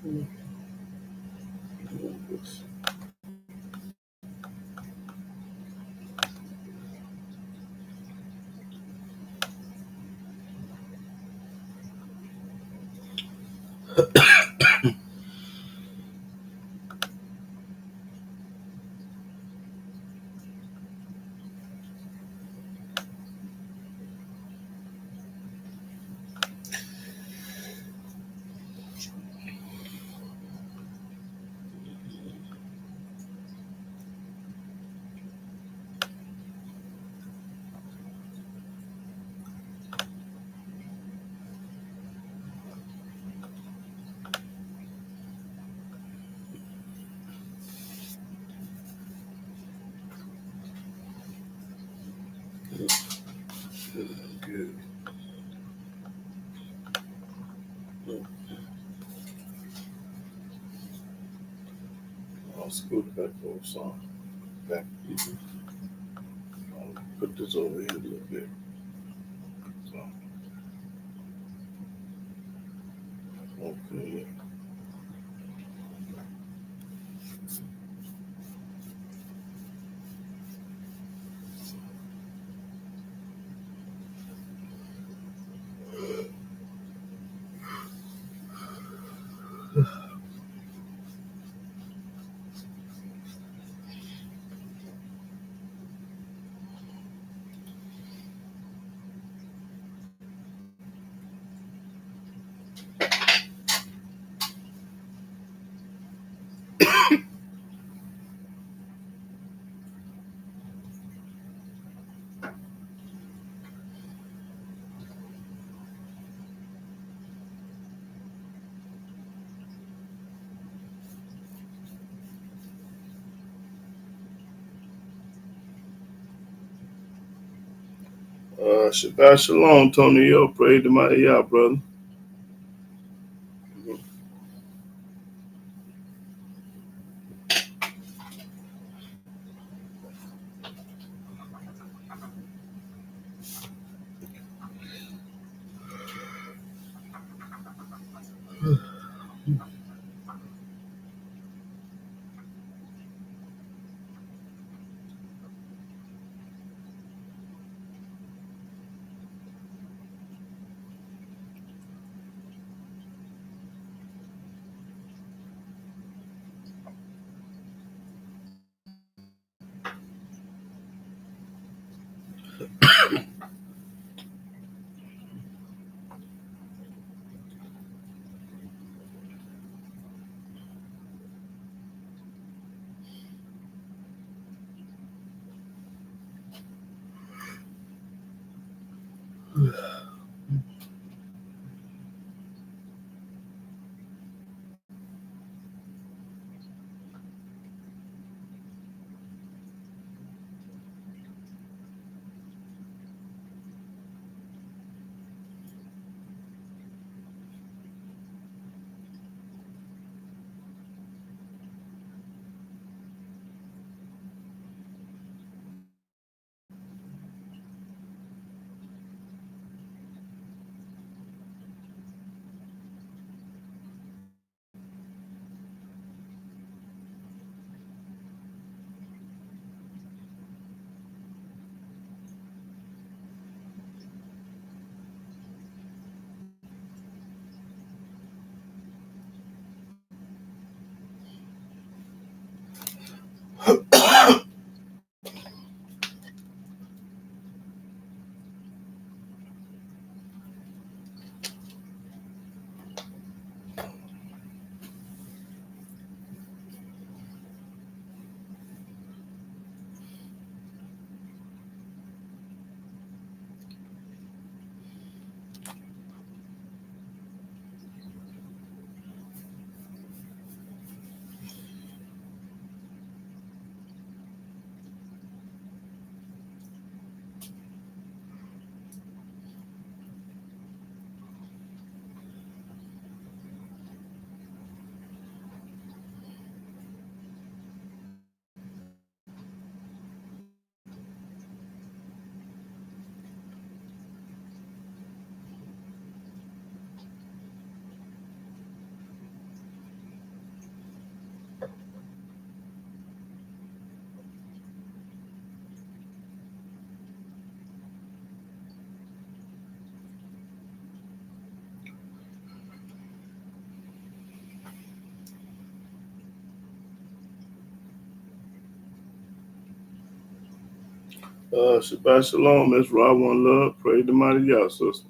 Good. I'll scoot back over some. Back. I'll put this over here a little bit. So, okay. Shabbat Shalom, Tony. Yo, pray to my Yah, brother. Shabbat Shalom, Miss Rob One Love. Praise the mighty Yah, sister.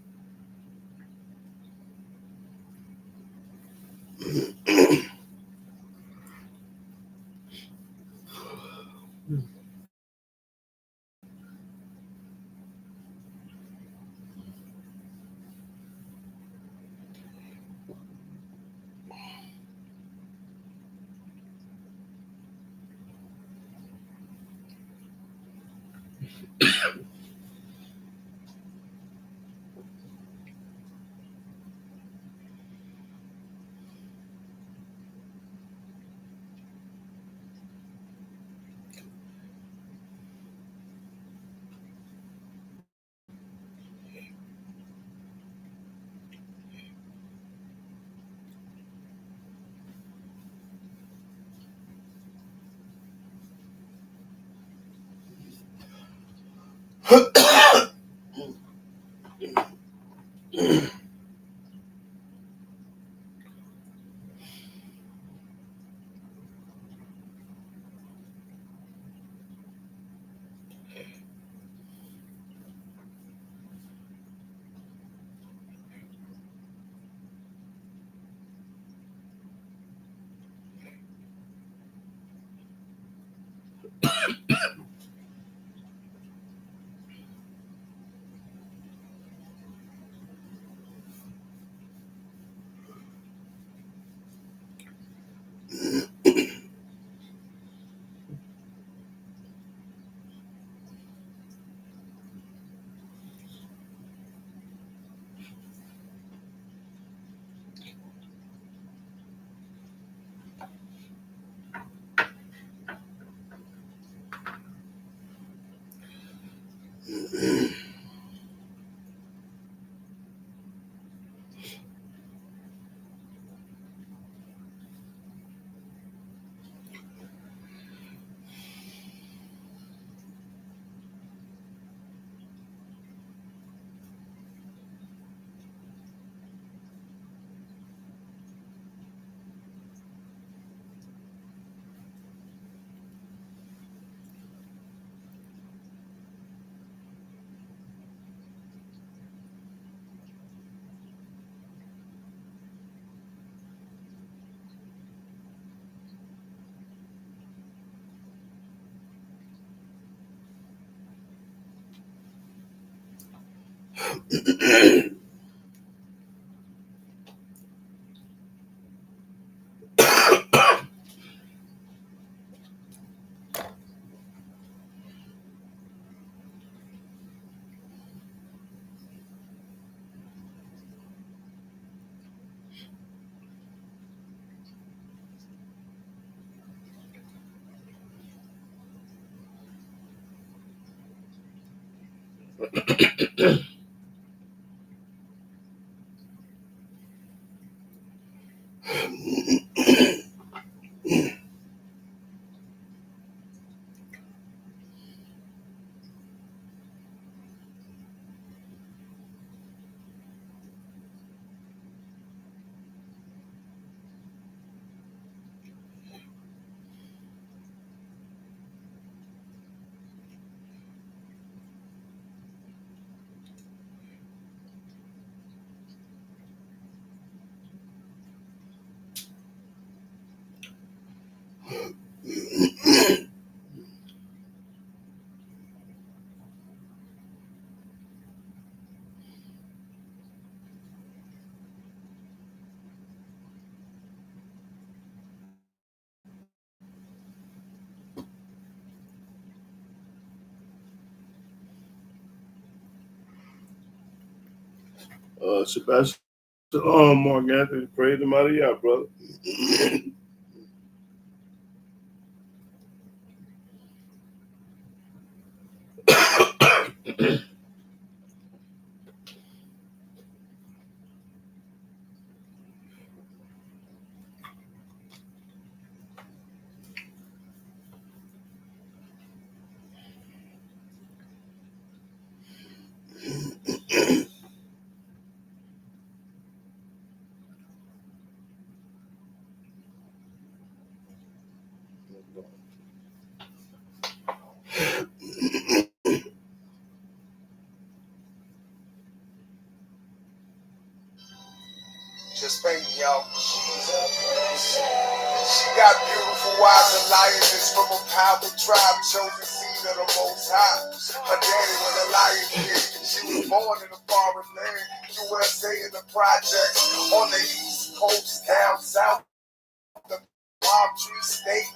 Shabbat Shalom, Mark Anthony. Praise the mighty Yah, brother. Just thank y'all. She's a princess. She got beautiful eyes and lioness from a powerful tribe, chosen seed of the Most High. Her daddy was a lion kid. She was born in a foreign land, USA in the projects, on the East Coast, down south, the palm tree state,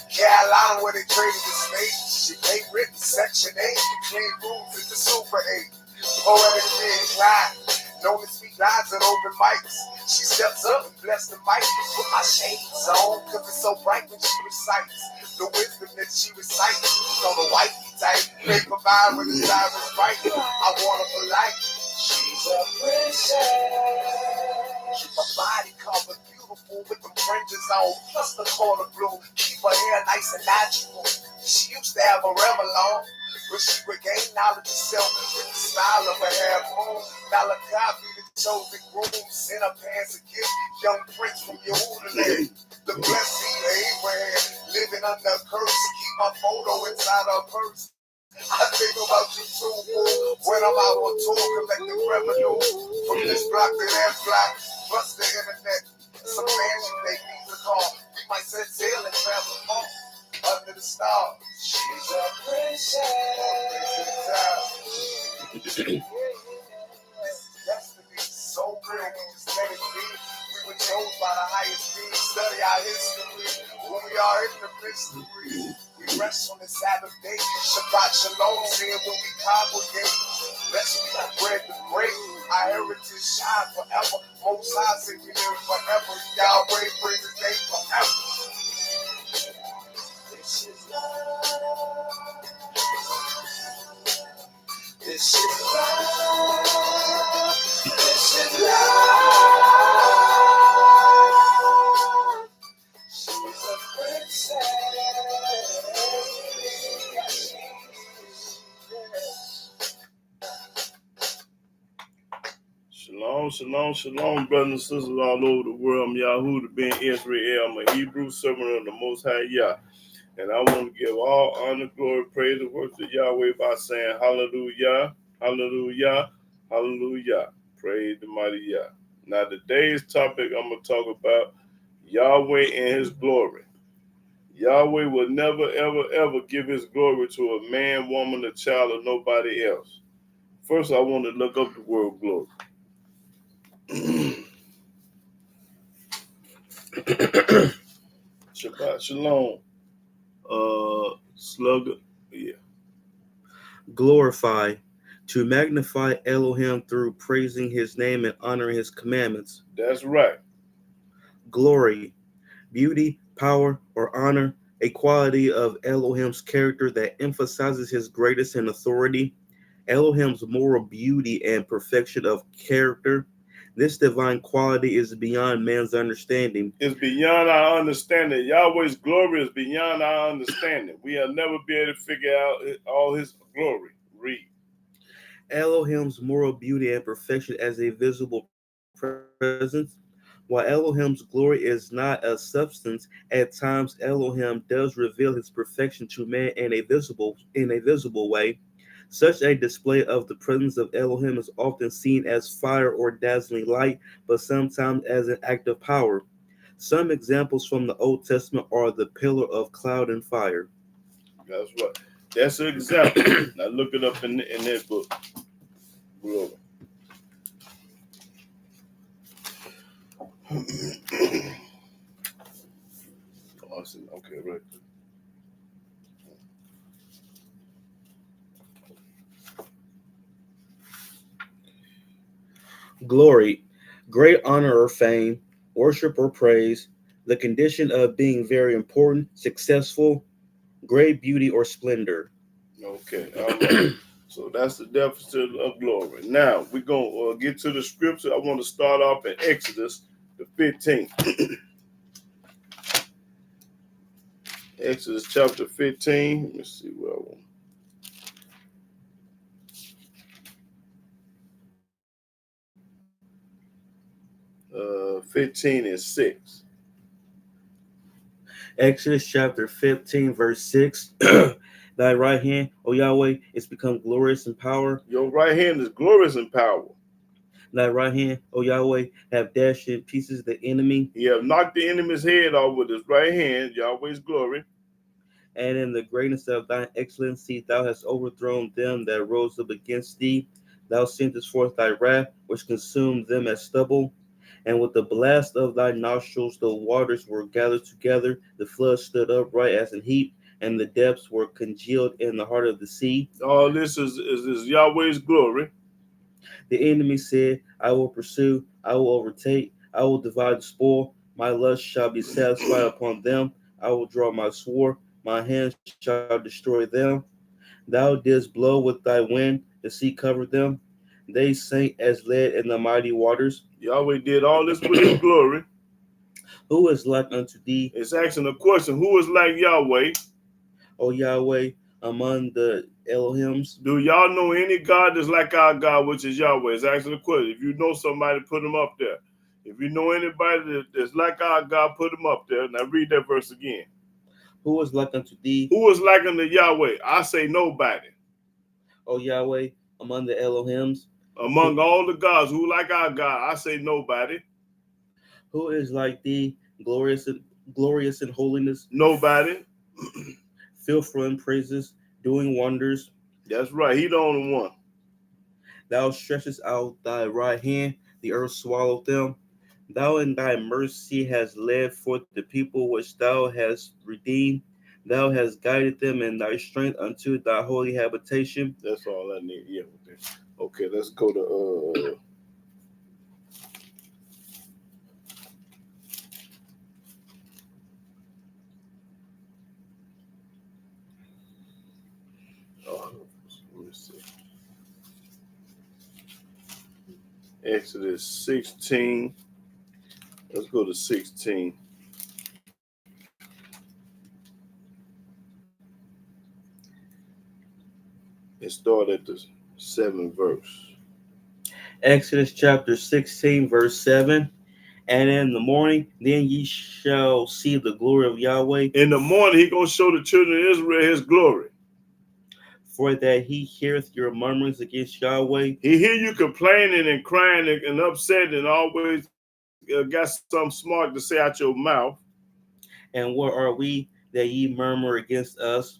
Carolina where they traded the state. She paid written Section 8, clean rooms at the Super 8. Poetic being line, known to speak lines at open mics. She steps up and bless the mic with my shades on, cause it's so bright when she recites the wisdom that she recites. You know the wifey type, paper vibe when the time is right. I want her for life. She's a princess. Keep her body covered, beautiful with the fringes on, plus the color blue. Keep her hair nice and natural. She used to have a rebel on, but she regained knowledge herself with the smile of a half moon. Malachi be the chosen groom, sent her pants a gift, young prince from Yehuda. The blessed seed of Abraham, living under a curse. Keep my photo inside her purse. I think about you too, when I'm out on tour, collecting revenue from this block to that block, plus the internet. Some mansion they need to call. We might set sail and travel home under the stars. She's a princess. Destiny so real, we just let it be. We were chose by the highest being. Study our history. Who we are in the mystery. We rest on the Sabbath day. Shabbat Shalom, saying when we congregate. Let's be our bread to break. Our heritage shine forever. Most High say we live forever. Yahweh praise His name forever. This is love. This is love. This is love. She's a princess. Shalom, shalom, shalom, brothers and sisters all over the world. I'm YAHWEH, being Israel. I'm a Hebrew servant of the Most High Yah. And I want to give all honor, glory, praise, and worship to Yahweh by saying hallelujah, hallelujah, hallelujah. Praise the mighty Yah. Now, today's topic, I'm going to talk about Yahweh and His glory. Yahweh will never, ever, ever give His glory to a man, woman, a child, or nobody else. First, I want to look up the word glory. Shabbat Shalom. Slugger, yeah. Glorify, to magnify Elohim through praising His name and honoring His commandments. That's right. Glory, beauty, power, or honor, a quality of Elohim's character that emphasizes His greatness and authority. Elohim's moral beauty and perfection of character. This divine quality is beyond man's understanding. It's beyond our understanding. Yahweh's glory is beyond our understanding. We'll never be able to figure out all His glory. Read. Elohim's moral beauty and perfection as a visible presence. While Elohim's glory is not a substance, at times Elohim does reveal His perfection to man in a visible way. Such a display of the presence of Elohim is often seen as fire or dazzling light, but sometimes as an act of power. Some examples from the Old Testament are the pillar of cloud and fire. That's right. That's an example. Now look it up in that book. Glory. Awesome. Okay, right. Glory, great honor or fame, worship or praise, the condition of being very important, successful, great beauty or splendor. Okay, all right. So that's the definition of glory. Now we're going to get to the scripture. I want to start off in Exodus, the 15th. Exodus chapter 15. Let me see where I want. 15 and 6. Exodus chapter 15, verse 6. Thy right hand, O Yahweh, is become glorious in power. Your right hand is glorious in power. Thy right hand, O Yahweh, have dashed in pieces the enemy, He have knocked the enemy's head off with his right hand, Yahweh's glory. and in the greatness of thine excellency thou hast overthrown them that rose up against thee. Thou sentest forth thy wrath, which consumed them as stubble. And with the blast of thy nostrils the waters were gathered together, the flood stood upright as an heap, and the depths were congealed in the heart of the sea. All this is Yahweh's glory. The enemy said, I will pursue, I will overtake, I will divide the spoil. My lust shall be satisfied upon them. I will draw my sword, my hand shall destroy them. Thou didst blow with thy wind, the sea covered them. They sank as lead in the mighty waters. Yahweh did all this with his glory. Who is like unto thee, It's asking a question: who is like Yahweh? O Yahweh, among the Elohims? Do y'all know any God that's like our God, which is Yahweh? It's asking a question. If you know somebody, put them up there. If you know anybody that's like our God, put them up there. Now read that verse again. Who is like unto thee, Who is like unto Yahweh? I say nobody. O Yahweh, among the Elohims? Among all the gods, who like our God? I say nobody. Who is like thee, glorious in holiness, Nobody. fearful in praises, doing wonders? That's right. He the only one. Thou stretchest out thy right hand, the earth swallowed them. Thou in thy mercy hast led forth the people which thou hast redeemed. Thou hast guided them in thy strength unto thy holy habitation. That's all I need. Yeah. Okay, let's go to let me see. Exodus 16. Let's go to 16. And start at the 7th verse. Exodus chapter 16, verse 7. And in the morning, then ye shall see the glory of Yahweh. In the morning, he gonna show the children of Israel his glory. For that he heareth your murmurings against Yahweh. He hear you complaining and crying and upset and always got something smart to say out your mouth. And what are we that ye murmur against us?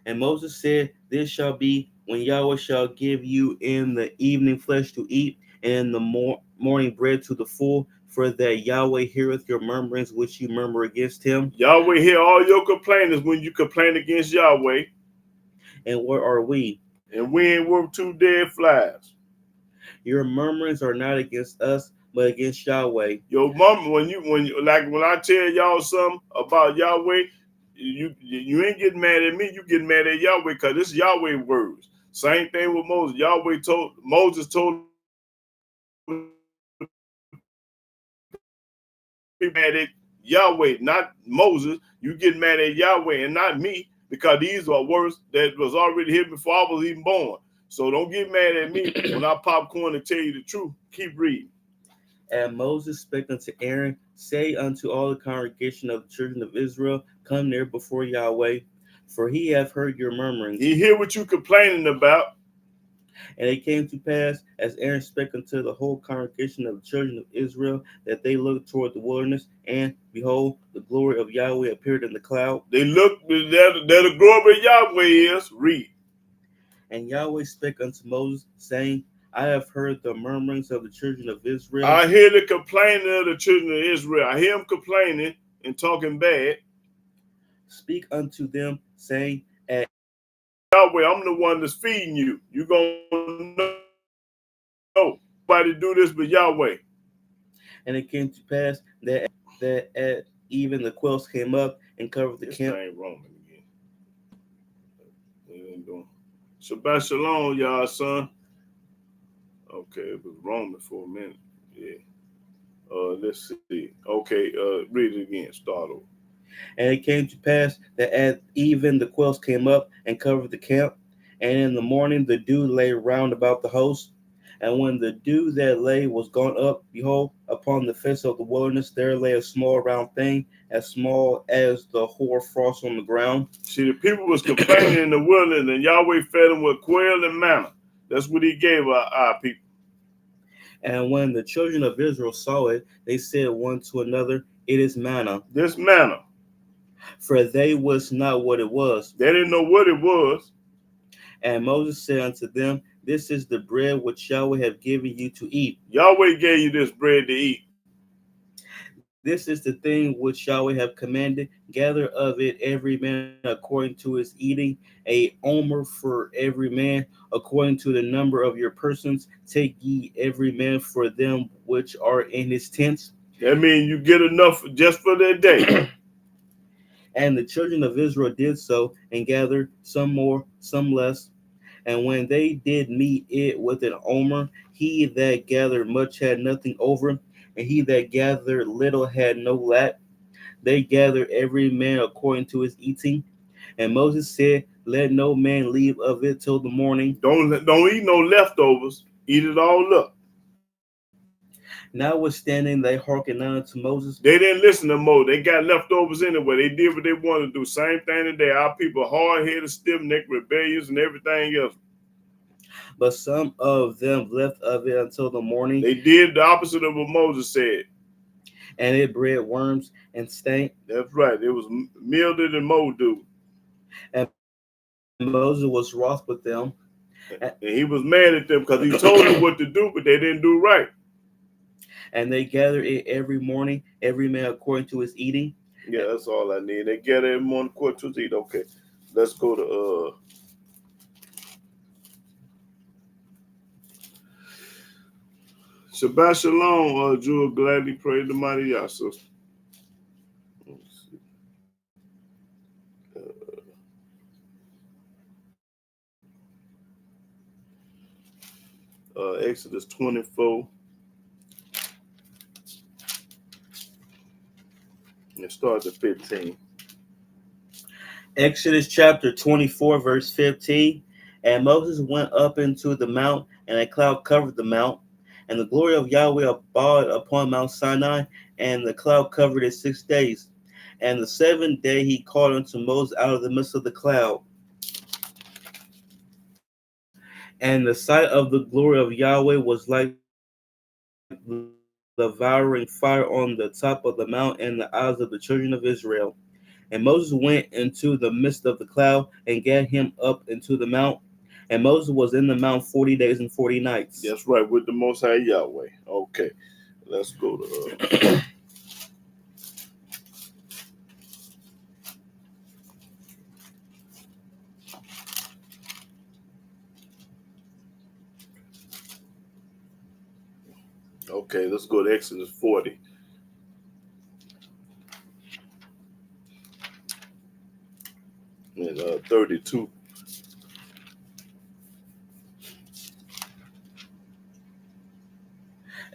And Moses said, This shall be when Yahweh shall give you in the evening flesh to eat, and in the morning bread to the full, for that Yahweh heareth your murmurings which you murmur against him. Yahweh hear all your complainings when you complain against Yahweh. And what are we? And we ain't worth 2 dead flies. Your murmurings are not against us, but against Yahweh. Your mama, when I tell y'all something about Yahweh, you ain't getting mad at me. You getting mad at Yahweh because it's Yahweh words. Same thing with Moses. Moses told people mad at Yahweh, not Moses. You get mad at Yahweh and not me because these are words that was already here before I was even born. So don't get mad at me when I popcorn and tell you the truth. Keep reading. And Moses spake unto Aaron, Say unto all the congregation of the children of Israel, Come near before Yahweh, for he hath heard your murmurings. He hear what you complaining about. And it came to pass, as Aaron spake unto the whole congregation of the children of Israel, that they looked toward the wilderness, and behold, the glory of Yahweh appeared in the cloud. They looked, there the glory of Yahweh is. Read. And Yahweh spake unto Moses, saying, I have heard the murmurings of the children of Israel. I hear the complaining of the children of Israel. I hear them complaining and talking bad. Speak unto them, saying, At Yahweh, I'm the one that's feeding you. You gonna know. Nobody do this but Yahweh. And it came to pass that at even the quails came up and covered the camp. This ain't Roman again. They ain't doing. Shabbat shalom, y'all, son. Okay, it was Roman for a minute. Yeah. Let's see. Okay, read it again. Start over. And it came to pass that at even the quails came up and covered the camp. And in the morning the dew lay round about the host. And when the dew that lay was gone up, behold, upon the face of the wilderness there lay a small round thing, as small as the hoar frost on the ground. See, the people was complaining in the wilderness, and Yahweh fed them with quail and manna. That's what he gave our people. And when the children of Israel saw it, they said one to another, "It is manna." This manna. For they was not what it was. They didn't know what it was. And Moses said unto them, "This is the bread which Yahweh have given you to eat. Yahweh gave you this bread to eat. This is the thing which Yahweh have commanded. Gather of it every man according to his eating, a omer for every man, according to the number of your persons. Take ye every man for them which are in his tents." That means you get enough just for that day. And the children of Israel did so, and gathered some more, some less. And when they did meet it with an omer, he that gathered much had nothing over him, and he that gathered little had no lack. They gathered every man according to his eating. And Moses said, "Let no man leave of it till the morning." Don't eat no leftovers. Eat it all up. Notwithstanding, they hearkened not unto Moses. They didn't listen to Moses. They got leftovers anyway. They did what they wanted to do. Same thing today. Our people hard-headed, stiff-necked, rebellious, and everything else. But some of them left of it until the morning. They did the opposite of what Moses said. And it bred worms and stank. That's right. It was mildew and mildew. And Moses was wroth with them. And he was mad at them because he told them what to do, but they didn't do right. And they gathered it every morning, every man according to his eating. Yeah, that's all I need. They gather every morning according to his eating. Okay, let's go to Shabbat Shalom. Jewel gladly prayed the mighty Yah, sister. Exodus 24. And start at 15. Exodus chapter 24, verse 15. And Moses went up into the mount, and a cloud covered the mount. And the glory of Yahweh abode upon Mount Sinai, and the cloud covered it 6 days. And the seventh day he called unto Moses out of the midst of the cloud. And the sight of the glory of Yahweh was like devouring fire on the top of the mount in the eyes of the children of Israel. And Moses went into the midst of the cloud and gat him up into the mount. And Moses was in the mount 40 days and 40 nights. That's right, with the Most High Yahweh. Okay, let's go to... Okay, let's go to Exodus 40. And 32.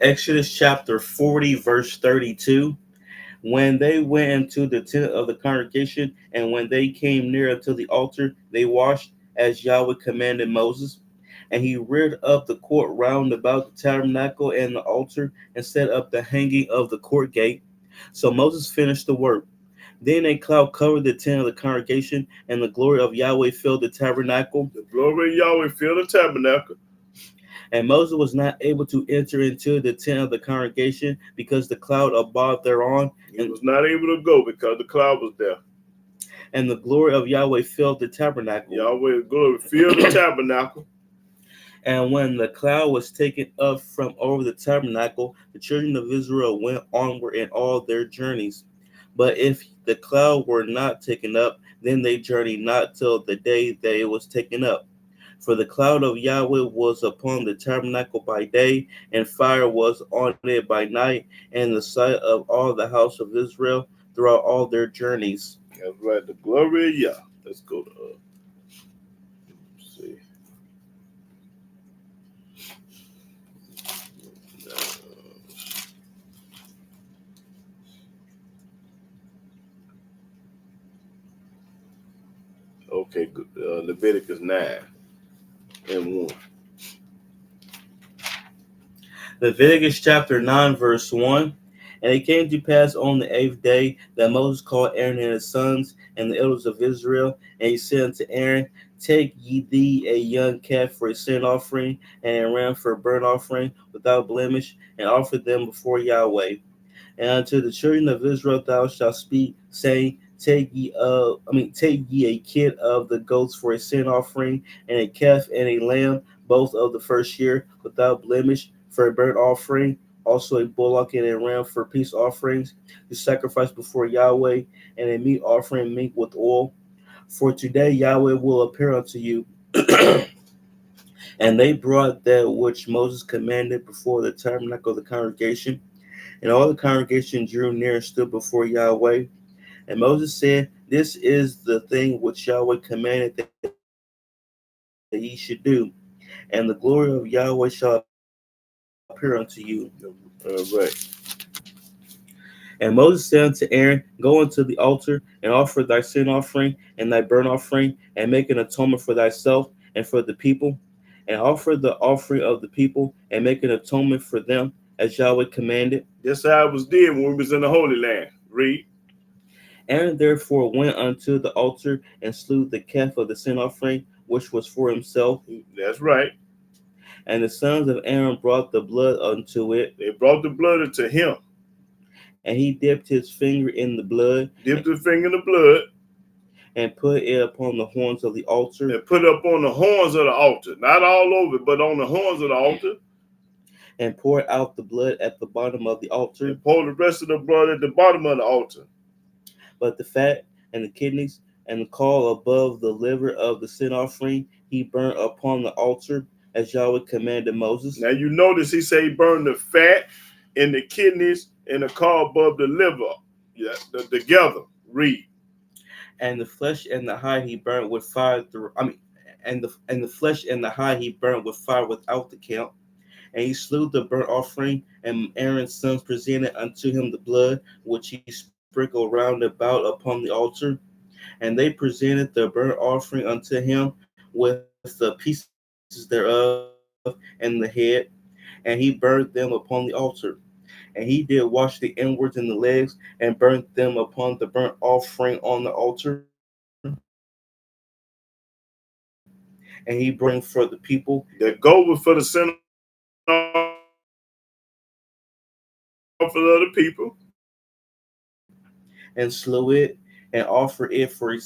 Exodus chapter 40, verse 32. When they went into the tent of the congregation, and when they came near unto the altar, they washed as Yahweh commanded Moses. And he reared up the court round about the tabernacle and the altar, and set up the hanging of the court gate. So Moses finished the work. Then a cloud covered the tent of the congregation, and the glory of Yahweh filled the tabernacle. The glory of Yahweh filled the tabernacle. And Moses was not able to enter into the tent of the congregation because the cloud abode thereon. He was not able to go because the cloud was there. And the glory of Yahweh filled the tabernacle. Yahweh's glory filled the tabernacle. And when the cloud was taken up from over the tabernacle, the children of Israel went onward in all their journeys. But if the cloud were not taken up, then they journeyed not till the day that it was taken up. For the cloud of Yahweh was upon the tabernacle by day, and fire was on it by night, and the sight of all the house of Israel throughout all their journeys. That's right, the glory of Yah. Let's go to let's see. Okay, good. Leviticus 9 and 1. Leviticus chapter 9, verse 1. And it came to pass on the 8th day that Moses called Aaron and his sons and the elders of Israel, and he said unto Aaron, Take ye thee a young calf for a sin offering, and a ram for a burnt offering, without blemish, and offer them before Yahweh. And unto the children of Israel thou shalt speak, saying, take ye a kid of the goats for a sin offering, and a calf and a lamb, both of the first year, without blemish, for a burnt offering, also a bullock and a ram for peace offerings, to sacrifice before Yahweh, and a meat offering mingled with oil. For today Yahweh will appear unto you. And they brought that which Moses commanded before the tabernacle of the congregation. And all the congregation drew near and stood before Yahweh. And Moses said, This is the thing which Yahweh commanded that ye should do. And the glory of Yahweh shall appear unto you. Right. And Moses said unto Aaron, Go unto the altar, and offer thy sin offering and thy burnt offering, and make an atonement for thyself and for the people. And offer the offering of the people, and make an atonement for them, as Yahweh commanded. That's how it was did when we was in the Holy Land. Read. Aaron therefore went unto the altar and slew the calf of the sin offering, which was for himself. That's right. And the sons of Aaron brought the blood unto it. They brought the blood into him. And he dipped his finger in the blood. Dipped his finger in the blood. And put it upon the horns of the altar. And put it up on the horns of the altar. Not all over, but on the horns of the altar. And poured out the blood at the bottom of the altar. And poured the rest of the blood at the bottom of the altar. But the fat and the kidneys and the caul above the liver of the sin offering he burnt upon the altar, as Yahweh commanded Moses. Now you notice he say he burned the fat and the kidneys and the caul above the liver. Yeah, together. Read. And the flesh and the hide he burnt with fire. And the flesh and the hide he burnt with fire without the camp. And he slew the burnt offering, and Aaron's sons presented unto him the blood, which he sprinkled round about upon the altar. And they presented the burnt offering unto him with the pieces thereof and the head, and he burned them upon the altar. And he did wash the inwards and the legs, and burnt them upon the burnt offering on the altar. And he brought the sin offering for the people. The goat was for the sin offering of the people. And slew it, and offered it for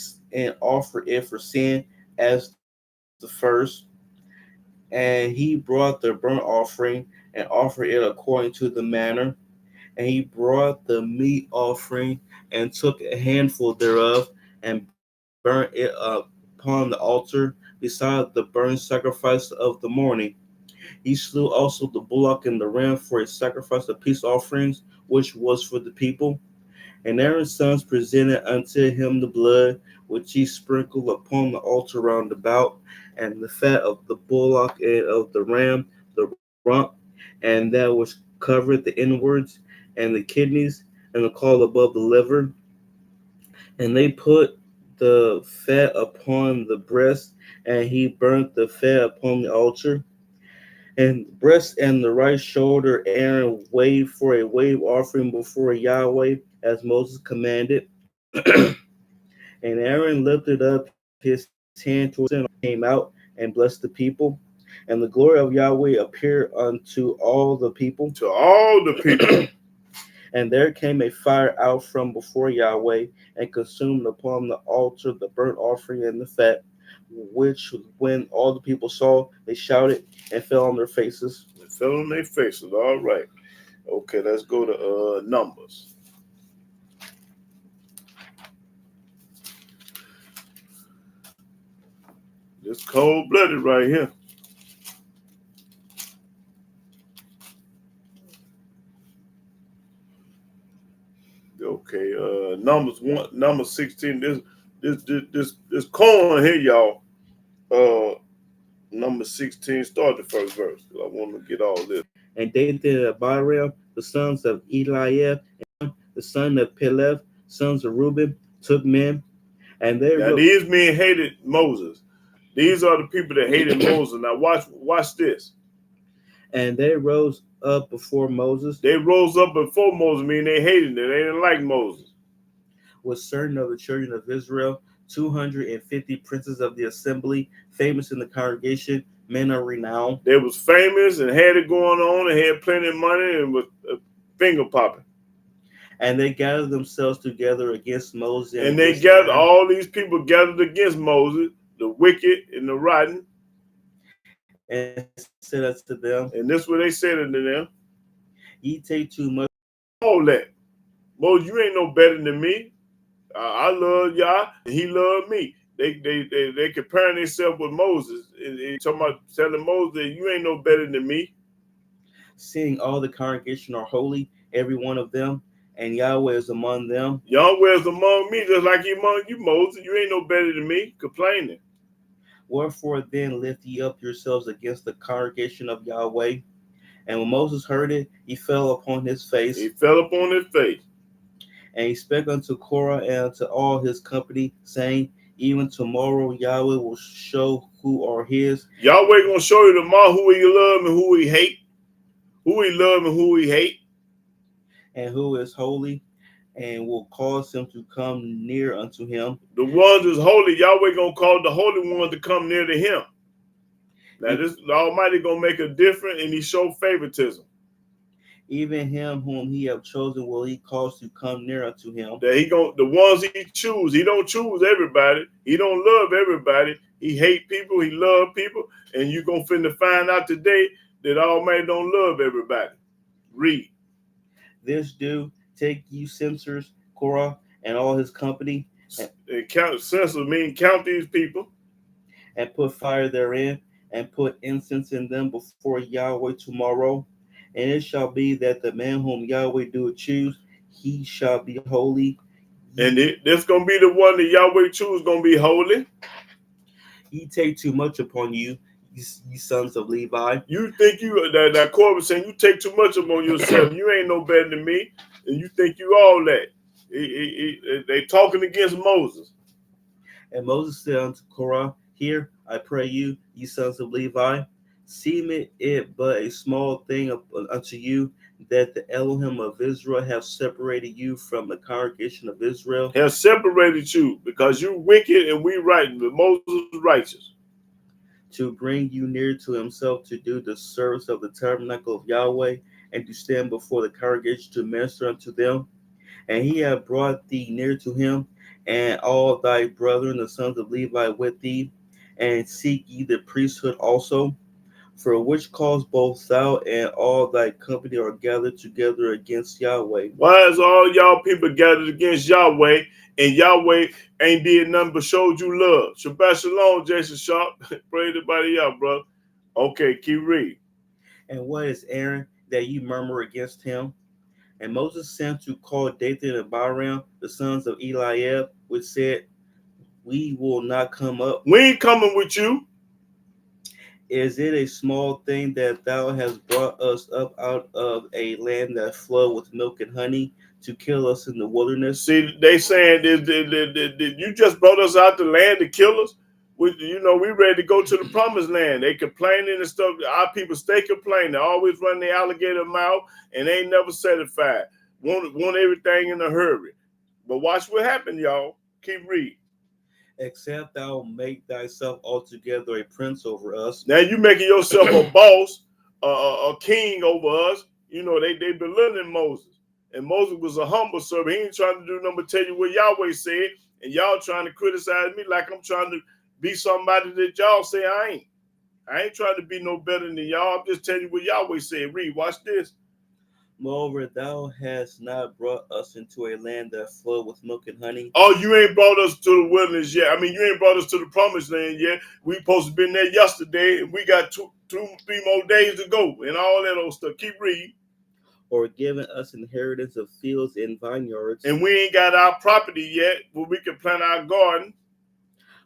sin as the first. And he brought the burnt offering and offered it according to the manner. And he brought the meat offering and took a handful thereof and burnt it upon the altar beside the burnt sacrifice of the morning. He slew also the bullock and the ram for a sacrifice of peace offerings, which was for the people. And Aaron's sons presented unto him the blood, which he sprinkled upon the altar round about, and the fat of the bullock and of the ram, the rump, and that which covered the inwards, and the kidneys, and the caul above the liver. And they put the fat upon the breast, and he burnt the fat upon the altar. And the breast and the right shoulder Aaron waved for a wave offering before Yahweh, as Moses commanded. And Aaron lifted up his hand towards the sin, came out and blessed the people. And the glory of Yahweh appeared unto all the people. To all the people. And there came a fire out from before Yahweh, and consumed upon the altar the burnt offering and the fat, which when all the people saw, they shouted and fell on their faces. They fell on their faces. All right. Okay, let's go to Numbers. This cold-blooded right here. Okay, number 16. This corn here, y'all. Number 16. Start the first verse. I want to get all this. And Dathan and Abiram, the sons of Eliab, and the son of Peleth, sons of Reuben, took men, and they now these men hated Moses. These are the people that hated Moses. Now watch this. And they rose up before Moses. They rose up before Moses, meaning they hated it. They didn't like Moses. With certain of the children of Israel, 250 princes of the assembly, famous in the congregation, men of renown. They was famous and had it going on and had plenty of money and was finger popping. And they gathered themselves together against Moses and they against gathered, Aaron, all these people gathered against Moses, the wicked and the rotten. and said unto them, And this is what they said unto them. Ye take too much. All that. Moses, you ain't no better than me. I love Yah, and he loved me. They comparing themselves with Moses. And talking about telling Moses that you ain't no better than me. Seeing all the congregation are holy, every one of them, and Yahweh is among them. Yahweh is among me, just like he among you, Moses. You ain't no better than me. Complaining. Wherefore then lift ye up yourselves against the congregation of Yahweh. And when Moses heard it, he fell upon his face. He fell upon his face. And he spake unto Korah and unto all his company, saying, Even tomorrow Yahweh will show who are his. Yahweh gonna show you tomorrow who he love and who he hate. Who he love and who he hate. And who is holy, and will cause him to come near unto him. The ones that's holy, Yahweh gonna call the holy ones to come near to him. Now this the Almighty gonna make a difference, and he show favoritism. Even him whom he have chosen will he cause to come near unto him. That he gonna, the ones he choose, he don't choose everybody. He don't love everybody. He hate people, he love people, and you gonna finna find out today that Almighty don't love everybody. Read. This do, take ye censers, Korah and all his company, And count census mean count these people. And put fire therein, and put incense in them before Yahweh tomorrow. And it shall be that the man whom Yahweh do choose, he shall be holy. And this gonna be the one that Yahweh choose gonna be holy. Ye take too much upon you, ye sons of Levi. You think you that Korah was saying you take too much upon yourself. You ain't no better than me, and you think you all that. They talking against Moses. And Moses said unto Korah, Hear, I pray you, ye sons of Levi, seemeth it but a small thing unto you, that the Elohim of Israel have separated you from the congregation of Israel. Have separated you because you wicked and we right, but Moses righteous. To bring you near to himself, to do the service of the tabernacle of Yahweh, and to stand before the congregation to minister unto them. And he hath brought thee near to him, and all thy brethren, the sons of Levi, with thee, and seek ye the priesthood also, for which cause both thou and all thy company are gathered together against Yahweh. Why is all y'all people gathered against Yahweh, and Yahweh ain't did nothing but showed you love? Shabbat shalom, Jason Sharp. Pray everybody out, bro. Okay, keep reading. And what is Aaron that you murmur against him? And Moses sent to call Dathan and Abiram, the sons of Eliab, which said, We will not come up. We ain't coming with you. Is it a small thing that thou hast brought us up out of a land that flowed with milk and honey to kill us in the wilderness? See, they saying that you just brought us out the land to kill us. We ready to go to the promised land. They complaining and stuff. Our people stay complaining. They always run the alligator mouth and they ain't never satisfied. Want everything in a hurry. But watch what happened, y'all. Keep reading. Except thou make thyself altogether a prince over us. Now you making yourself a boss, a king over us. You know, they belittling Moses. And Moses was a humble servant. He ain't trying to do nothing but tell you what Yahweh said. And y'all trying to criticize me like I'm trying to be somebody that y'all say I ain't. I ain't trying to be no better than y'all. I'm just telling you what Yahweh said. Read, watch this. Moreover, thou hast not brought us into a land that flowed with milk and honey. Oh, you ain't brought us to the wilderness yet. I mean, you ain't brought us to the promised land yet. We supposed to been there yesterday, and we got 3 more days to go, and all that old stuff. Keep reading. Or given us inheritance of fields and vineyards. And we ain't got our property yet where we can plant our garden.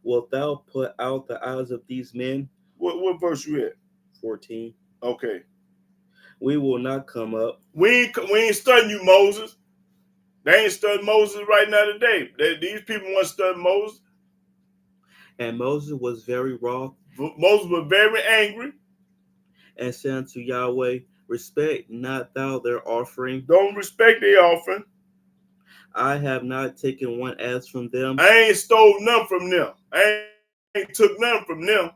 Wilt thou put out the eyes of these men? What verse you at? 14. Okay. We will not come up. We ain't studying you, Moses. They ain't studying Moses right now today. These people want to study Moses. And Moses was very wroth. Moses was very angry. And said unto Yahweh, Respect not thou their offering. Don't respect their offering. I have not taken one ass from them, I ain't stole none from them. I ain't took none from them.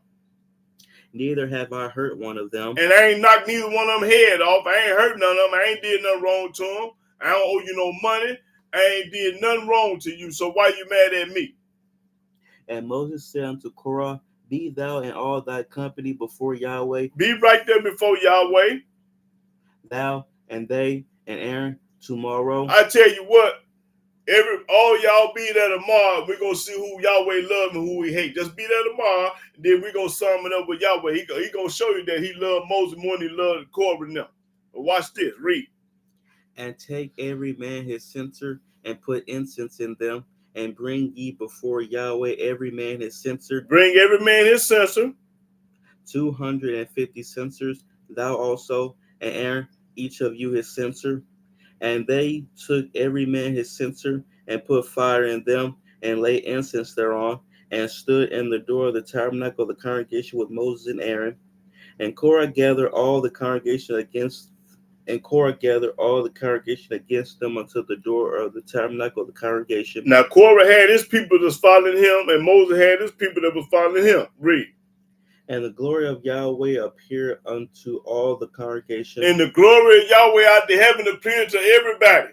neither have I hurt one of them. And I ain't knocked neither one of them head off. I ain't hurt none of them. I ain't did nothing wrong to them. I don't owe you no money. I ain't did nothing wrong to you. So why you mad at me? And Moses said unto Korah, Be thou and all thy company before Yahweh, Be right there before Yahweh. thou and they and Aaron tomorrow. I tell you what, all y'all be there tomorrow. We're gonna see who Yahweh love and who we hate. Just be there tomorrow, and then we're gonna sum it up with Yahweh. He gonna show you that he loved Moses more than he loved Korah and them. But watch this, read. And take every man his censer, and put incense in them, and bring ye before Yahweh every man his censer. Bring every man his censer. 250 censers, thou also, and Aaron, each of you his censer. And they took every man his censer, and put fire in them, and laid incense thereon, and stood in the door of the tabernacle of the congregation with Moses and Aaron. And Korah gathered all the congregation against them unto the door of the tabernacle of the congregation. Now Korah had his people that's following him, and Moses had his people that was following him. Read. And the glory of Yahweh appeared unto all the congregation. And the glory of Yahweh out the heaven appeared to everybody.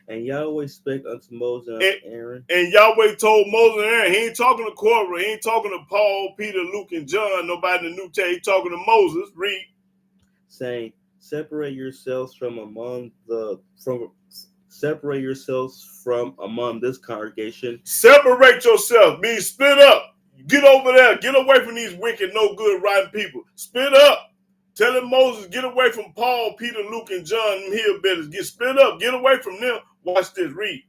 And Yahweh spake unto Moses and Aaron. And Yahweh told Moses and Aaron, he ain't talking to Korah, he ain't talking to Paul, Peter, Luke, and John, nobody in the New Testament. He's talking to Moses. Read. Saying, separate yourselves from among this congregation. Separate yourself, means split up. Get over there. Get away from these wicked, no good, rotten people. Split up. Telling Moses, get away from Paul, Peter, Luke, and John, them hillbillies. Get split up. Get away from them. Watch this. Read.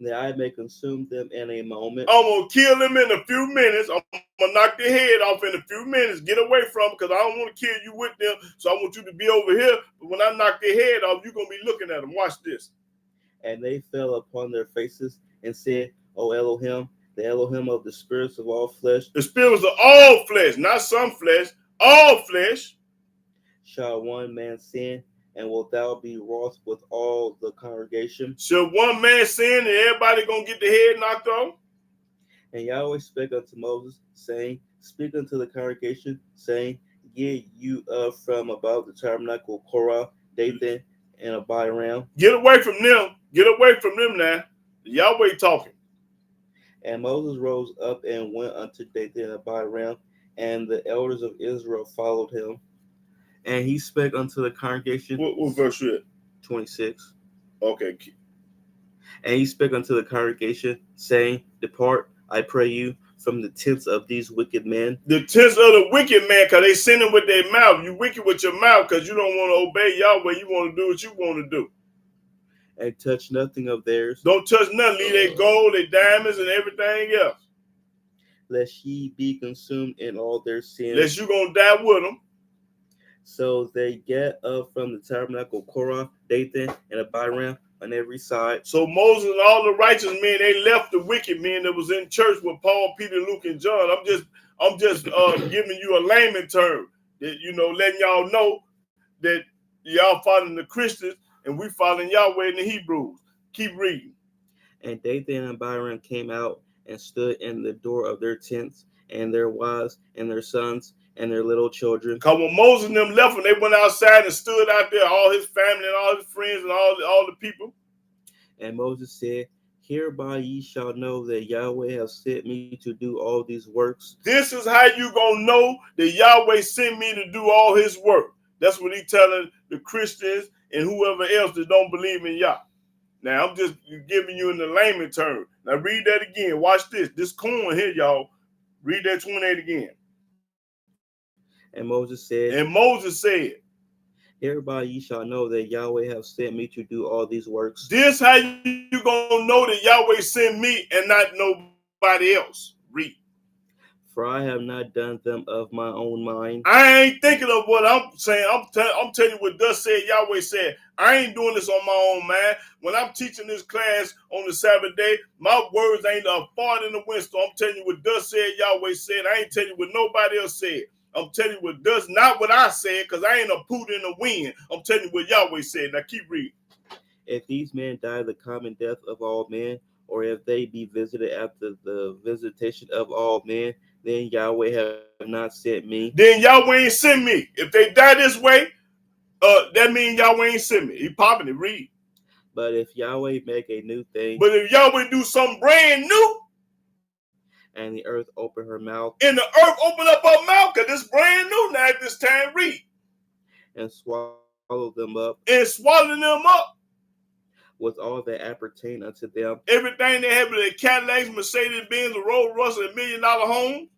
That I may consume them in a moment. I'm going to kill them in a few minutes. I'm going to knock their head off in a few minutes. Get away from them because I don't want to kill you with them. So I want you to be over here. But when I knock their head off, you're going to be looking at them. Watch this. And they fell upon their faces and said, O Elohim, the Elohim of the spirits of all flesh. The spirits of all flesh, not some flesh, all flesh. Shall one man sin, and wilt thou be wroth with all the congregation? Shall one man sin and everybody going to get the head knocked off? And Yahweh spake unto Moses, saying, Speak unto the congregation, saying, Get you up from about the tabernacle of Korah, Dathan, and Abiram. Get away from them. Get away from them now. Yahweh talking. And Moses rose up and went unto Dathan and Abiram, and the elders of Israel followed him. And he spake unto the congregation. What verse you at? 26. Okay. And he spake unto the congregation, saying, Depart, I pray you, from the tents of these wicked men. The tents of the wicked man, because they sinning with their mouth. You wicked with your mouth because you don't want to obey Yahweh. You want to do what you want to do. And touch nothing of theirs. Don't touch nothing. Leave their gold, their diamonds, and everything else. Lest ye be consumed in all their sins. Lest you going to die with them. So they get up from the tabernacle of Korah, Dathan, and Abiram on every side. So Moses and all the righteous men, they left the wicked men that was in church with Paul, Peter, Luke, and John. I'm just giving you a layman term that, letting y'all know that y'all following the Christians and we following Yahweh and the Hebrews. Keep reading. And Dathan and Abiram came out and stood in the door of their tents, and their wives and their sons and their little children. Because when Moses and them left, when they went outside and stood out there, all his family and all his friends and all the people. And Moses said, Hereby ye shall know that Yahweh hath sent me to do all these works. This is how you going to know that Yahweh sent me to do all his work. That's what he's telling the Christians and whoever else that don't believe in Yah. Now, I'm just giving you in the layman term. Now, read that again. Watch this. This corn here, y'all. Read that 28 again. And Moses said, Hereby ye shall know that Yahweh hath sent me to do all these works. This how you gonna know that Yahweh sent me and not nobody else. Read. For I have not done them of my own mind. I ain't thinking of what I'm saying. I'm telling you what thus said Yahweh said. I ain't doing this on my own, man. When I'm teaching this class on the Sabbath day, my words ain't a fart in the wind. So I'm telling you what thus said Yahweh said. I ain't telling you what nobody else said. I'm telling you what does not what I said, because I ain't a poot in the wind. I'm telling you what Yahweh said. Now keep reading. If these men die the common death of all men, or if they be visited after the visitation of all men, then Yahweh have not sent me. Then Yahweh ain't sent me. If they die this way, that means Yahweh ain't sent me. He popping it, read. But if Yahweh make a new thing, But if Yahweh do something brand new, and the earth open her mouth, and the earth open up her mouth, because it's brand new now at this time, read. and swallow them up And swallowing them up. with all that appertain unto them, Everything they have with their Cadillacs, Mercedes Benz, Rolls Royce, and $1 million home.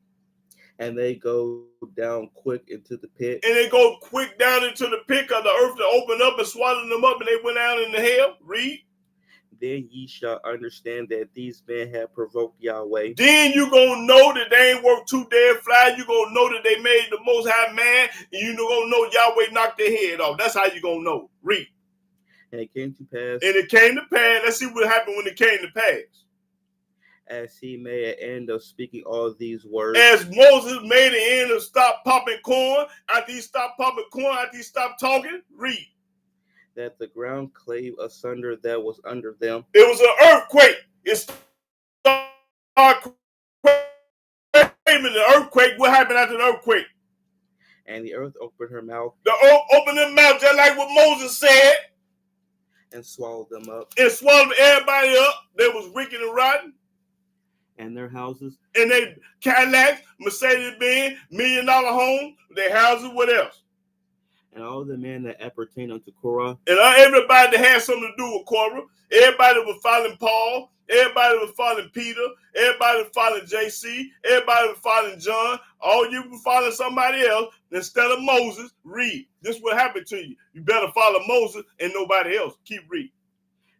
and they go down quick into the pit, And they go quick down into the pit because the earth to open up and swallow them up, and they went out into hell. Read. then ye shall understand that these men have provoked Yahweh. Then you gonna know that they ain't worked 2 dead flies. You gonna know that they made the Most High man, and you gonna know Yahweh knocked their head off. That's how you gonna know. Read. And it came to pass, And it came to pass. Let's see what happened when it came to pass. as he made an end of speaking all these words, As Moses made the end of stop popping corn, after he stopped popping corn, after he stopped talking, read. that the ground clave asunder that was under them, It was an earthquake. It started craving the earthquake. What happened after the earthquake? and the earth opened her mouth The earth opened their mouth just like what Moses said and swallowed them up, and swallowed everybody up. They was wicked and rotten. and their houses, And they Cadillacs, Mercedes Benz, $1 million home, their houses, what else? and all the men that appertain unto Korah, And everybody that had something to do with Korah, everybody was following Paul, everybody was following Peter, everybody was following JC, everybody was following John. All you were following somebody else instead of Moses. Read. This will happen to you. You better follow Moses and nobody else. Keep reading.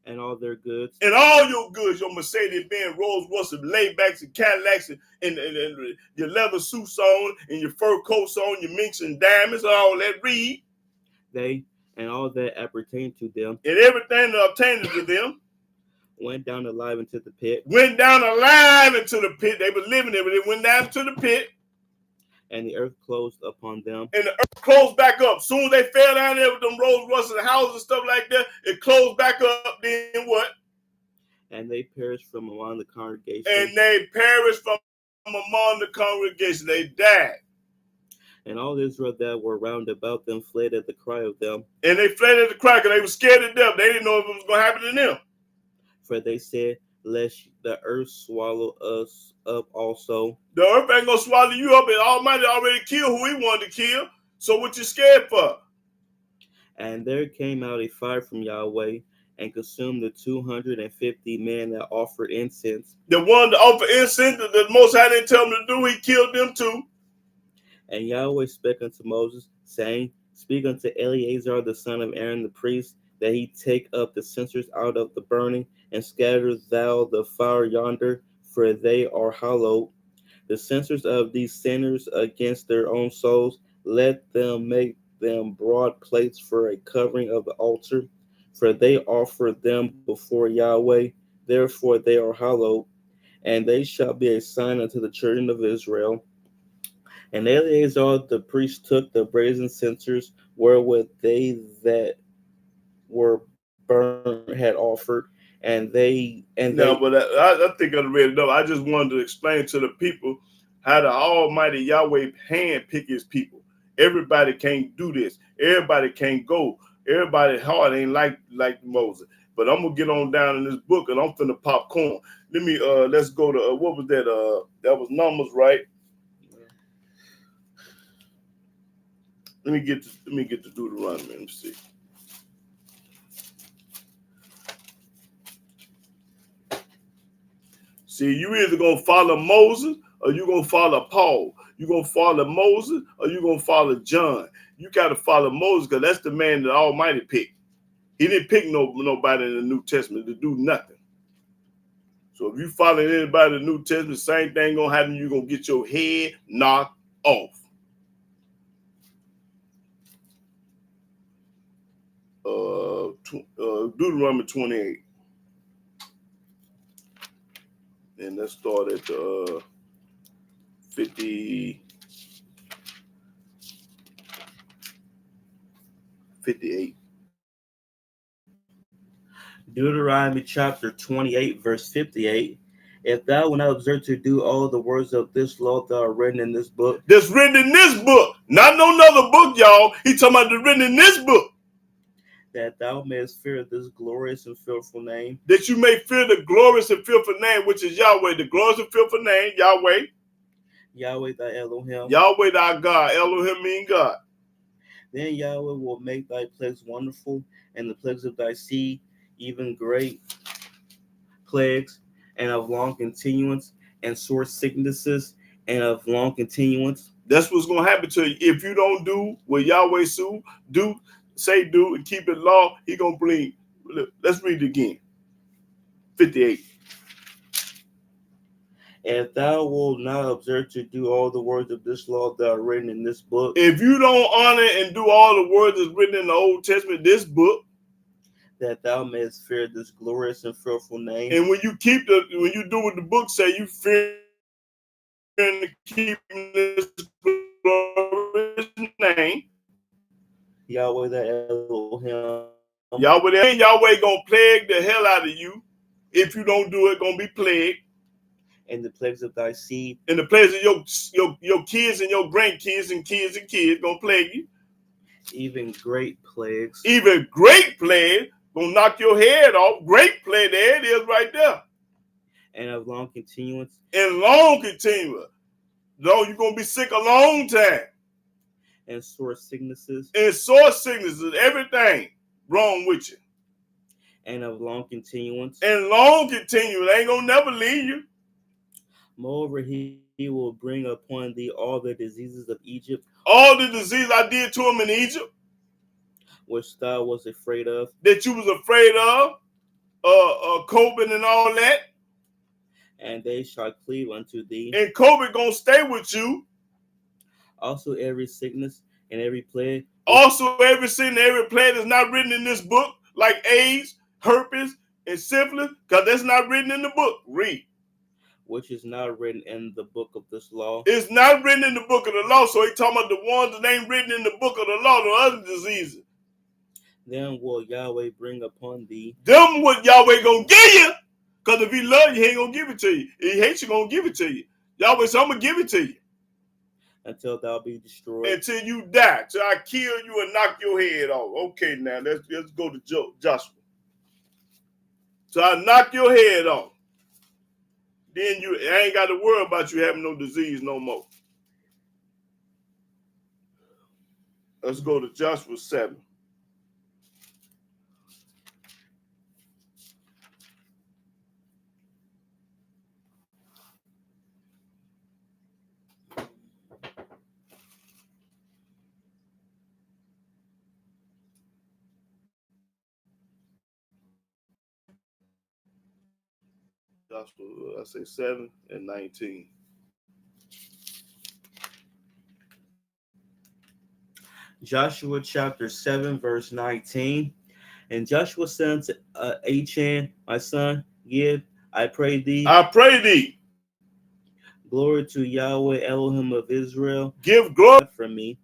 and all their goods, And all your goods, your Mercedes Benz, Rolls Royce, laybacks and Cadillacs, and your leather suits on, and your fur coats on, your minks and diamonds, all that. Read. they and all that appertain to them And everything that obtained to them went down alive into the pit, went down alive into the pit. They were living there, but they went down to the pit, and the earth closed upon them, and the earth closed back up. Soon as they fell down there with them Rolls Royces and houses and stuff like that, it closed back up. Then what? and they perished from among the congregation, And they perished from among the congregation. They died. and all Israel that were round about them fled at the cry of them. And they fled at the cry because they were scared to death. They didn't know if it was going to happen to them. For they said, lest the earth swallow us up also. The earth ain't going to swallow you up, and Almighty already killed who he wanted to kill. So what you scared for? And there came out a fire from Yahweh and consumed the 250 men that offered incense. The one to offer incense that the Most High didn't tell him to do, he killed them too. And Yahweh spake unto Moses, saying, Speak unto Eleazar the son of Aaron the priest, that he take up the censers out of the burning, and scatter thou the fire yonder, for they are hallowed. The censers of these sinners against their own souls, let them make them broad plates for a covering of the altar, for they offer them before Yahweh, therefore they are hallowed, and they shall be a sign unto the children of Israel. And Eleazar the priest took the brazen censers wherewith they that were burnt had offered, No, but I think I read it up. I just wanted to explain to the people how the Almighty Yahweh hand pick his people. Everybody can't do this. Everybody can't go. Everybody's heart ain't like Moses. But I'm gonna get on down in this book and I'm finna popcorn. Let's go to what was that? That was Numbers, right? Let me get to Deuteronomy. Let me see. See, you either gonna follow Moses or you gonna follow Paul. You gonna follow Moses or you gonna follow John. You gotta follow Moses because that's the man that Almighty picked. He didn't pick nobody in the New Testament to do nothing. So if you follow anybody in the New Testament, same thing gonna happen. You're gonna get your head knocked off. Deuteronomy 28. And let's start at 58. Deuteronomy chapter 28, verse 58. If thou wilt not observe to do all the words of this law that are written in this book, that's written in this book, not no other book, y'all. He talking about the written in this book. that thou mayest fear this glorious and fearful name, that you may fear the glorious and fearful name, which is Yahweh. The glorious and fearful name, Yahweh. Yahweh thy Elohim. Yahweh thy God. Elohim mean God. Then Yahweh will make thy plagues wonderful, and the plagues of thy seed, even great plagues, and of long continuance, and sore sicknesses, and of long continuance. That's what's going to happen to you. If you don't do what Yahweh say do, and keep it law, he going to bring. Look, let's read it again. 58. If thou wilt not observe to do all the words of this law that are written in this book, if you don't honor and do all the words that's written in the Old Testament, this book, that thou mayest fear this glorious and fearful name, and when you do what the book say, you fear and keep this glorious name, Yahweh thy Elohim, Yahweh gonna plague the hell out of you. If you don't do it, gonna be plagued. And the plagues of thy seed, and the plagues of your kids and your grandkids and kids gonna plague you. Even great plagues. Even great plague gonna knock your head off. Great plague, there it is right there. And of long continuance. And long continuance. No, you're gonna be sick a long time. And sore sicknesses. And sore sicknesses, everything wrong with you. And of long continuance. And long continuance. Ain't gonna never leave you. Moreover, he will bring upon thee all the diseases of Egypt. All the disease I did to him in Egypt. Which thou was afraid of. That you was afraid of. COVID and all that. And they shall cleave unto thee. And COVID gonna stay with you. Also every sickness and every plague. Also every sin and every plague that's not written in this book, like AIDS, herpes, and syphilis, because that's not written in the book. Read. Which is not written in the book of this law. It's not written in the book of the law, so he talking about the ones that ain't written in the book of the law, the other diseases. Then will Yahweh bring upon thee. Them what Yahweh gonna give you, because if he love you, he ain't gonna give it to you. If he hates you, gonna give it to you. Yahweh said, I'm gonna give it to you. Until thou be destroyed. Until you die. Till I kill you and knock your head off. Okay, now let's go to Joshua. So I knock your head off. Then I ain't got to worry about you having no disease no more. Let's go to Joshua 7. Joshua, I say 7 and 19. Joshua chapter 7, verse 19. And Joshua said unto Achan, my son, give, I pray thee. I pray thee. Glory to Yahweh Elohim of Israel. Give glory from me.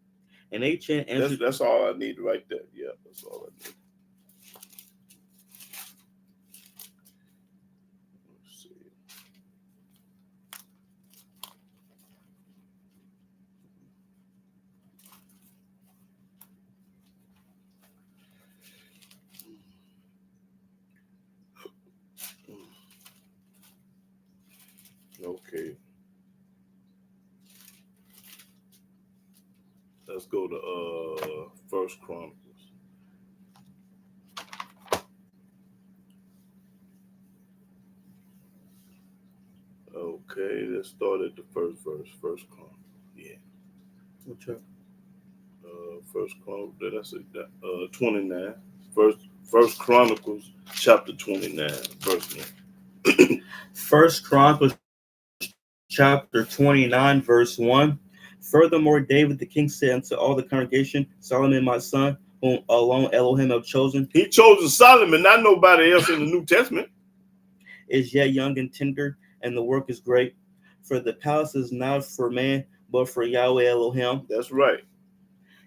And Achan answered. That's all I need right there. Yeah, that's all I need. Okay. Let's go to First Chronicles. Okay, let's start at the first verse. First Chronicles. Yeah. Okay. First Chronicles. Did I say that? 29. First Chronicles, chapter 29, verse 1. First Chronicles chapter 29, verse 1. Furthermore, David the king said unto all the congregation, Solomon my son, whom alone Elohim have chosen. He chosen Solomon, not nobody else in the New Testament. Is yet young and tender, and the work is great. For the palace is not for man, but for Yahweh Elohim. That's right.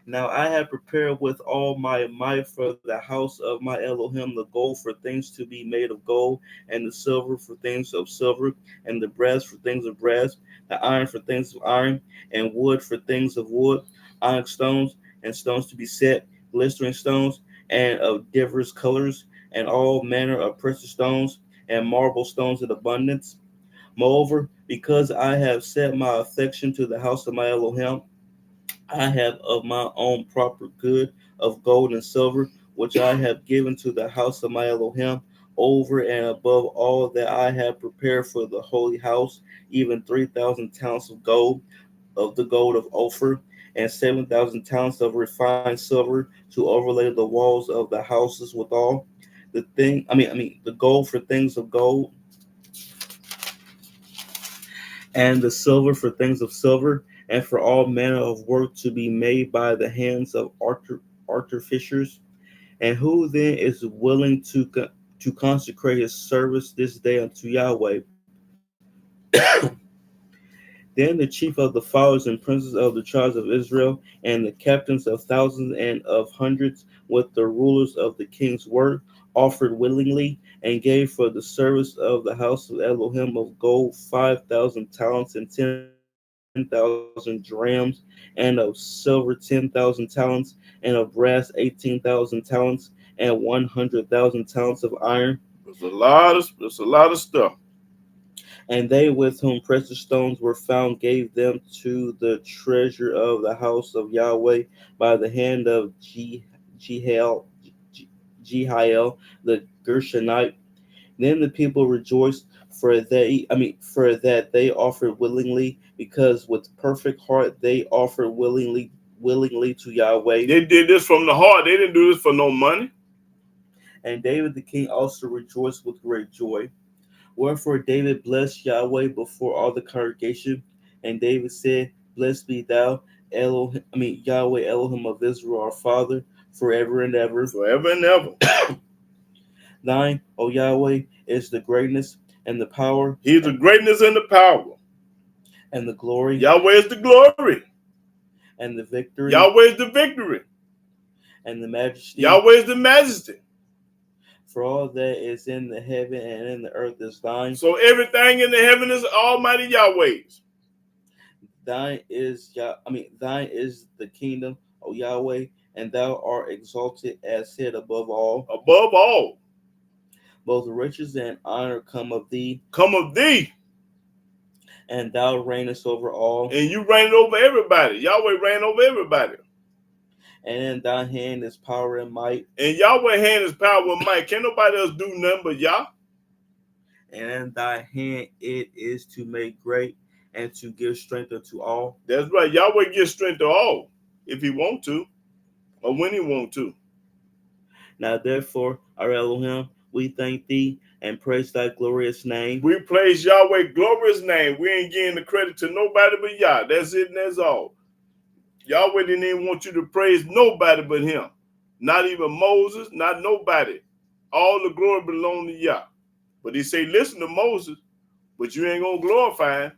Now I have prepared with all my might for the house of my Elohim the gold for things to be made of gold, and the silver for things of silver, and the brass for things of brass, the iron for things of iron, and wood for things of wood, onyx stones, and stones to be set, glistering stones, and of divers colors, and all manner of precious stones, and marble stones in abundance. Moreover, because I have set my affection to the house of my Elohim, I have of my own proper good of gold and silver, which I have given to the house of my Elohim, over and above all that I have prepared for the holy house, even 3,000 talents of gold, of the gold of Ophir, and 7,000 talents of refined silver to overlay the walls of the houses withal. The gold for things of gold, and the silver for things of silver, and for all manner of work to be made by the hands of artificers. And who then is willing to consecrate his service this day unto Yahweh? Then the chief of the fathers and princes of the tribes of Israel, and the captains of thousands and of hundreds, with the rulers of the king's work, offered willingly, and gave for the service of the house of Elohim of gold 5,000 talents, and 10,000 drams, and of silver 10,000 talents, and of brass 18,000 talents, and 100,000 talents of iron. It's a lot of stuff. And they with whom precious stones were found gave them to the treasure of the house of Yahweh by the hand of Jehiel, Jehiel the Gershonite. Then the people rejoiced for that they offered willingly, because with perfect heart they offered willingly to Yahweh. They did this from the heart. They didn't do this for no money. And David the king also rejoiced with great joy. Wherefore David blessed Yahweh before all the congregation, and David said, "Blessed be thou, Yahweh Elohim of Israel, our Father, forever and ever. Forever and ever. Thine, O Yahweh, is the greatness and the power, He's the greatness and the power. and the glory, Yahweh is the glory. and the victory, Yahweh is the victory. and the majesty. Yahweh is the majesty. For all that is in the heaven and in the earth is thine. So everything in the heaven is Almighty Yahweh's. Thine is the kingdom, O Yahweh, and thou art exalted as head above all. Above all. Both riches and honor come of thee, Come of thee. and thou reignest over all. And you reign over everybody. Yahweh reign over everybody. And in thy hand is power and might. And Yahweh hand is power and might. Can't nobody else do nothing but Yah. And in thy hand it is to make great and to give strength unto all. That's right. Yahweh gives strength to all if he want to or when he want to. Now therefore, our Elohim, we thank thee and praise thy glorious name. We praise Yahweh glorious name. We ain't giving the credit to nobody but Yah. That's it and that's all. Yahweh didn't even want you to praise nobody but him. Not even Moses, not nobody. All the glory belongs to Yah. But he say, listen to Moses, but you ain't going to glorify him.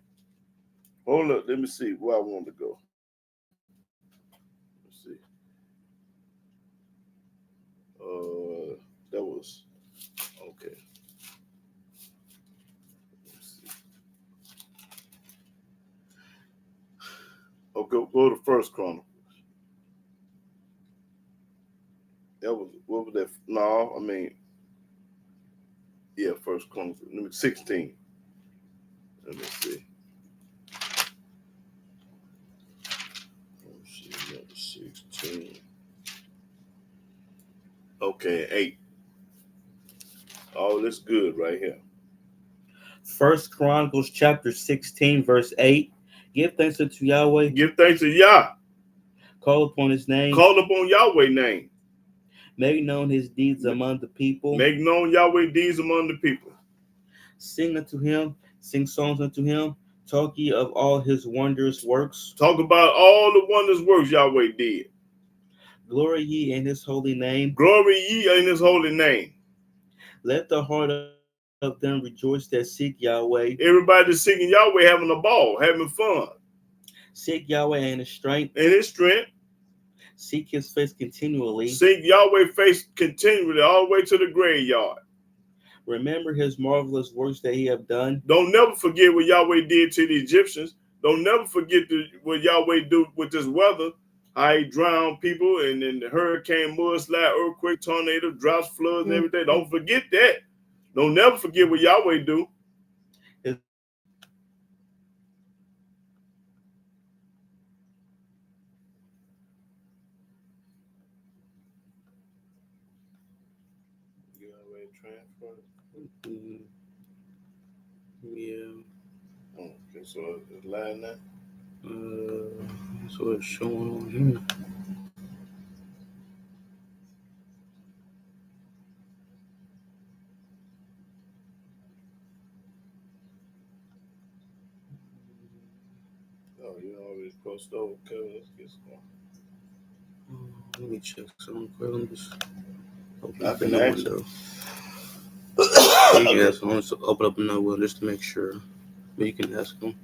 Hold up, let me see where I want to go. Let's see. That was, okay. Let's see. Okay, go to First Chronicles. That was, what was that? No, I mean, yeah, First Chronicles, number 16. Let me see. Let's see, number 16. Okay, 8. Oh, that's good right here. First Chronicles chapter 16, verse 8. Give thanks unto Yahweh. Give thanks to Yah. Call upon his name. Call upon Yahweh's name. Make known his deeds among the people. Make known Yahweh's deeds among the people. Sing unto him. Sing songs unto him. Talk ye of all his wondrous works. Talk about all the wondrous works Yahweh did. Glory ye in his holy name. Glory ye in his holy name. Let the heart of them rejoice that seek Yahweh. Everybody that's seeking Yahweh having a ball, having fun. Seek Yahweh and his strength. And his strength. Seek his face continually. Seek Yahweh's face continually all the way to the graveyard. Remember his marvelous works that he have done. Don't never forget what Yahweh did to the Egyptians. Don't never forget what Yahweh do with this weather. How he drowned people, and then the hurricane, mudslide, earthquake, tornado, droughts, floods, and everything. Don't forget that. Don't never forget what Yahweh do. Yahweh transfer. Yeah. Okay, so it's lying there. So it's showing on here. Oh, you always post over. Okay, let's get started. Let me check something quick. Let me just open I up can another ask window. You can ask them. Let's open up another window just to make sure. But you can ask them.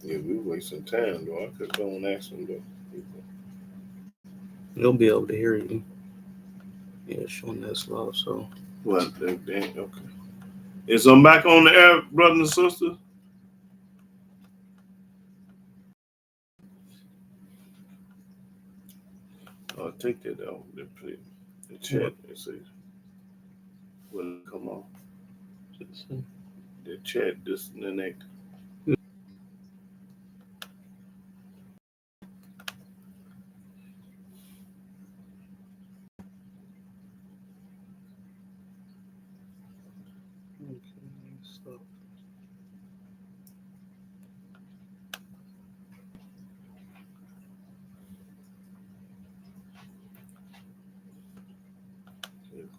Yeah, we wasting time though. I could go and ask them though. They'll be able to hear you. Yeah, it's showing that slow. So. What? Okay. Is I'm back on the air, brothers and sisters? I'll take that out. The chat. It says, will it come on? The chat disconnect. Stop.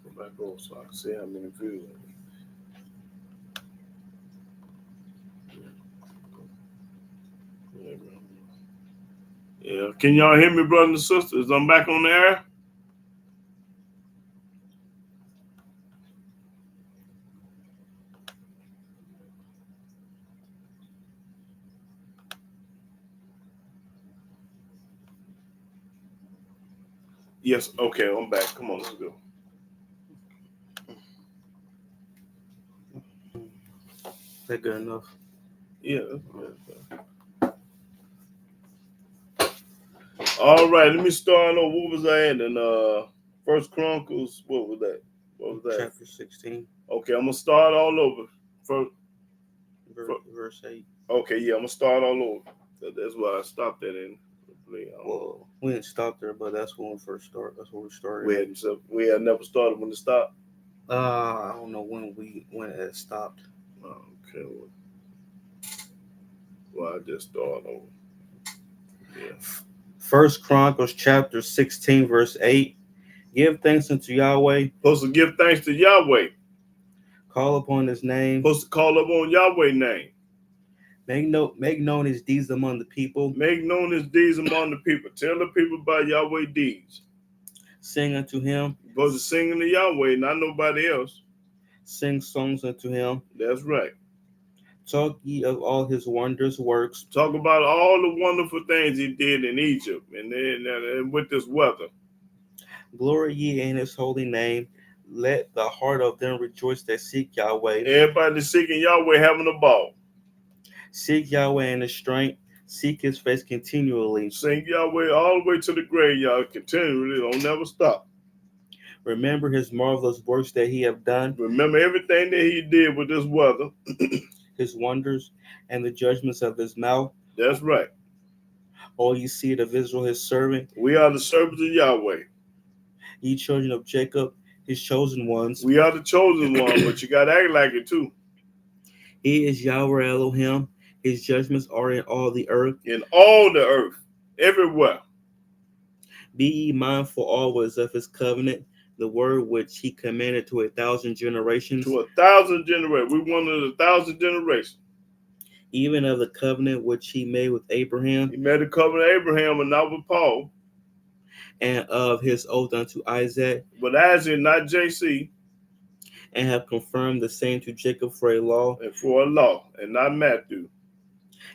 Go back over so I can see how many views. Yeah, can y'all hear me, brothers and sisters? I'm back on the air. Yes, okay, I'm back. Come on, let's go. Is that good enough? Yeah, that's good. All right, let me start on what was I in First Chronicles. What was that? Chapter 16. Okay, I'm gonna start all over. Verse 8. Okay, yeah, I'm gonna start all over. That's why I stopped that in. Well, we didn't stop there, but that's when we first started. That's where we started. We had never started when it stopped. I don't know when it stopped. Okay. Well, I just started over. Yeah. First Chronicles chapter 16, verse 8. Give thanks unto Yahweh. Supposed to give thanks to Yahweh. Call upon his name. Supposed to call upon Yahweh's name. Make known his deeds among the people. Make known his deeds among the people. Tell the people about Yahweh's deeds. Sing unto him. Supposed to sing unto Yahweh, not nobody else. Sing songs unto him. That's right. Talk ye of all his wondrous works. Talk about all the wonderful things he did in Egypt and with this weather. Glory ye in his holy name. Let the heart of them rejoice that seek Yahweh. Everybody seeking Yahweh having a ball. Seek Yahweh in his strength. Seek his face continually. Sing Yahweh all the way to the graveyard continually. Don't never stop. Remember his marvelous works that he have done. Remember everything that he did with this weather. His wonders and the judgments of his mouth. That's right. All ye seed of Israel, his servant. We are the servants of Yahweh. Ye children of Jacob, his chosen ones. We are the chosen one, but you got to act like it too. He is Yahweh Elohim. His judgments are in all the earth. In all the earth. Everywhere. Be ye mindful always of his covenant, the word which he commanded to 1,000 generations. To 1,000 generations. We wanted 1,000 generations. Even of the covenant which he made with Abraham. He made a covenant with Abraham and not with Paul. and of his oath unto Isaac, But Isaac, not JC, and have confirmed the same to Jacob for a law, and for a law, and not Matthew.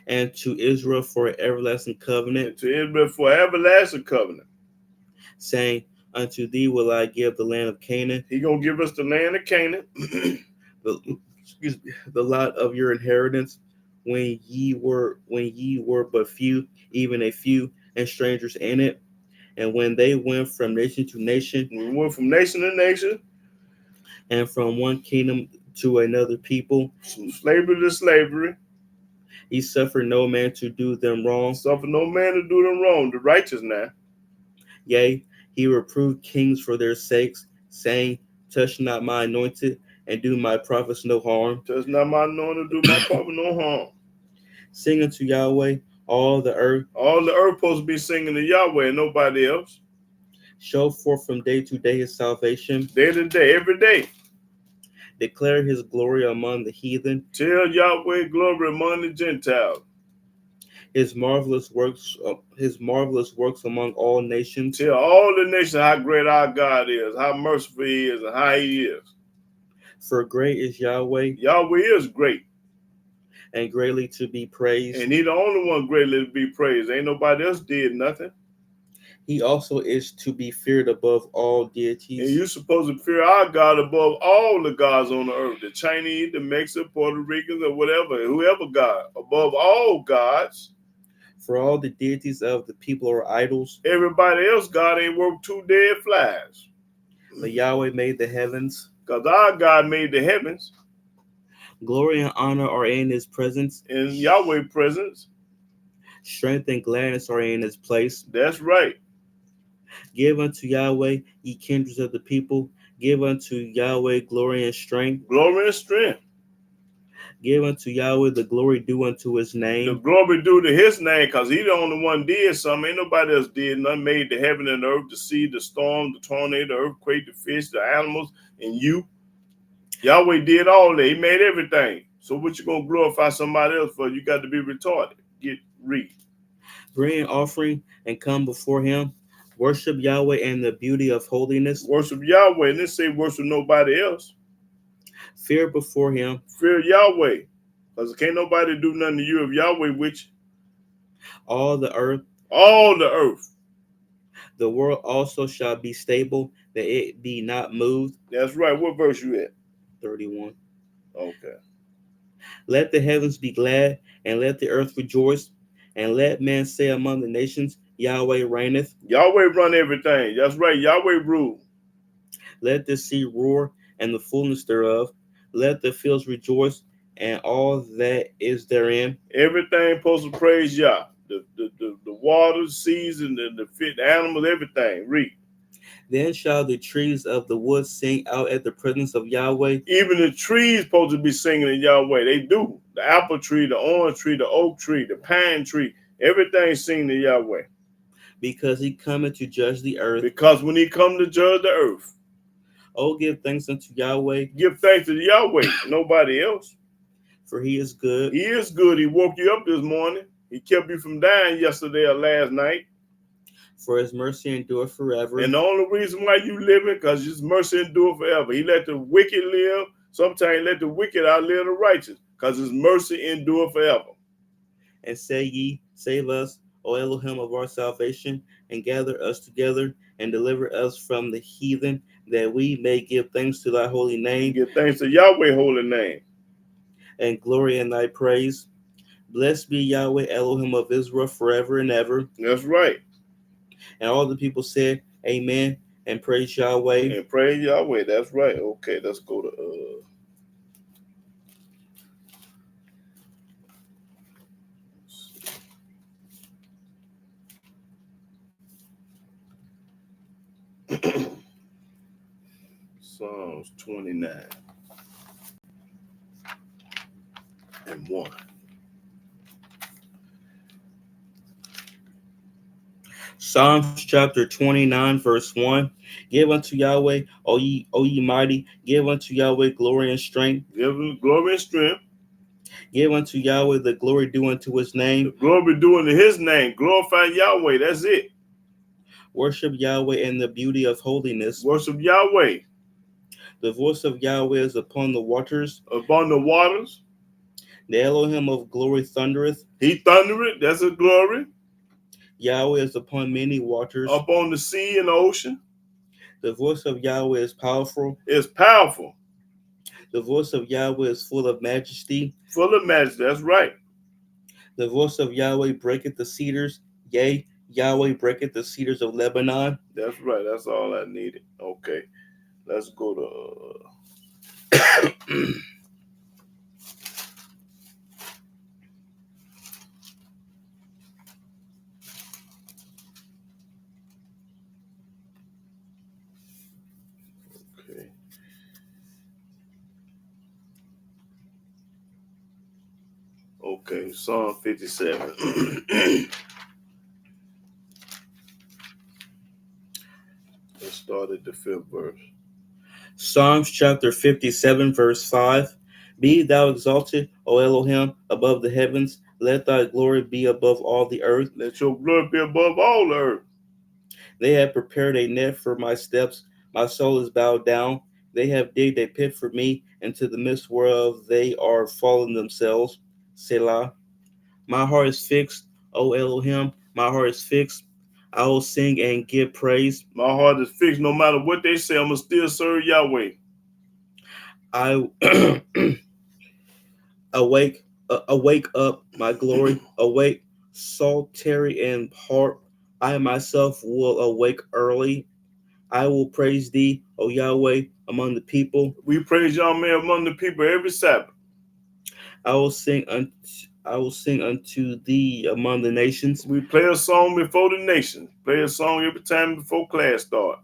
and to Israel for an everlasting covenant, And to Israel for everlasting covenant. saying, Unto thee will I give the land of Canaan, He gonna give us the land of Canaan. the lot of your inheritance, when ye were but few, even a few, and strangers in it. And when they went from nation to nation, We went from nation to nation, and from one kingdom to another people, from slavery to slavery. he suffered no man to do them wrong. Suffer no man to do them wrong. The righteous now. Yea, he reproved kings for their sakes, saying, Touch not my anointed, and do my prophets no harm. Touch not my anointed, do my prophet no harm. Sing unto Yahweh all the earth. All the earth supposed to be singing to Yahweh and nobody else. Show forth from day to day his salvation. Day to day, every day. Declare his glory among the heathen. Tell Yahweh glory among the Gentiles. His marvelous works among all nations. Tell all the nations how great our God is, how merciful he is, and how he is. For great is Yahweh, Yahweh is great. and greatly to be praised. And he the only one greatly to be praised. Ain't nobody else did nothing. He also is to be feared above all And deities. you're supposed to fear our God above all the gods on the earth. The Chinese, the Mexicans, Puerto Ricans, or whatever, whoever God. Above all gods. For all the deities of the people are idols. Everybody else, God ain't worth two dead flies. But Yahweh made the heavens. Because our God made the heavens. Glory and honor are in his presence. In Yahweh's presence. Strength and gladness are in his place. That's right. Give unto Yahweh, ye kindreds of the people. Give unto Yahweh glory and strength. Glory and strength. Give unto Yahweh the glory due unto his The name. glory due to his name, because he the only one did something. Ain't nobody else did nothing. Made the heaven and the earth, the sea, the storm, the tornado, the earthquake, the fish, the animals, and you. Yahweh did all that. He made everything. So what you gonna glorify somebody else for? You got to be retarded. Read. Bring an offering and come before him. Worship Yahweh in the beauty of holiness. Worship Yahweh. And then say worship nobody else. Fear before him. Fear Yahweh. Because can't nobody do nothing to you if Yahweh with you. All the earth. All the earth. The world also shall be stable, that it be not moved. That's right. What verse you at? 31. Okay. Let the heavens be glad, and let the earth rejoice, and let men say among the nations, Yahweh reigneth. Yahweh run everything. That's right. Yahweh rule. Let the sea roar, and the fullness thereof. Let the fields rejoice, and all that is therein. Everything supposed to praise Yah. The water, seas, and the fit animals, everything. Read. Then shall the trees of the wood sing out at the presence of Yahweh. Even the trees supposed to be singing in Yahweh. They do. The apple tree, the orange tree, the oak tree, the pine tree, everything singing to Yahweh. Because he cometh to judge the earth. Because when he come to judge the earth. Oh, give thanks unto Yahweh. Give thanks to Yahweh, nobody else. For he is good. He is good. He woke you up this morning. He kept you from dying yesterday or last night. For his mercy endure forever. And the only reason why you living, because his mercy endure forever. He let the wicked live. Sometimes he let the wicked outlive the righteous, because his mercy endure forever. And say ye, save us, O Elohim of our salvation, and gather us together, and deliver us from the heathen, that we may give thanks to thy holy name. Give thanks to Yahweh's holy name. And glory in thy praise. Blessed be Yahweh Elohim of Israel forever and ever. That's right. And all the people said, Amen, and praise Yahweh. And praise Yahweh. That's right. Okay, let's go to Psalms 29 and 1. Psalms chapter 29, verse 1. Give unto Yahweh, O ye mighty, give unto Yahweh glory and strength. Give him glory and strength. Give unto Yahweh the glory due unto his name. The glory due unto his name. Glorify Yahweh. That's it. Worship Yahweh in the beauty of holiness. Worship Yahweh. The voice of Yahweh is upon the waters. Upon the waters. The Elohim of glory thundereth. He thundereth. That's a glory. Yahweh is upon many waters. Upon the sea and the ocean. The voice of Yahweh is powerful. It's powerful. The voice of Yahweh is full of majesty. Full of majesty. That's right. The voice of Yahweh breaketh the cedars. Yea, Yahweh breaketh the cedars of Lebanon. That's right. That's all I needed. Okay. Let's go to okay. Okay, Psalm 57. Let's start at the 5th verse. Psalms chapter 57, verse 5. Be thou exalted, O Elohim, above the heavens. Let thy glory be above all the earth. Let your glory be above all the earth. They have prepared a net for my steps. My soul is bowed down. They have digged a pit for me, into the midst whereof they are fallen themselves. Selah. My heart is fixed, O Elohim. My heart is fixed. I will sing and give praise. My heart is fixed. No matter what they say, I'm going to still serve Yahweh. I awake up, my glory. Awake, solitary and harp. I myself will awake early. I will praise thee, O Yahweh, among the people. We praise Yahweh among the people every Sabbath. I will sing unto thee among the nations. We play a song before the nations. Play a song every time before class start.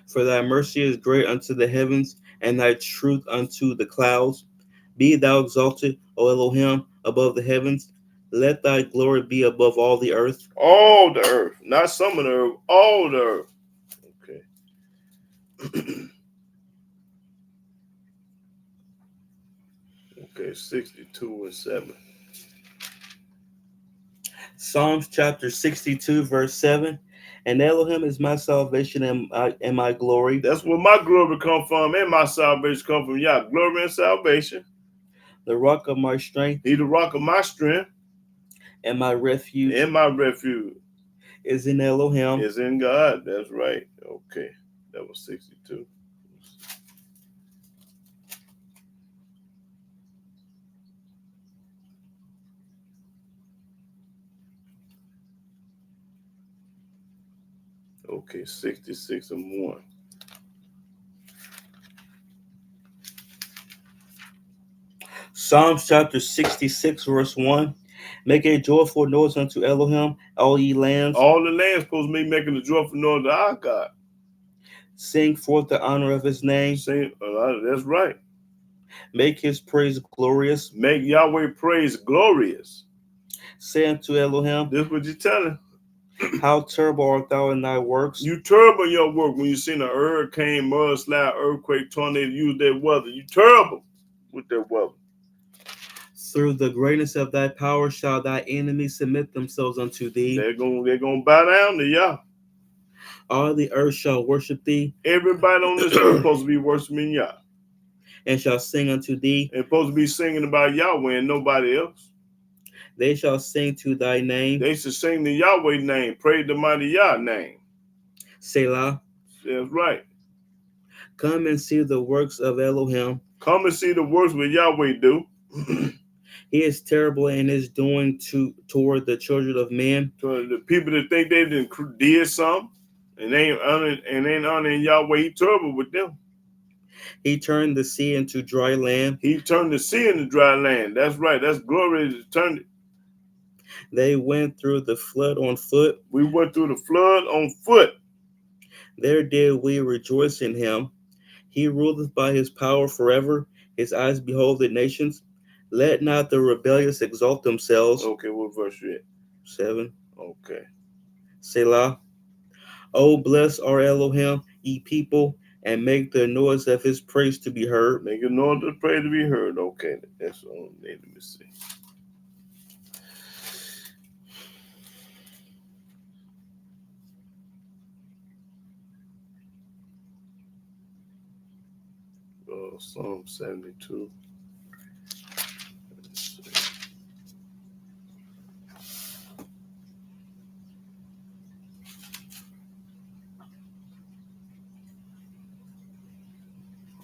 For thy mercy is great unto the heavens, and thy truth unto the clouds. Be thou exalted, O Elohim, above the heavens. Let thy glory be above all the earth. All the earth. Not some of the earth. All the earth. Okay. Okay, 62 and 7. Psalms chapter 62, verse 7. And Elohim is my salvation and my glory. That's where my glory come from, and my salvation come from. Yah, glory and salvation. The rock of my strength. He the rock of my strength. And my refuge. And my refuge. Is in Elohim. Is in God. That's right. Okay. That was 62. Okay, 66 and 1. Psalms chapter 66, verse 1. Make a joyful noise unto Elohim, all ye lands. All the lands supposed to be making a joyful noise to our God. Sing forth the honor of his name. Sing, that's right. Make his praise glorious. Make Yahweh praise glorious. Say unto Elohim, this is what you're telling. How terrible art thou in thy works. You terrible in your work when you seen a hurricane, mudslide, earthquake, tornado, use that weather. You terrible with that weather. Through the greatness of thy power shall thy enemies submit themselves unto thee. They're gonna bow down to Yah. All the earth shall worship thee. Everybody on this earth supposed to be worshiping Yah. And shall sing unto thee. They're supposed to be singing about Yahweh and nobody else. They shall sing to thy name. They should sing the Yahweh name. Praise the mighty Yah name. Selah. That's right. Come and see the works of Elohim. Come and see the works what Yahweh do. He is terrible in his doing toward the children of men. To the people that think they did something and ain't honoring Yahweh, he terrible with them. He turned the sea into dry land. He turned the sea into dry land. That's right. That's glory to turn it. They went through the flood on foot. We went through the flood on foot. There did we rejoice in him. He ruleth by his power forever. His eyes behold the nations. Let not the rebellious exalt themselves. Okay, what verse you at? 7. Okay. Selah. Oh, bless our Elohim, ye people, and make the noise of his praise to be heard. Make a noise of praise to be heard. Okay, that's all. Let me see. Psalm 72.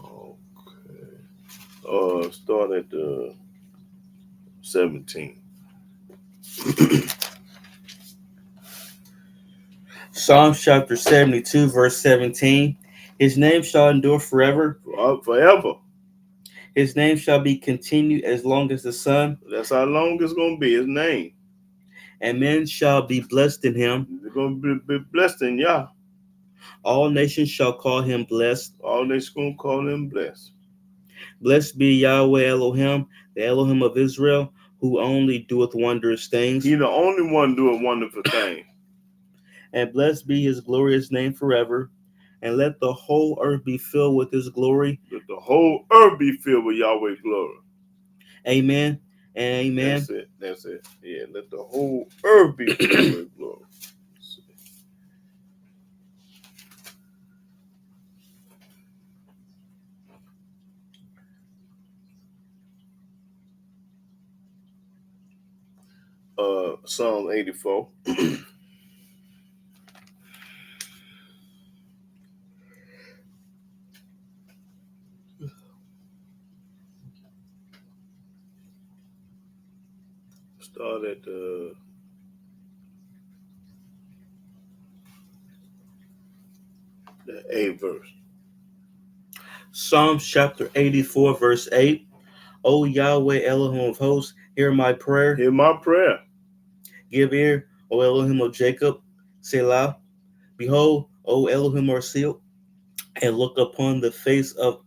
Okay. Start at the 17. Psalms chapter 72, verse 17. His name shall endure forever. Forever. His name shall be continued as long as the sun. That's how long it's going to be, his name. And men shall be blessed in him. They're going to be blessed in Yah. All nations shall call him blessed. All nations going to call him blessed. Blessed be Yahweh Elohim, the Elohim of Israel, who only doeth wondrous things. He the only one doing wonderful things. And blessed be his glorious name forever. And let the whole earth be filled with his glory. Let the whole earth be filled with Yahweh's glory. Amen and amen. That's it. That's it. Yeah, let the whole earth be filled with his glory. Psalm 84. Start at the 8th verse. Psalms chapter 84, verse 8. O Yahweh Elohim of hosts, hear my prayer. Hear my prayer. Give ear, O Elohim of Jacob, Selah. Behold, O Elohim are sealed, and look upon the face of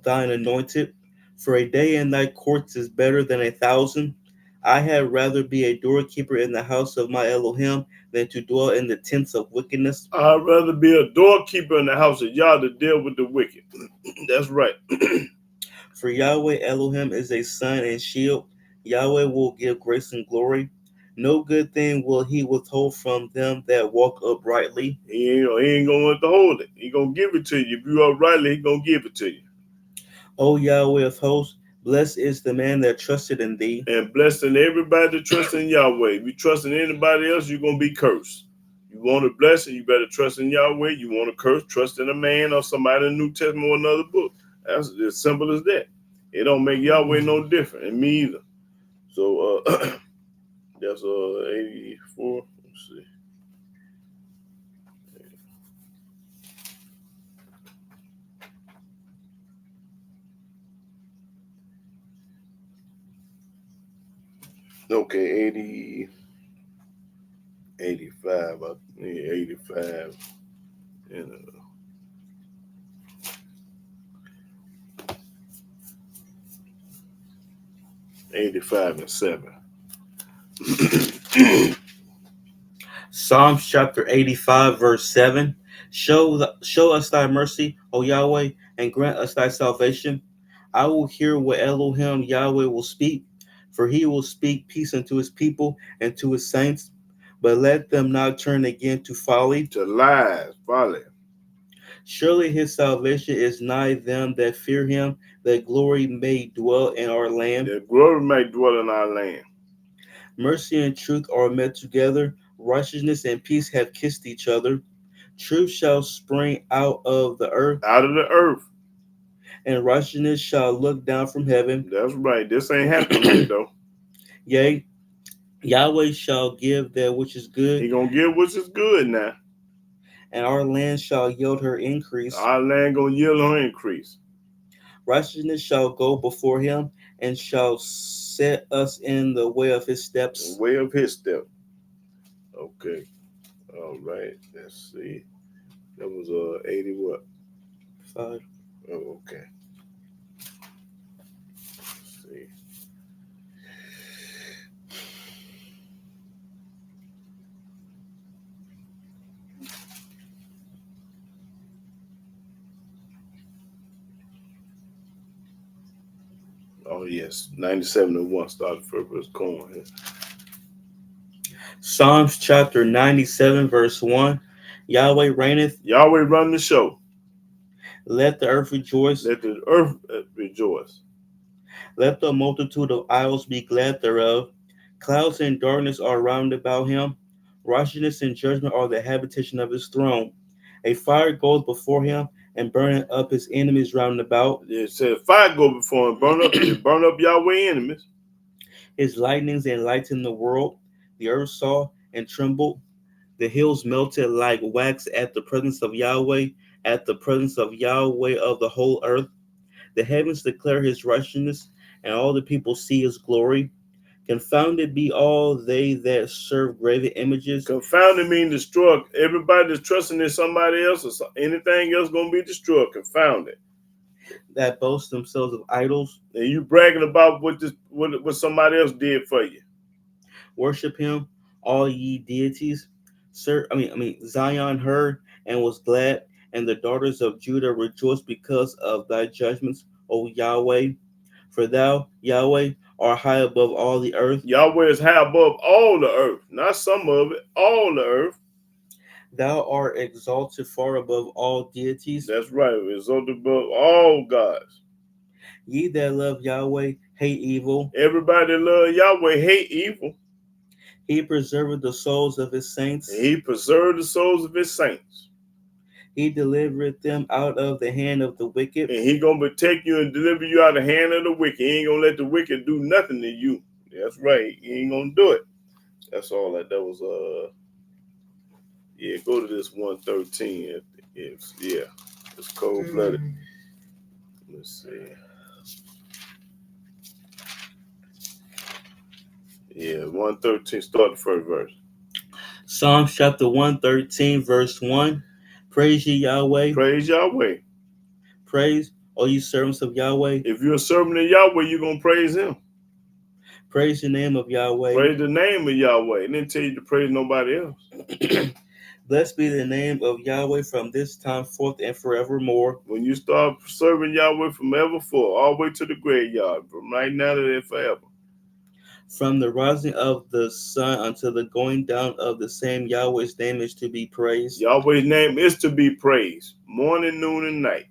thine anointed. For a day in thy courts is better than 1,000. I had rather be a doorkeeper in the house of my Elohim than to dwell in the tents of wickedness. I'd rather be a doorkeeper in the house of Yah to deal with the wicked. That's right. For Yahweh Elohim is a sun and shield. Yahweh will give grace and glory. No good thing will he withhold from them that walk uprightly. He ain't going to withhold it. He going to give it to you. If you uprightly, he going to give it to you. O Yahweh of hosts, blessed is the man that trusted in thee. And blessed in everybody that trusts in Yahweh. If you trust in anybody else, you're going to be cursed. You want a blessing, you better trust in Yahweh. You want a curse, trust in a man or somebody in the New Testament or another book. That's as simple as that. It don't make Yahweh no different, and me either. So that's 84. Let's see. Okay, 80, 85. 85. And 85 and 7. Psalms chapter 85, verse 7. Show us thy mercy, O Yahweh, and grant us thy salvation. I will hear what Elohim Yahweh will speak, for he will speak peace unto his people and to his saints. But let them not turn again to folly. To lies, folly. Surely his salvation is nigh them that fear him, that glory may dwell in our land. That glory may dwell in our land. Mercy and truth are met together. Righteousness and peace have kissed each other. Truth shall spring out of the earth, Out of the earth. and righteousness shall look down from heaven. That's right. This ain't happening yet, though. Yea, Yahweh shall give that which is good. He gonna give which is good now. And our land shall yield her increase. Our land gonna yield her increase. Righteousness shall go before him, and shall set us in the way of his steps. The way of his step. Okay. All right. Let's see. That was 80 what? 5. Oh, okay. Let's see. Oh yes, 97 and 1 started first verse corn here. Psalms chapter 97, verse 1. Yahweh reigneth. Yahweh run the show. Let the earth rejoice. Let the earth rejoice. Let the multitude of isles be glad thereof. Clouds and darkness are round about him. Righteousness and judgment are the habitation of his throne. A fire goes before him and burning up his enemies round about. It said fire go before him, burn up Yahweh enemies. His lightnings enlightened the world. The earth saw and trembled. The hills melted like wax at the presence of Yahweh, at the presence of Yahweh of the whole earth. The heavens declare his righteousness, and all the people see his glory. Confounded be all they that serve graven images, Confounded mean destroyed. Everybody that's trusting in somebody else or anything else gonna be destroyed. Confounded. that boast themselves of idols. And you bragging about what somebody else did for you. Worship him, all ye deities. Zion heard and was glad, and the daughters of Judah rejoiced because of thy judgments, O Yahweh. For thou, Yahweh, art high above all the earth. Yahweh is high above all the earth, not some of it, all the earth. Thou art exalted far above all deities. That's right, exalted above all gods. Ye that love Yahweh hate evil. Everybody that love Yahweh hate evil. He preserveth the souls of his saints. And he preserved the souls of his saints. He delivereth them out of the hand of the wicked. And he gonna protect you and deliver you out of the hand of the wicked. He ain't gonna let the wicked do nothing to you. That's right. He ain't gonna do it. That's all that was yeah, go to this 113. It's cold blooded. Let's see. Yeah, 113. Start the first verse. Psalms chapter 113, verse 1. Praise ye Yahweh. Praise Yahweh. Praise, O ye servants of Yahweh. If you're a servant of Yahweh, you're going to praise him. Praise the name of Yahweh. Praise the name of Yahweh. And then tell you to praise nobody else. Blessed be the name of Yahweh from this time forth and forevermore. When you start serving Yahweh from ever forth, all the way to the graveyard, from right now to then forever. From the rising of the sun until the going down of the same, Yahweh's name is to be praised. Yahweh's name is to be praised, morning, noon, and night.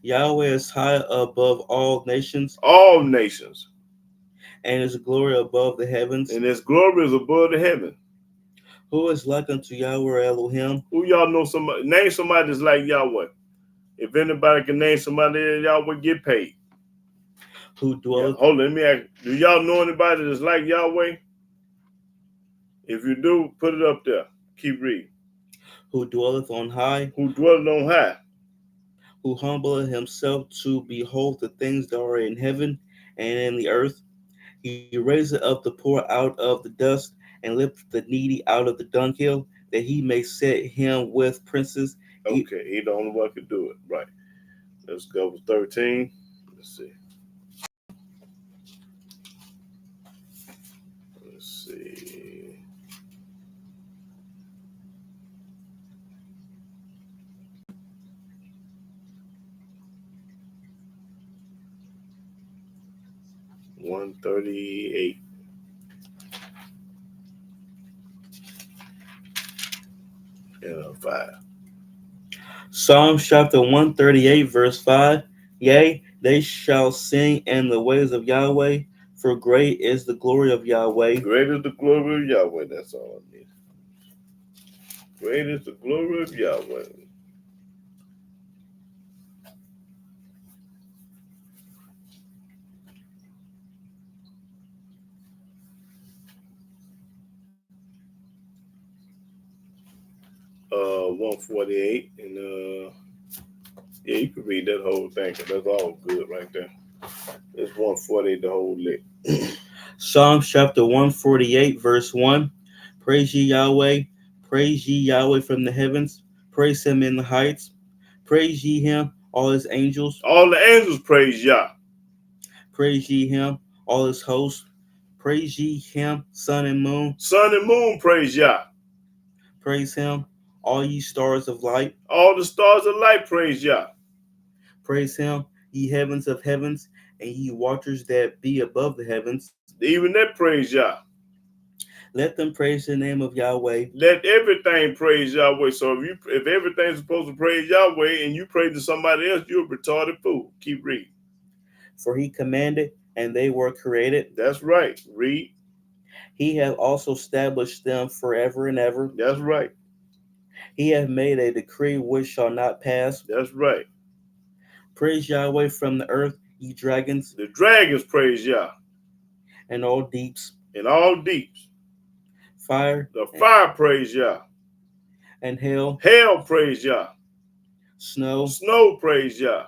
Yahweh is high above all nations. All nations. And his glory above the heavens. And his glory is above the heaven. Who is like unto Yahweh Elohim? Who y'all know somebody? Name somebody that's like Yahweh. If anybody can name somebody that Yahweh, get paid. Who dwelleth? Hold on, let me ask. Do y'all know anybody that's like Yahweh? If you do, put it up there. Keep reading. Who dwelleth on high? Who dwelleth on high? Who humbleth himself to behold the things that are in heaven and in the earth? He raiseth up the poor out of the dust and lifteth the needy out of the dunghill, that he may set him with princes. Okay, he the only one could do it. Right. Let's go with 13. Let's see. Let's see. $138. And 5. Psalms chapter 138, verse 5. Yea, they shall sing in the ways of Yahweh, for great is the glory of Yahweh. Great is the glory of Yahweh. That's all I need. Great is the glory of Yahweh. Uh, 148, and yeah, you can read that whole thing, because that's all good right there. It's 148, the whole lick. Psalms chapter 148, verse 1. Praise ye Yahweh. Praise ye Yahweh from the heavens. Praise him in the heights. Praise ye him, all his angels. All the angels praise Yah. Praise ye him, all his hosts. Praise ye him, sun and moon. Sun and moon praise Yah. Praise him, all ye stars of light. All the stars of light praise Yah. Praise him, ye heavens of heavens, and ye waters that be above the heavens. Even that praise Yah. Let them praise the name of Yahweh. Let everything praise Yahweh. So if everything's supposed to praise Yahweh and you praise somebody else, you're a retarded fool. Keep reading. For he commanded, and they were created. That's right. Read. He hath also established them forever and ever. That's right. He hath made a decree which shall not pass. That's right. Praise Yahweh from the earth, ye dragons. The dragons praise Yah. And all deeps. And all deeps. Fire. The fire praise Yah. And hell. Hell praise Yah. Snow. Snow praise Yah.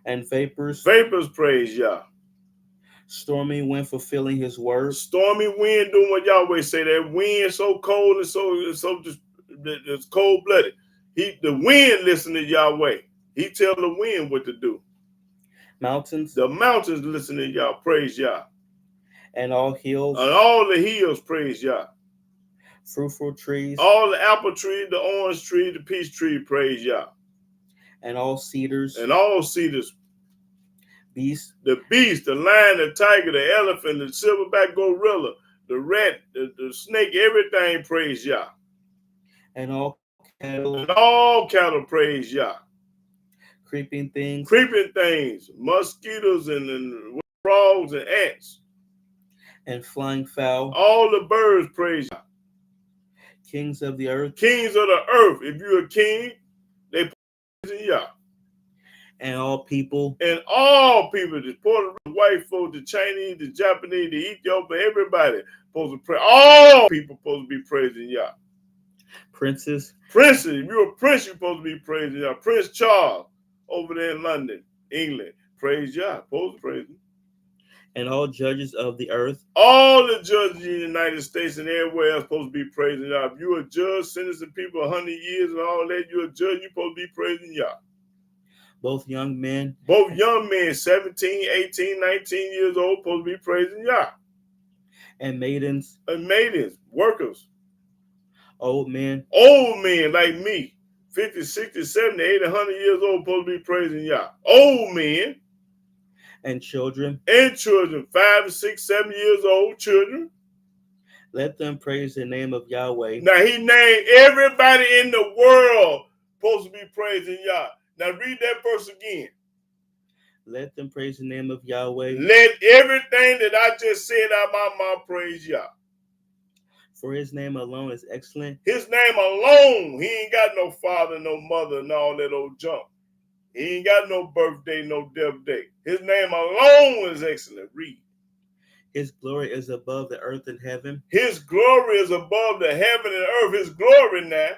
And vapors. Vapors praise Yah. Stormy wind fulfilling his word. Stormy wind doing what Yahweh say. That wind so cold and so just it's cold blooded. The wind listen to Yahweh. He tell the wind what to do. Mountains. The mountains listen to Yah. Praise Yah. And all hills. And all the hills praise Yah. Fruitful trees. All the apple tree, the orange tree, the peach tree praise Yah. And all cedars. And all cedars. Beast. The beast, the lion, the tiger, the elephant, the silverback gorilla, the rat, the snake, everything praise Yah. And all cattle. And all cattle praise Yah. Creeping things. Creeping things, mosquitoes and frogs and ants. And flying fowl. All the birds praise Yah. Kings of the earth. Kings of the earth. If you're a king, they praise Yah. And all people. And all people, the Puerto Rican, white folks, the Chinese, the Japanese, the Ethiopian, everybody supposed to pray. All people supposed to be praising Yah. Princes. Princes. If you're a prince, you're supposed to be praising Yah. Prince Charles over there in London, England. Praise Yah. Supposed to praise him. And all judges of the earth. All the judges in the United States and everywhere else supposed to be praising Yah. If you're a judge, sentencing people 100 years and all that, you're a judge, you're supposed to be praising Yah. Both young men. Both young men, 17, 18, 19 years old, supposed to be praising Yah. And maidens. And maidens, workers. Old men. Old men like me, 50, 60, 70, 80, 100 years old, supposed to be praising Yah. Old men. And children. And children, 5, 6, 7 years old, children. Let them praise the name of Yahweh. Now he named everybody in the world supposed to be praising Yah. Now read that verse again. Let them praise the name of Yahweh. Let everything that I just said out my mouth praise Yah. For his name alone is excellent. His name alone. He ain't got no father, no mother, and all that old junk. He ain't got no birthday, no death day. His name alone is excellent. Read. His glory is above the earth and heaven. His glory is above the heaven and earth. His glory now.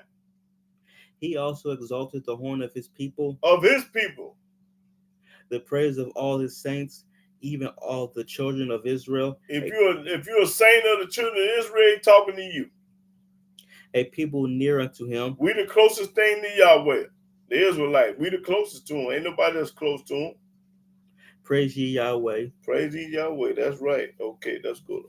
He also exalted the horn of his people. Of his people. The praise of all his saints, even all the children of Israel. If you're a saint of the children of Israel, he's talking to you. A people near unto him. We the closest thing to Yahweh. The Israelites. We the closest to him. Ain't nobody else close to him. Praise ye Yahweh. Praise ye Yahweh. That's right. Okay, that's good.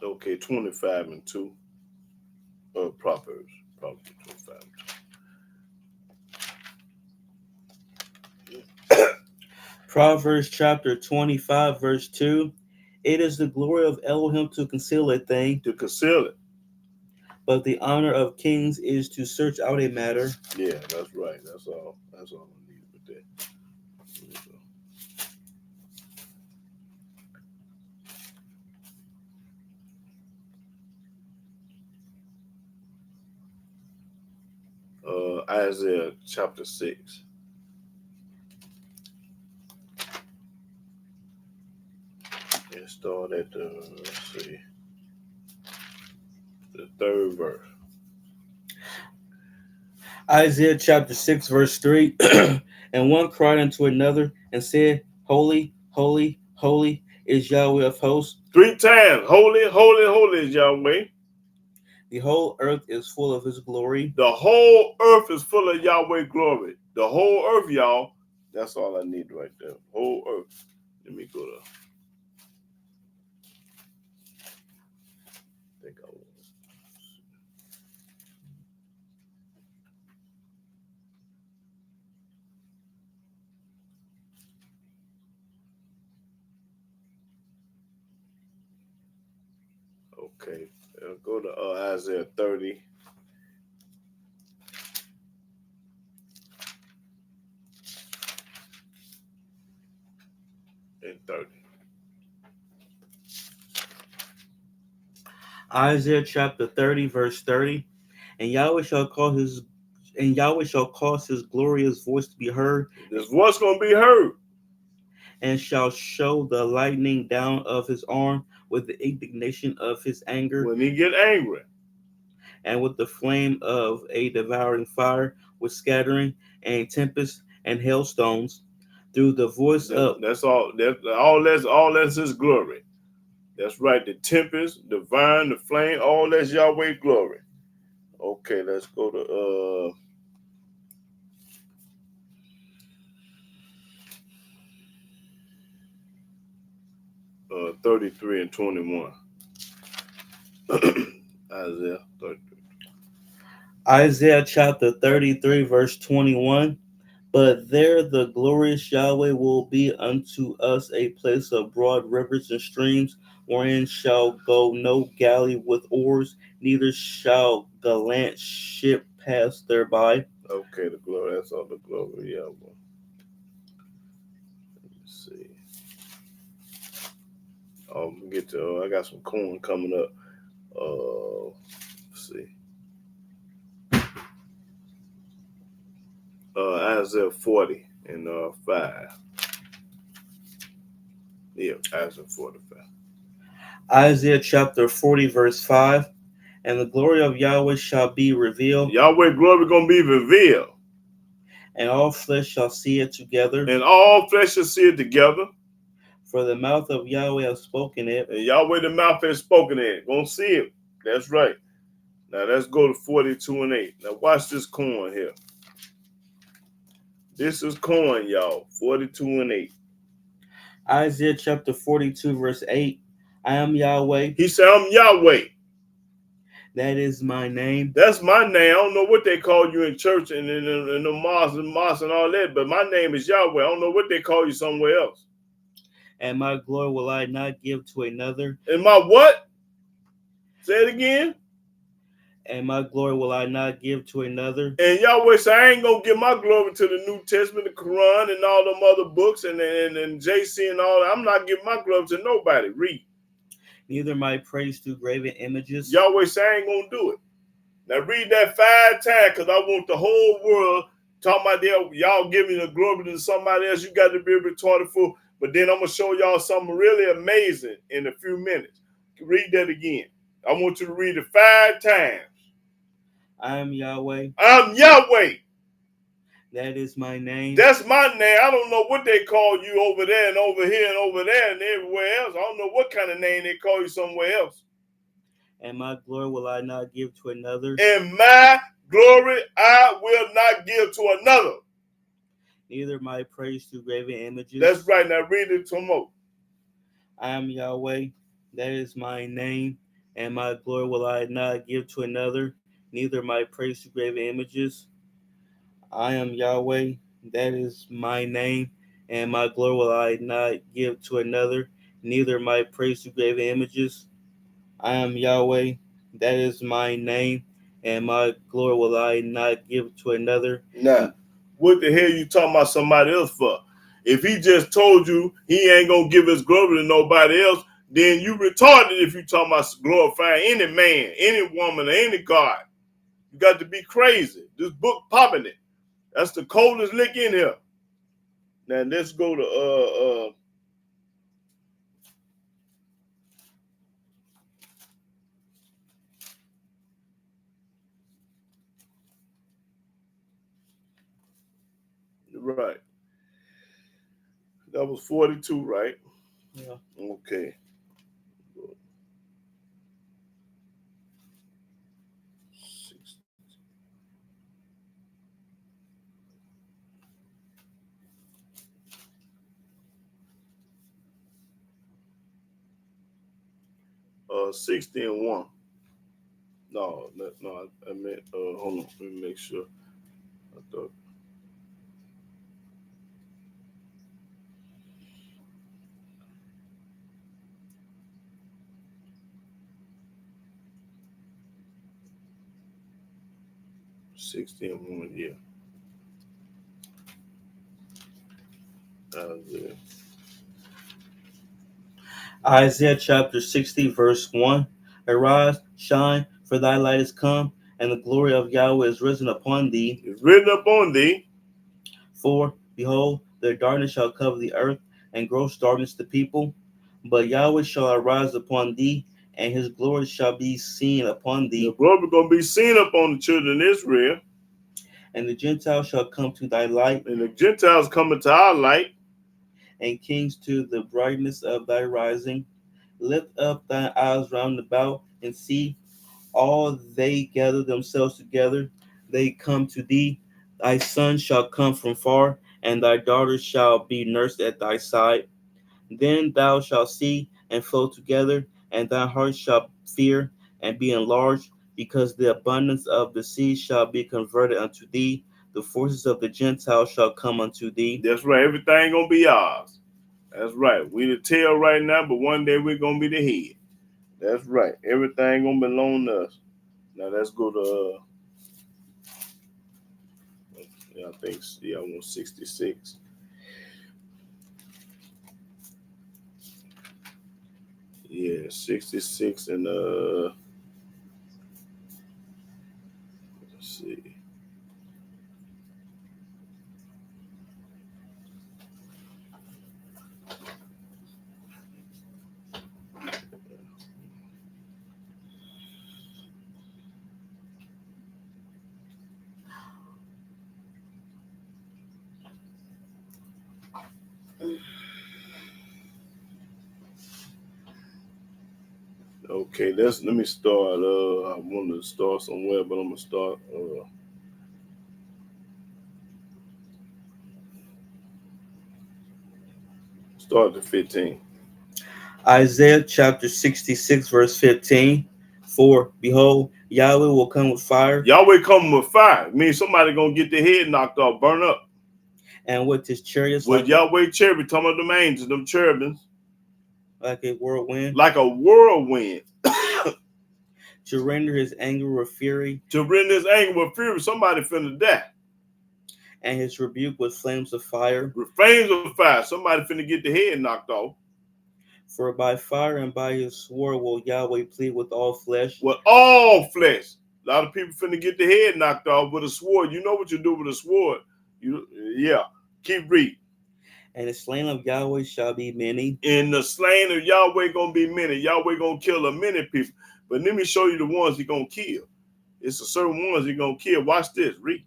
Okay, 25 and 2. Proverbs 25 and 2. Proverbs chapter 25, verse 2. It is the glory of Elohim to conceal a thing. To conceal it. But the honor of kings is to search out a matter. Yeah, that's right. That's all. That's all I need with that. Isaiah chapter 6. Let's start at the 3rd verse. Isaiah chapter 6, verse 3. And one cried unto another and said, Holy, holy, holy is Yahweh of hosts. 3 times. Holy, holy, holy is Yahweh. The whole earth is full of his glory. The whole earth is full of Yahweh glory. The whole earth, y'all. That's all I need right there. Whole earth. Let me go to. I think I want. Okay. Go to Isaiah 30 and 30. Isaiah chapter 30, verse 30. And Yahweh shall cause his glorious voice to be heard, This voice gonna be heard. and shall show the lightning down of his arm with the indignation of his anger, When he get angry. and with the flame of a devouring fire, with scattering and tempest and hailstones, through the voice of That's all. All that's his glory. That's right. The tempest, the vine, the flame, all that's Yahweh glory. Okay, let's go to 33 and 21. Isaiah 33. Isaiah chapter 33, verse 21. But there the glorious Yahweh will be unto us a place of broad rivers and streams, wherein shall go no galley with oars, neither shall gallant ship pass thereby. Okay, the glory. That's all the glory. Yeah. Well, let's see. Get to. I got some corn coming up. Let's see. Isaiah 40 and 5. Yeah, Isaiah 45. Isaiah chapter 40, verse 5. And the glory of Yahweh shall be revealed, Yahweh glory gonna be revealed, and all flesh shall see it together. and all flesh shall see it together. For the mouth of Yahweh has spoken it. And Yahweh the mouth has spoken it. Gonna see it. That's right. Now let's go to 42 and 8. Now watch this corn here. This is corn, y'all. 42 and 8. Isaiah chapter 42, verse 8. I am Yahweh, He said, I'm Yahweh. that is my name. That's my name. I don't know what they call you in church and in the mosque and all that, but my name is Yahweh. I don't know what they call you somewhere else. And my glory will I not give to another. And my what? Say it again. And my glory will I not give to another. And Yahweh said, I ain't gonna give my glory to the New Testament, the Quran, and all them other books, and JC and all that. I'm not giving my glory to nobody. Read. Neither my praise to graven images. Yahweh said, I ain't gonna do it. Now read that 5 times, because I want the whole world talking about y'all giving the glory to somebody else. You got to be retarded for. But then I'm gonna show y'all something really amazing in a few minutes. Read that again. I want you to read it 5 times. I am Yahweh. I'm Yahweh. That is my name. That's my name. I don't know what they call you over there and over here and over there and everywhere else. I don't know what kind of name they call you somewhere else. And my glory will I not give to another. And my glory I will not give to another. Neither my praise to graven images. That's right. Now read it some more. I am Yahweh. That is my name. And my glory will I not give to another. Neither my praise to graven images. I am Yahweh. That is my name. And my glory will I not give to another. Neither my praise to graven images. I am Yahweh. That is my name. And my glory will I not give to another. Now, what the hell you talking about somebody else for? If he just told you he ain't gonna give his glory to nobody else, then you retarded if you talking about glorifying any man, any woman, or any God. You got to be crazy. This book popping it. That's the coldest lick in here. Now let's go to right. That was 42, right? Yeah. Okay. 60 and 1. No, I meant, hold on, let me make sure. I thought 60 and 1, yeah. Isaiah. Isaiah chapter 60, verse 1. Arise, shine, for thy light is come, and the glory of Yahweh is risen upon thee. It's written upon thee. For, behold, the darkness shall cover the earth, and gross darkness the people. But Yahweh shall arise upon thee, and his glory shall be seen upon The thee. glory going to be seen upon the children of Israel. And the Gentiles shall come to thy light, And the Gentiles coming to our light. and kings to the brightness of thy rising. Lift up thine eyes round about, and see, all they gather themselves together. They come to thee. Thy sons shall come from far, and thy daughters shall be nursed at thy side. Then thou shalt see and flow together, and thy heart shall fear and be enlarged, because the abundance of the sea shall be converted unto thee. The forces of the Gentiles shall come unto thee. That's right. Everything going to be ours. That's right. We the tail right now, but one day we're going to be the head. That's right. Everything going to belong to us. Now let's go to, I think, I want 66. Yeah, 66 and, let's see. Okay, let me start. I wanted to start somewhere, but I'm gonna start. Start at 15. Isaiah chapter 66, verse 15. For, behold, Yahweh will come with fire, Yahweh coming with fire. Means somebody gonna get their head knocked off, burn up. and with his chariots With Yahweh cherubim, talking about them angels, them cherubims, like a whirlwind, like a whirlwind, to render his anger with fury, to render his anger with fury. Somebody finna die. and his rebuke with flames of fire. With flames of fire, somebody finna get their head knocked off. For by fire and by his sword will Yahweh plead with all flesh. With all flesh. A lot of people finna get their head knocked off with a sword. You know what you do with a sword. Yeah. Keep reading. And the slain of Yahweh shall be many. And the slain of Yahweh gonna be many. Yahweh gonna kill a many people. But let me show you the ones he gonna kill. It's a certain ones he gonna kill. Watch this. Read.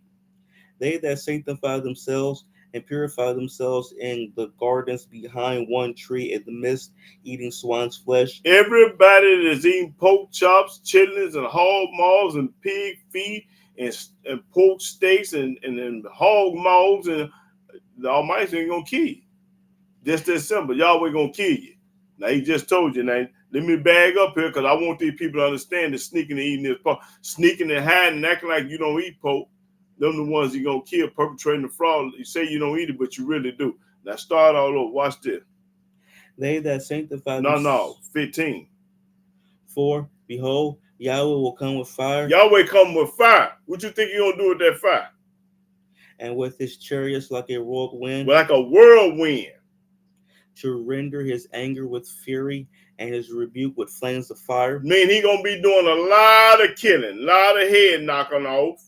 They that sanctify themselves and purify themselves in the gardens behind one tree in the midst, eating swine's flesh. Everybody that's eating pork chops, chitlins, and hog maws, and pig feet, and pork steaks, and hog maws, and the Almighty ain't gonna kill you. Just that simple. Yahweh gonna kill you. Now he just told you. Now let me bag up here because I want these people to understand that sneaking and eating this pork, sneaking and hiding, and acting like you don't eat pork. Them the ones he gonna kill, perpetrating the fraud. You say you don't eat it, but you really do. Now start all over. Watch this. They that sanctify No, 15. For, behold, Yahweh will come with fire. Yahweh come with fire. What you think he gonna do with that fire? And with his chariots like a whirlwind. Like a whirlwind. To render his anger with fury and his rebuke with flames of fire. Mean he gonna be doing a lot of killing, a lot of head knocking off.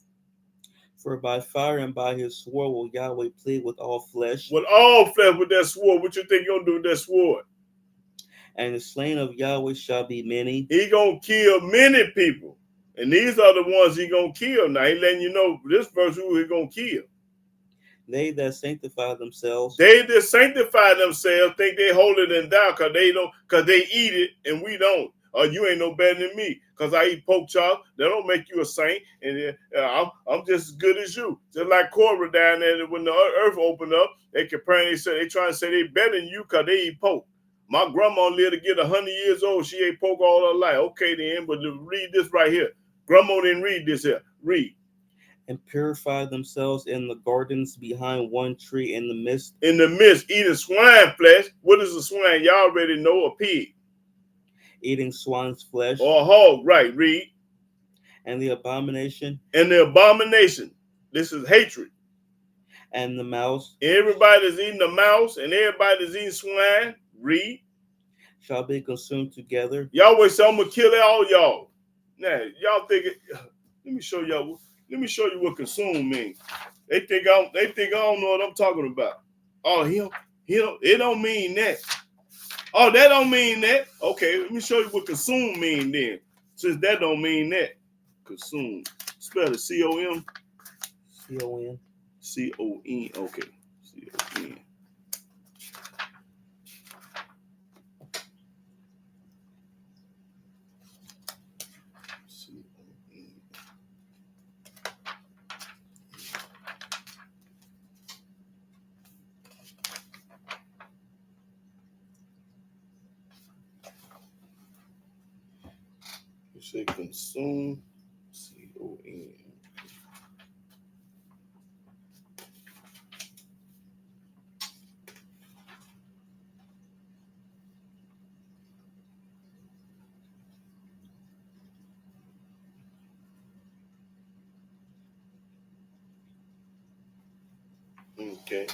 For by fire and by his sword will Yahweh plead with all flesh. With all flesh with that sword. What you think he gonna do with that sword? And the slain of Yahweh shall be many. He gonna kill many people. And these are the ones he gonna kill. Now he letting you know this verse who he gonna kill. They that sanctify themselves. They that sanctify themselves think they holier than thou because they eat it and we don't. Or you ain't no better than me because I eat pork chop. That don't make you a saint. And I'm just as good as you. Just like Cobra down there when the earth opened up, they comparing. They trying to say they better than you because they eat pork. My grandma lived to get 100 years old. She ate pork all her life. Okay, then, but read this right here. Grandma didn't read this here. Read. And purify themselves in the gardens behind one tree in the midst. In the midst, eating swine flesh. What is a swine? Y'all already know, a pig. Eating swine's flesh. Or a hog, right, read. And the abomination. And the abomination. This is hatred. And the mouse. Everybody's eating the mouse and everybody's eating swine. Read. Shall be consumed together. Yahweh said, I'm gonna kill all y'all. Now, y'all think it, let me show y'all. Let me show you what consume means. They think I don't know what I'm talking about. Oh, it don't mean that. Oh, that don't mean that. Okay, let me show you what consume mean then. Since that don't mean that. Consume. Spell it C-O-M. C-O-N. C-O-N. Okay. C-O-N. You say consume. C-O-N. Okay.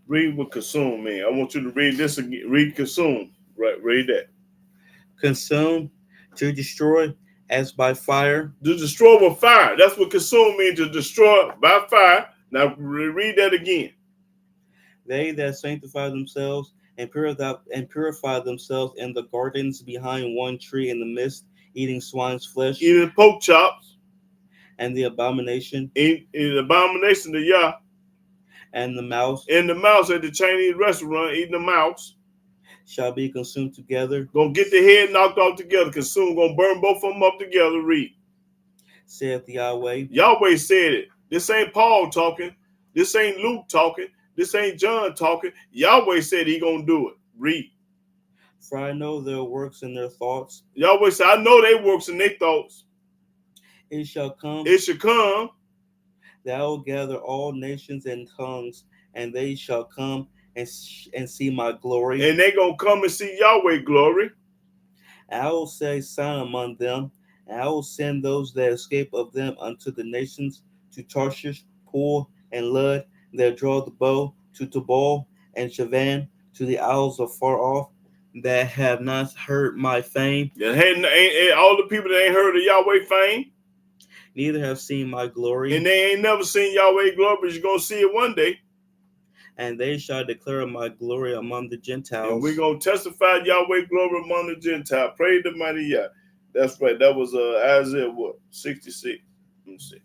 Read what consume mean. I want you to read this again. Read consume. Right, read that. Consume, to destroy, as by fire. To destroy with fire. That's what consume means, to destroy by fire. Now read that again. They that sanctify themselves and purify themselves in the gardens behind one tree in the midst, eating swine's flesh. Eating pork chops. And the abomination. In the abomination to Yah. And the mouse. And the mouse at the Chinese restaurant eating the mouse. Shall be consumed together. Gonna get the head knocked off together. Consume. Gonna burn both of them up together. Read. Saith Yahweh. Yahweh said it. This ain't Paul talking. This ain't Luke talking. This ain't John talking. Yahweh said he gonna do it. Read. For I know their works and their thoughts. Yahweh said, I know their works and their thoughts. It shall come. It shall come. That I will gather all nations and tongues, and they shall come and see my glory. And they gonna come and see Yahweh glory. And I will say sign among them, and I will send those that escape of them unto the nations, to Tarshish, Pool, and Lud, that draw the bow, to Tubal and Shavan, to the isles of far off, that have not heard my fame. Ain't all the people that ain't heard of Yahweh fame. Neither have seen my glory. And they ain't never seen Yahweh glory, but you're going to see it one day. And they shall declare my glory among the Gentiles. And we're going to testify Yahweh glory among the Gentiles. Praise the mighty Yah. That's right. That was Isaiah, what? 66. Let me see.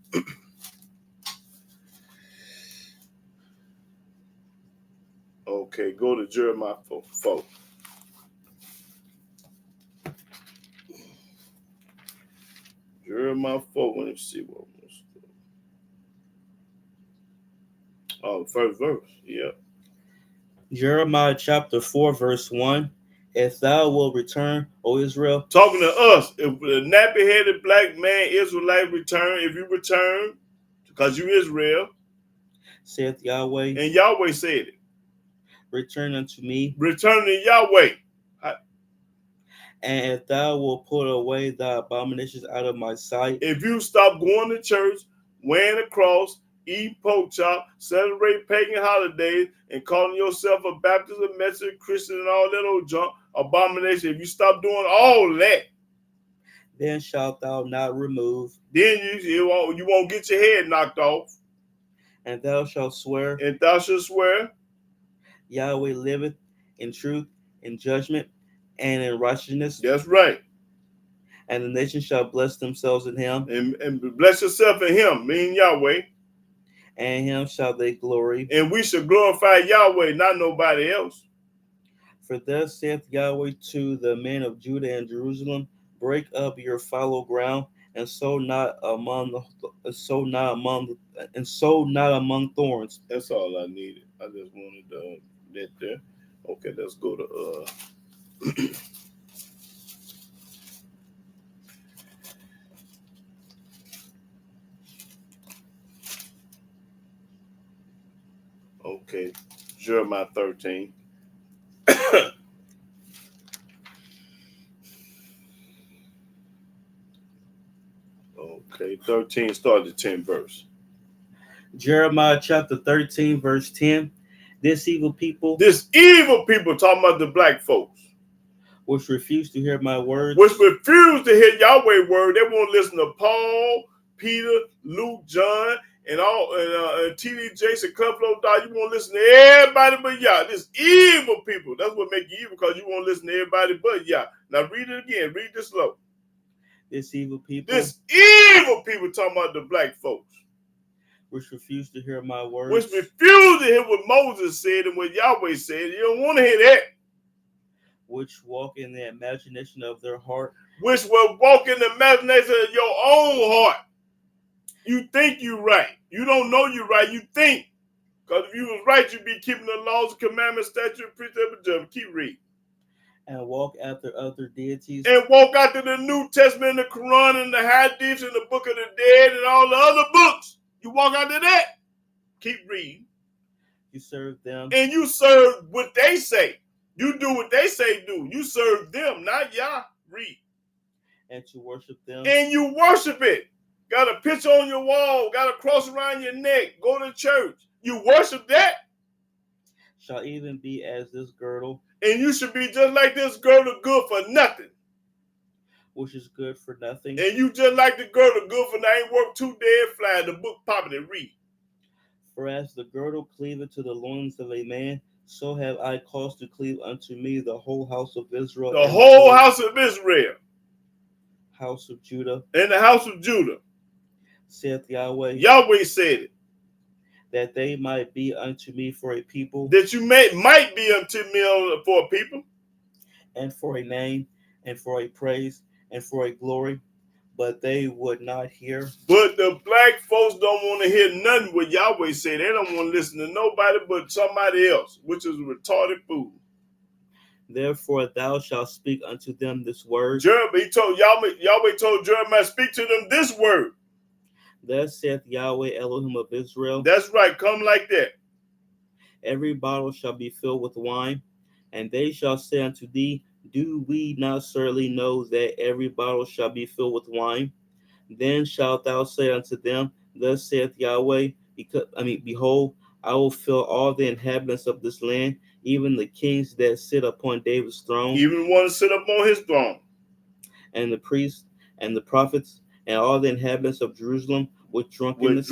Okay, go to Jeremiah 4. Jeremiah 4. Let me see what was. Oh, first verse. Yeah. Jeremiah chapter 4, verse 1. If thou wilt return, O Israel. Talking to us. If the nappy-headed black man Israelite return, if you return, because you Israel. Saith Yahweh. And Yahweh said it. Return unto me. Return to Yahweh. And if thou wilt put away thy abominations out of my sight. If you stop going to church, wearing a cross, eat pork chop, celebrate pagan holidays, and calling yourself a Baptist, a Methodist, Christian, and all that old junk, abomination. If you stop doing all that, then shalt thou not remove. Then you won't get your head knocked off. And thou shalt swear. And thou shalt swear. Yahweh liveth in truth, in judgment, and in righteousness. That's right. And the nations shall bless themselves in him. And bless yourself in him, meaning Yahweh. And him shall they glory. And we should glorify Yahweh, not nobody else. For thus saith Yahweh to the men of Judah and Jerusalem, break up your fallow ground, and sow not among thorns. That's all I needed. I just wanted that there. Okay, let's go to okay, Jeremiah 13. Okay, 13 start the 10th verse. Jeremiah chapter 13, verse 10. This evil people, Talking about the black folks, which refuse to hear my words, which refuse to hear Yahweh's word. They won't listen to Paul, Peter, Luke, John, and all, and T.D. Jason, Creflo Dollar. You won't listen to everybody but Yah. This evil people. That's what make you evil, because you won't listen to everybody but Yah. Now read it again. Read this slow. this evil people, Talking about the black folks, which refuse to hear my words, which refuse to hear what Moses said and what Yahweh said. You don't want to hear that. which walk in the imagination of their heart, Which will walk in the imagination of your own heart. You think you right. You don't know you right. You think. Because if you was right, you'd be keeping the laws, commandments, statutes, precepts, and judgments. Keep reading. and walk after other deities, And walk after the New Testament, the Quran, and the Hadiths, and the Book of the Dead, and all the other books. You walk after that. Keep reading. you serve them, And you serve what they say. You do what they say do. You serve them, not Yah. Read. and to worship them, And you worship it. Got a picture on your wall. Got a cross around your neck. Go to church. You worship that. shall even be as this girdle, And you should be just like this girdle, good for nothing. which is good for nothing. And you just like the girdle, good for nothing. Ain't worth two dead flies. The book popping and read. For as the girdle cleaveth to the loins of a man, so have I caused to cleave unto me the whole house of Israel, The whole house of Israel. House of Judah, and the house of Judah. Saith Yahweh. Yahweh said it. That they might be unto me for a people. That you might be unto me for a people. And for a name, and for a praise, and for a glory. But they would not hear. But the black folks don't want to hear nothing what Yahweh said. They don't want to listen to nobody but somebody else, which is a retarded fool. Therefore thou shalt speak unto them this word. Jeremiah, Yahweh told Jeremiah, speak to them this word. Thus saith Yahweh Elohim of Israel. That's right, come like that. Every bottle shall be filled with wine, and they shall say unto thee, do we not certainly know that every bottle shall be filled with wine? Then shalt thou say unto them, thus saith Yahweh, behold, I will fill all the inhabitants of this land, even the kings that sit upon David's throne, even one to sit upon his throne, and the priests and the prophets, and all the inhabitants of Jerusalem with drunkenness.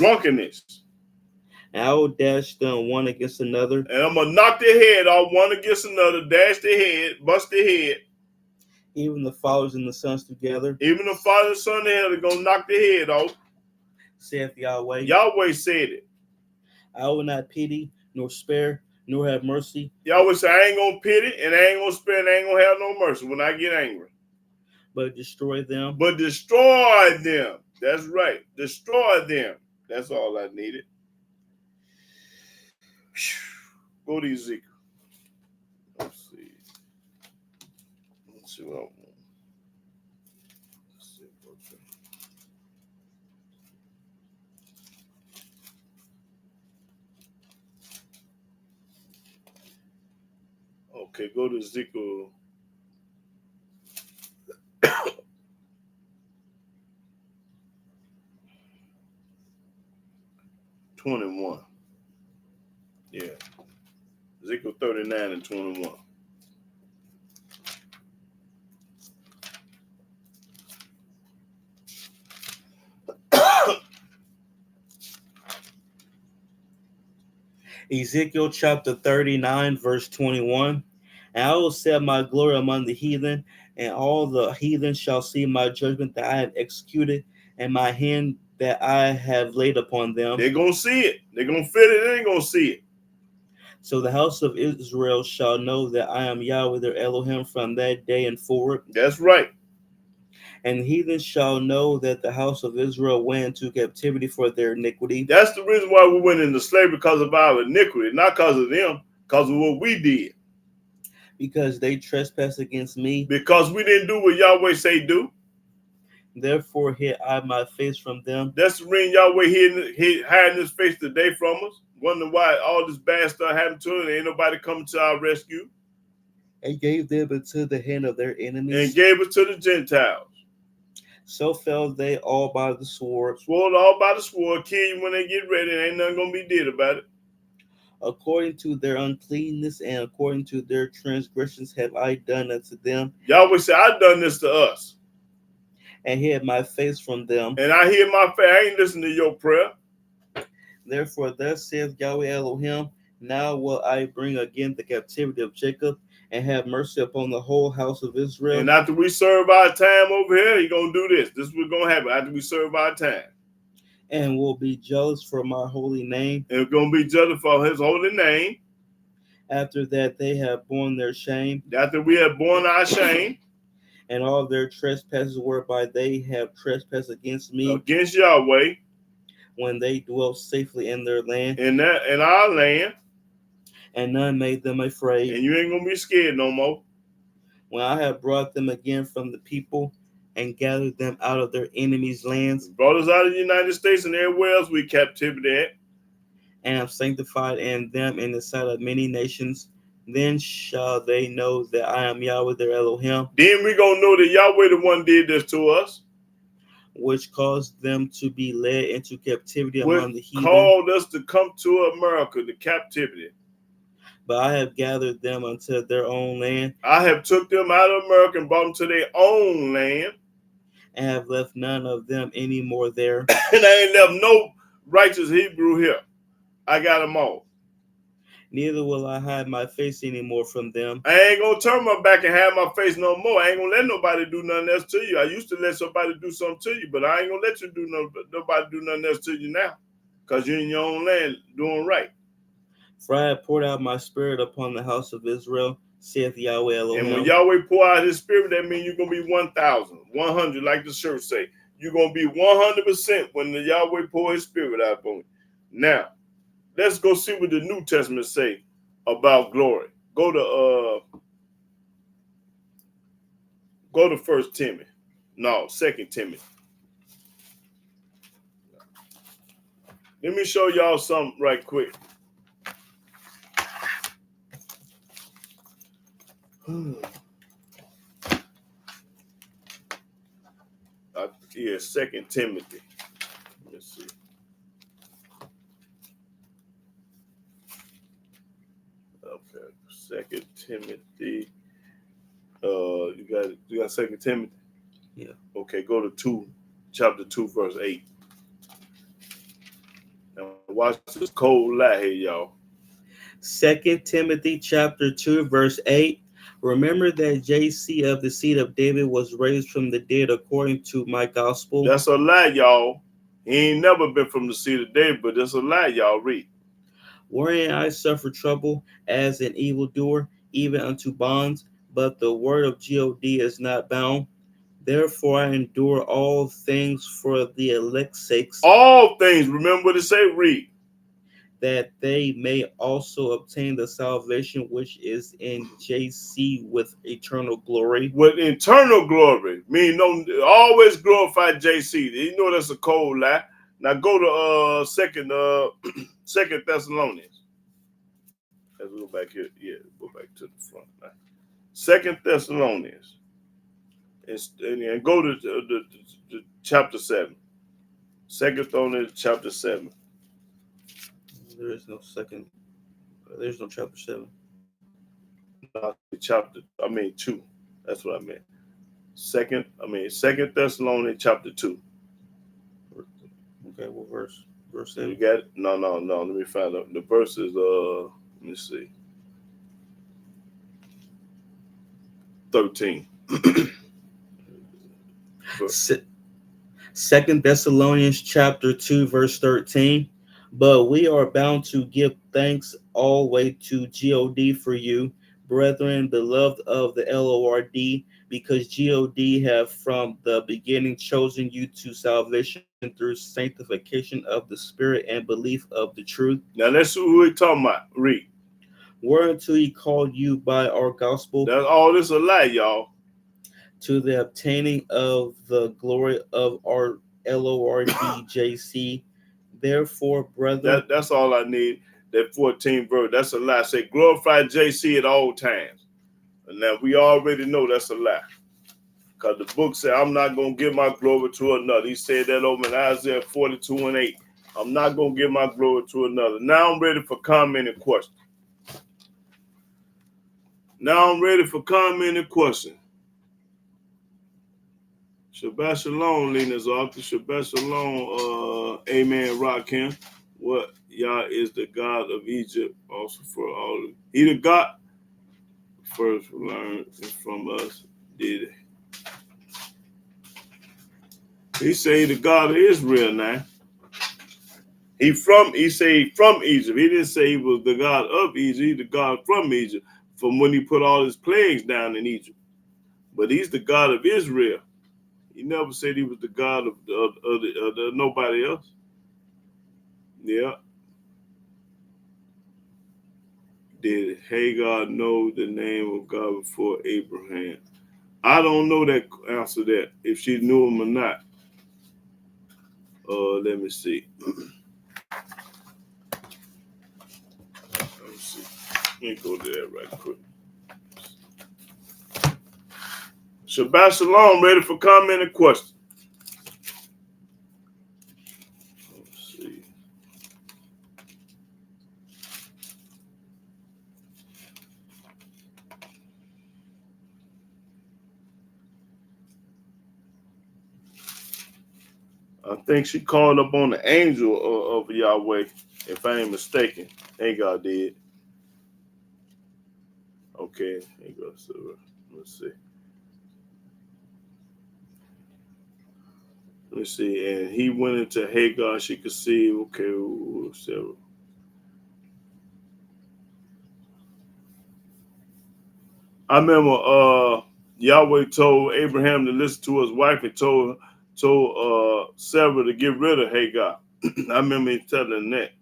And I will dash them one against another. And I'm going to knock their head off one against another, dash their head, bust their head. Even the fathers and the sons together. Even the father and son are going to knock their head off. Saith Yahweh. Yahweh said it. I will not pity, nor spare, nor have mercy. Yahweh said, I ain't going to pity, and I ain't going to spare, and I ain't going to have no mercy when I get angry. But destroy them. But destroy them. That's right. Destroy them. That's all I needed. Go to Ezekiel. Let's see what I want. Let's see. Okay, go to Ezekiel. $21. Yeah. Ezekiel 39 and 21. Ezekiel chapter 39, verse 21. And I will set my glory among the heathen, and all the heathen shall see my judgment that I have executed, and my hand that I have laid upon them. They're going to see it. They're going to feel it. They ain't going to see it. So the house of Israel shall know that I am Yahweh their Elohim from that day and forward. That's right. And the heathen shall know that the house of Israel went into captivity for their iniquity. That's the reason why we went into slavery, because of our iniquity, not because of them, because of what we did. because they trespass against me. Because we didn't do what Yahweh say do. Therefore hid I my face from them, That's the reason Yahweh hiding his face today from us. Wondering why all this bad stuff happened to us and ain't nobody coming to our rescue. and gave them into the hand of their And enemies. gave it to the Gentiles. So fell they all by the sword. Swore all by the sword, kill you when they get ready, and ain't nothing gonna be did about it. According to their uncleanness and according to their transgressions have I done unto them, Yahweh said, I done this to us. and hid my face from them. And I hear my face. I ain't listening to your prayer. Therefore thus saith Yahweh Elohim, now will I bring again the captivity of Jacob, and have mercy upon the whole house of Israel. And after we serve our time over here, he gonna do this. This is what's gonna happen after we serve our time. And will be jealous for my holy name. And we're gonna be judged for his holy name. After that they have borne their shame, After we have borne our shame and all their trespasses whereby they have trespassed against me, against Yahweh when they dwelt safely in their land, in our land, and none made them afraid. and you ain't gonna be scared no more. When I have brought them again from the people and gathered them out of their enemies' lands, Brought us out of the United States and everywhere else we captivity at, and have sanctified in them in the sight of many nations, then shall they know that I am Yahweh their Elohim, then we gonna know that Yahweh the one did this to us, which caused them to be led into captivity among the which heathen. called us to come to America, the captivity. But I have gathered them unto their own land, I have took them out of America and brought them to their own land, and have left none of them any more there. and I ain't left no righteous Hebrew here. I got them all. Neither will I hide my face any more from them. I ain't gonna turn my back and have my face no more. I ain't gonna let nobody do nothing else to you. I used to let somebody do something to you, but I ain't gonna let you do nobody do nothing else to you now, because you're in your own land doing right. For I have poured out my spirit upon the house of Israel, saith Yahweh Elohim. And when Yahweh pour out his spirit, that means you're going to be 1,000, 100, like the church say. You're going to be 100% when the Yahweh pour his spirit out on you. Now, let's go see what the New Testament say about glory. Go to 1 Timothy. No, 2 Timothy. Let me show y'all something right quick. Yeah, 2 Timothy. Let's see. Okay, 2 Timothy. You got 2 Timothy? Yeah. Okay, go to chapter 2, verse 8. Now watch this cold lie here, y'all. 2 Timothy chapter 2, verse 8. Remember that JC of the seed of David was raised from the dead according to my gospel. That's a lie, y'all. He ain't never been from the seed of David, but that's a lie, y'all. Read. Wherein I suffer trouble as an evildoer, even unto bonds, but the word of God is not bound. Therefore I endure all things for the elect's sakes, All things. Remember what it say? Read. that they may also obtain the salvation which is in JC with eternal glory. With eternal glory. Mean no, always glorify JC. You know that's a cold lie. Now go to second Thessalonians. Let's go back here. Yeah, go back to the front now. 2 Thessalonians. And go to the chapter 7. 2 Thessalonians chapter 7. There's no chapter 7. Chapter 2. That's what I meant. 2 Thessalonians chapter 2. Okay, what verse? Verse 7. You got it? No. Let me find out. The verse is let me see. 13. 2 Thessalonians chapter 2, verse 13. But we are bound to give thanks always to God for you, brethren, beloved of the Lord, because God have from the beginning chosen you to salvation through sanctification of the Spirit and belief of the truth. Now let's see who we talking about. Read. whereunto he called you by our gospel, That's all this a lie, y'all. to the obtaining of the glory of our LORDJC. Therefore, brethren, That's all I need. That 14th verse. That's a lie. Say glorify JC at all times. And now we already know that's a lie. Because the book said, I'm not going to give my glory to another. He said that over in Isaiah 42:8. I'm not going to give my glory to another. Now I'm ready for comment and question. Now I'm ready for comment and question. Shabbat Shalom, Lena's author. Shabbat Shalom, Amen, Rakim. What Yah is the God of Egypt, also for all. He the God first learned from us, did it. He say the God of Israel now. He say from Egypt. He didn't say he was the God of Egypt. He's the God from Egypt, from when he put all his plagues down in Egypt. But he's the God of Israel. He never said he was the God of nobody else. Yeah. Did Hagar know the name of God before Abraham? I don't know that answer that if she knew him or not. Let me see. Let me see. Let me go to that right quick. Shabbat Shalom, ready for comment and question. Let's see. I think she called up on the angel of Yahweh, if I ain't mistaken. Hagar did. Okay, here goes. So, let's see. Let's see. And he went into Hagar. She could see. Okay, several. I remember Yahweh told Abraham to listen to his wife and told Sarah to get rid of Hagar. I remember him telling that.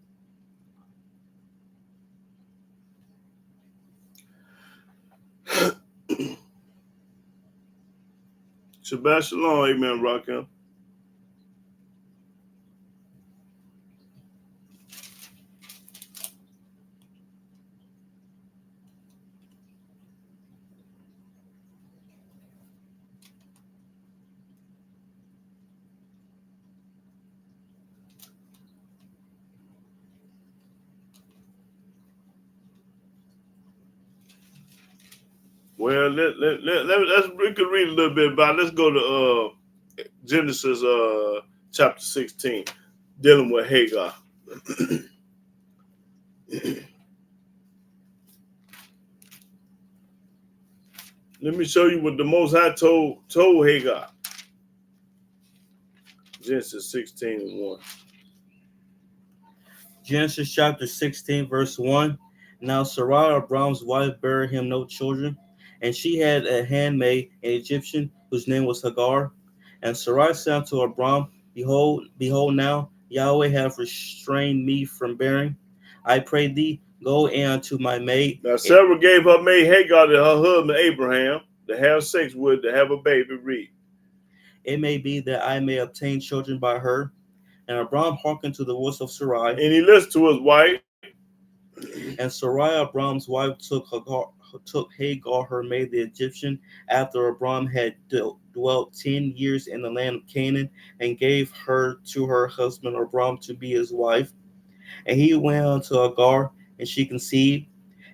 Shabbat Shalom, amen, Rakim. Well, we can read a little bit about it. Let's go to Genesis chapter 16, dealing with Hagar. Let me show you what the Most High told Hagar. Genesis 16 and 1. Genesis chapter 16, verse 1. Now Sarai, Abram's wife, bare him no children, and she had a handmaid, an Egyptian, whose name was Hagar. And Sarai said unto Abram, behold now, Yahweh hath restrained me from bearing. I pray thee, go in unto my maid. Now Sarah gave her maid Hagar to her husband Abraham to have sex with, to have a baby. Read. It may be that I may obtain children by her. And Abram hearkened to the voice of Sarai. And he listened to his wife. And Sarai, Abram's wife, took Hagar, her maid, the Egyptian, after Abram had dwelt 10 years in the land of Canaan, and gave her to her husband Abram to be his wife. And he went unto Hagar, and she conceived.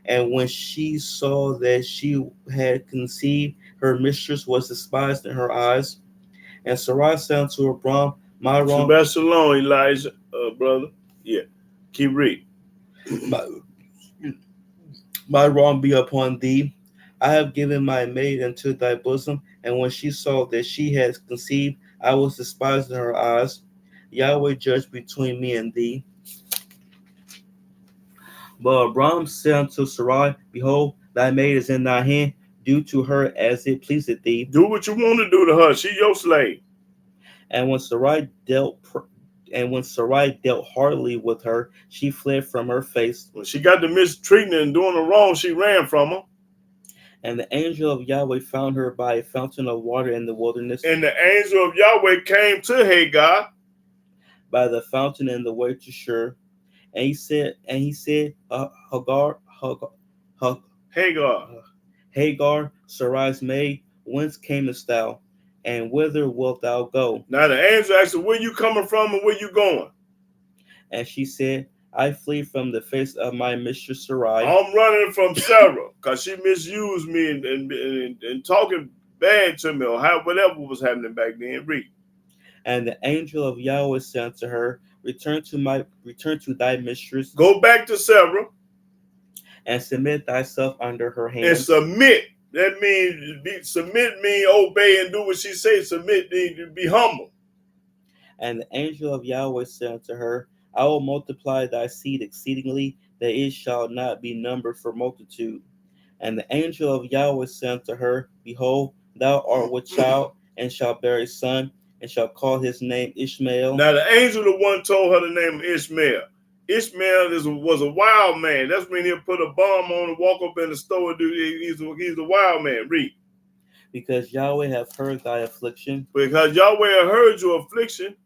And when she saw that she had conceived, her mistress was despised in her eyes. And Sarai said unto Abram, my wrong. Shabbat Shalom, Elijah, brother. Yeah, keep reading. My wrong be upon thee. I have given my maid into thy bosom, and when she saw that she had conceived, I was despised in her eyes. Yahweh judge between me and thee. But Abram said unto Sarai, behold, thy maid is in thy hand. Do to her as it pleaseth thee. Do what you want to do to her. She your slave. And when Sarai dealt And when Sarai dealt hardly with her, she fled from her face. When she got to mistreating and doing her wrong, she ran from her. And the angel of Yahweh found her by a fountain of water in the wilderness, And the angel of Yahweh came to Hagar by the fountain in the way to Shur. And he said, Hagar, Hagar. Hagar, Sarai's maid, whence camest thou, and whither wilt thou go? Now the angel asked her, where you coming from and where you going? And she said, I flee from the face of my mistress Sarai. I'm running from Sarah because she misused me and talking bad to me or whatever was happening back then. Read. And the angel of Yahweh said unto her, Return to thy mistress, Go back to Sarah and submit thyself under her and hands. submit. That means submit means obey and do what she says. Submit means to be humble. And the angel of Yahweh said unto her, I will multiply thy seed exceedingly, that it shall not be numbered for multitude. And the angel of Yahweh said unto her, Behold, thou art with child, and shalt bear a son, and shall call his name Ishmael. Now the angel the one told her the name of Ishmael. Ishmael was a wild man. That's when he'll put a bomb on and walk up in the store and do. He's a wild man. Read. Because Yahweh hath heard thy affliction, Because Yahweh heard your affliction.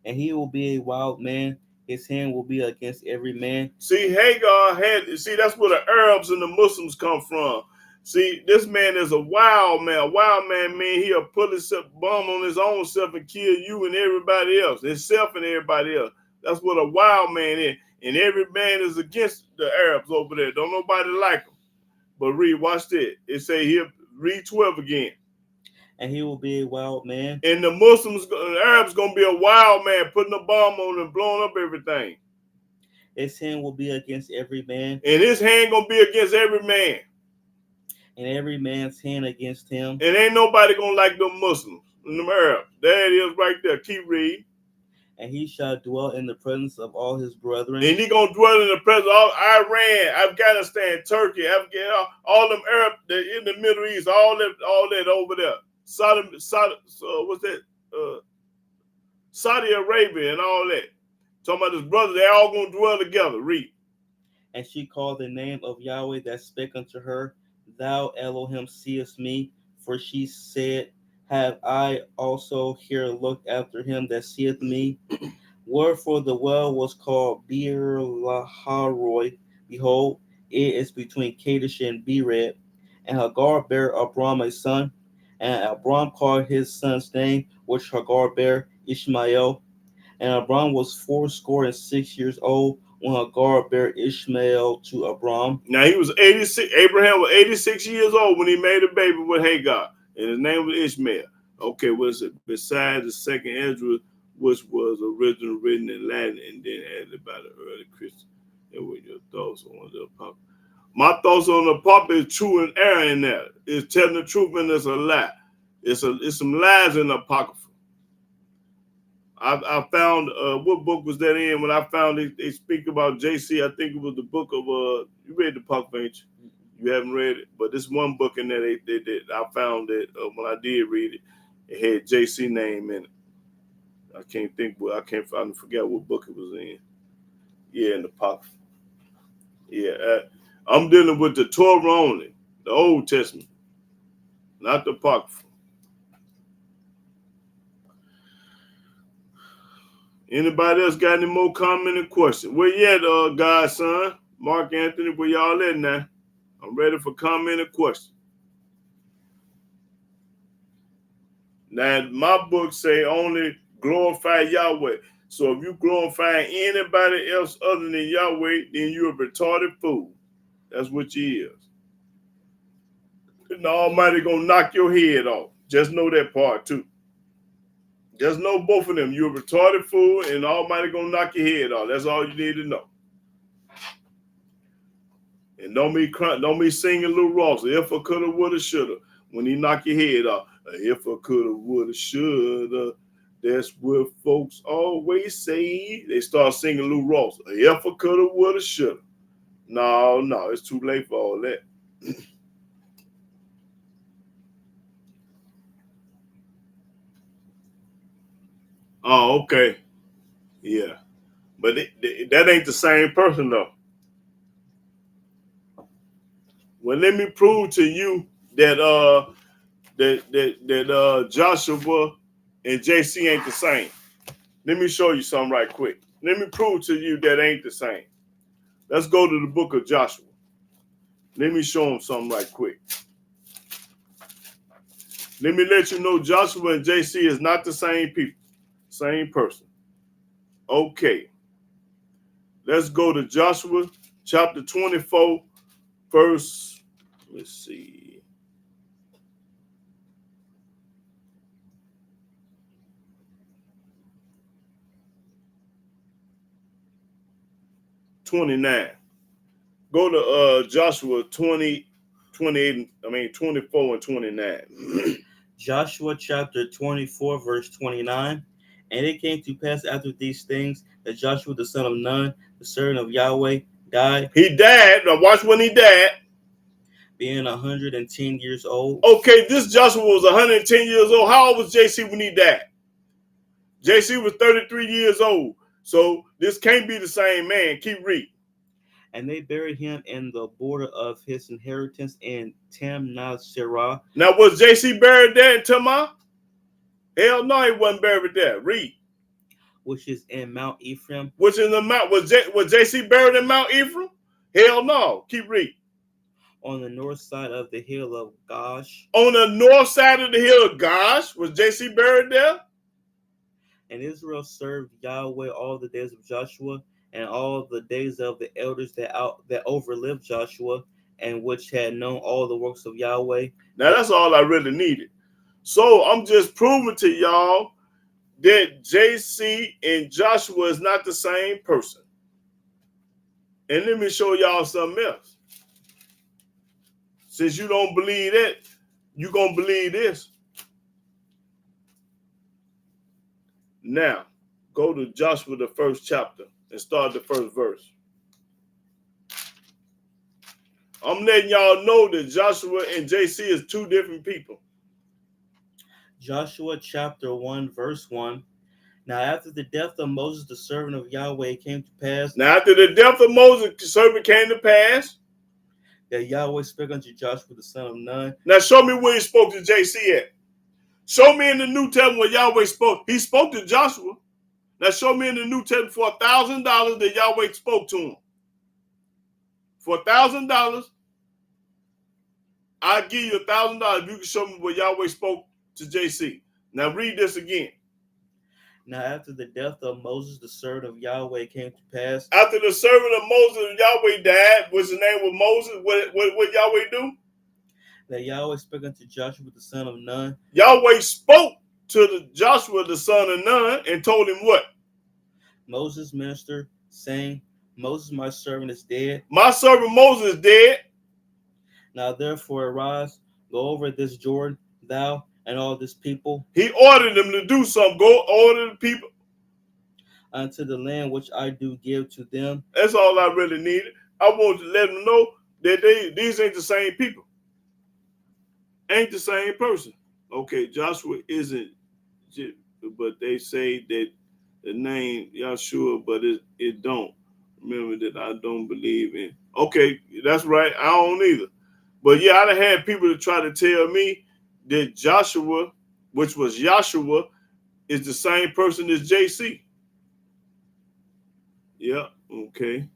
and he will be a wild man. His hand will be against every man. See, Hagar that's where the Arabs and the Muslims come from. See, this man is a wild man. A wild man means he'll put his bomb on his own self and kill you and everybody else, himself and everybody else. That's what a wild man is. And every man is against the Arabs over there. Don't nobody like them. But watch this. It say here, read 12 again. And he will be a wild man. And the Muslims, the Arabs, going to be a wild man putting a bomb on and blowing up everything. His hand will be against every man. And his hand going to be against every man. And every man's hand against him. And ain't nobody going to like them Muslims and them Arabs. There it is right there. Keep reading. And he shall dwell in the presence of all his brethren. And he going to dwell in the presence of Iran, Afghanistan, Turkey, all them Arab in the Middle East, all that over there. Saudi Arabia and all that. Talking about his brother, they all going to dwell together. Read. And she called the name of Yahweh that spake unto her, Thou Elohim seest me. For she said, Have I also here looked after him that seeth me? Wherefore the well was called Beer Laharoi. Behold, it is between Kadesh and Bered. And Hagar bare Abram a son, and Abram called his son's name, which Hagar bare, Ishmael. And Abram was 86 old when Hagar bare Ishmael to Abram. Now he was 86. Abraham was 86 years old when he made a baby with Hagar, and his name was Ishmael. Okay, was it besides the second Ezra, which was originally written in Latin and then added by the early Christians? And what your thoughts on the Apocrypha? My thoughts on the Apocrypha is true and error in there. It's telling the truth and it's a lie. It's some lies in the Apocrypha. I found what book was that in when I found they speak about JC. I think it was the book of you read the Apocrypha, ain't you? You haven't read it, but this one book in there they I found it when I did read it. It had JC name in it. I can't think, but I forget what book it was in. Yeah, in the Apocrypha. Yeah, I'm dealing with the Torah only, the Old Testament, not the Apocrypha. Anybody else got any more comment or question? Where you at, Godson? Mark Anthony, where y'all at now? I'm ready for comment or question. Now, my book say only glorify Yahweh. So if you glorify anybody else other than Yahweh, then you're a retarded fool. That's what you is. And the Almighty gonna knock your head off. Just know that part too. Just know both of them. You're a retarded fool, and the Almighty gonna knock your head off. That's all you need to know. And don't be singing Lou Ross. If I coulda, woulda, shoulda. When he knock your head off, if I coulda, woulda, shoulda. That's what folks always say. They start singing Lou Ross. If I coulda, woulda, shoulda. No, it's too late for all that. Oh, okay. Yeah, but that ain't the same person though. Well, let me prove to you that Joshua and JC ain't the same. Let me show you something right quick. Let me prove to you that ain't the same. Let's go to the book of Joshua. Let me show him something right quick. Let me let you know Joshua and JC is not the same people, same person. Okay, let's go to Joshua chapter 24, verse, let's see, 29. Go to Joshua 24 and 29. Joshua chapter 24, verse 29. And it came to pass after these things that Joshua the son of Nun, the servant of Yahweh, died, He died. Now watch when he died. being 110 years old. Okay, this Joshua was 110 years old. How old was JC when he died? JC was 33 years old. So this can't be the same man. Keep reading. And they buried him in the border of his inheritance in Timnath Serah. Now, was JC buried there in Tamar? Hell no, he wasn't buried there. Read. Which is in Mount Ephraim. Which in the mount was JC buried in Mount Ephraim? Hell no. Keep reading. On the north side of the hill of Gosh. On the north side of the hill of Gosh, was JC buried there? And Israel served Yahweh all the days of Joshua and all the days of the elders that overlived Joshua and which had known all the works of Yahweh. Now that's all I really needed. So I'm just proving to y'all that JC and Joshua is not the same person. And let me show y'all something else. Since you don't believe that, you're going to believe this. Now, go to Joshua, the first chapter, and start the first verse. I'm letting y'all know that Joshua and JC is two different people. Joshua chapter 1, verse 1. Now after the death of Moses, the servant of Yahweh, came to pass. Now after the death of Moses, the servant came to pass. That Yahweh spake unto Joshua, the son of Nun. Now show me where he spoke to JC at. Show me in the New Testament where Yahweh spoke. He spoke to Joshua. Now show me in the New Testament for $1,000 that Yahweh spoke to him. For $1,000, I'll give you $1,000 if you can show me where Yahweh spoke to JC. Now read this again. Now after the death of Moses, the servant of Yahweh, came to pass. After the servant of Moses, Yahweh died, which the name was Moses, what Yahweh do? That Yahweh spake unto Joshua, the son of Nun. Yahweh spoke to Joshua, the son of Nun, and told him what? Moses ministered, saying, Moses, my servant, is dead. My servant Moses is dead. Now therefore arise, go over this Jordan, thou and all this people. He ordered them to do something. Go order the people unto the land which I do give to them. That's all I really needed. I want to let them know that these ain't the same people. Ain't the same person. Okay, Joshua isn't, but they say that the name Yahshua, but it don't. Remember that I don't believe in. Okay, that's right. I don't either. But yeah, I done had people to try to tell me that Joshua, which was Yahshua, is the same person as JC. Yeah, okay.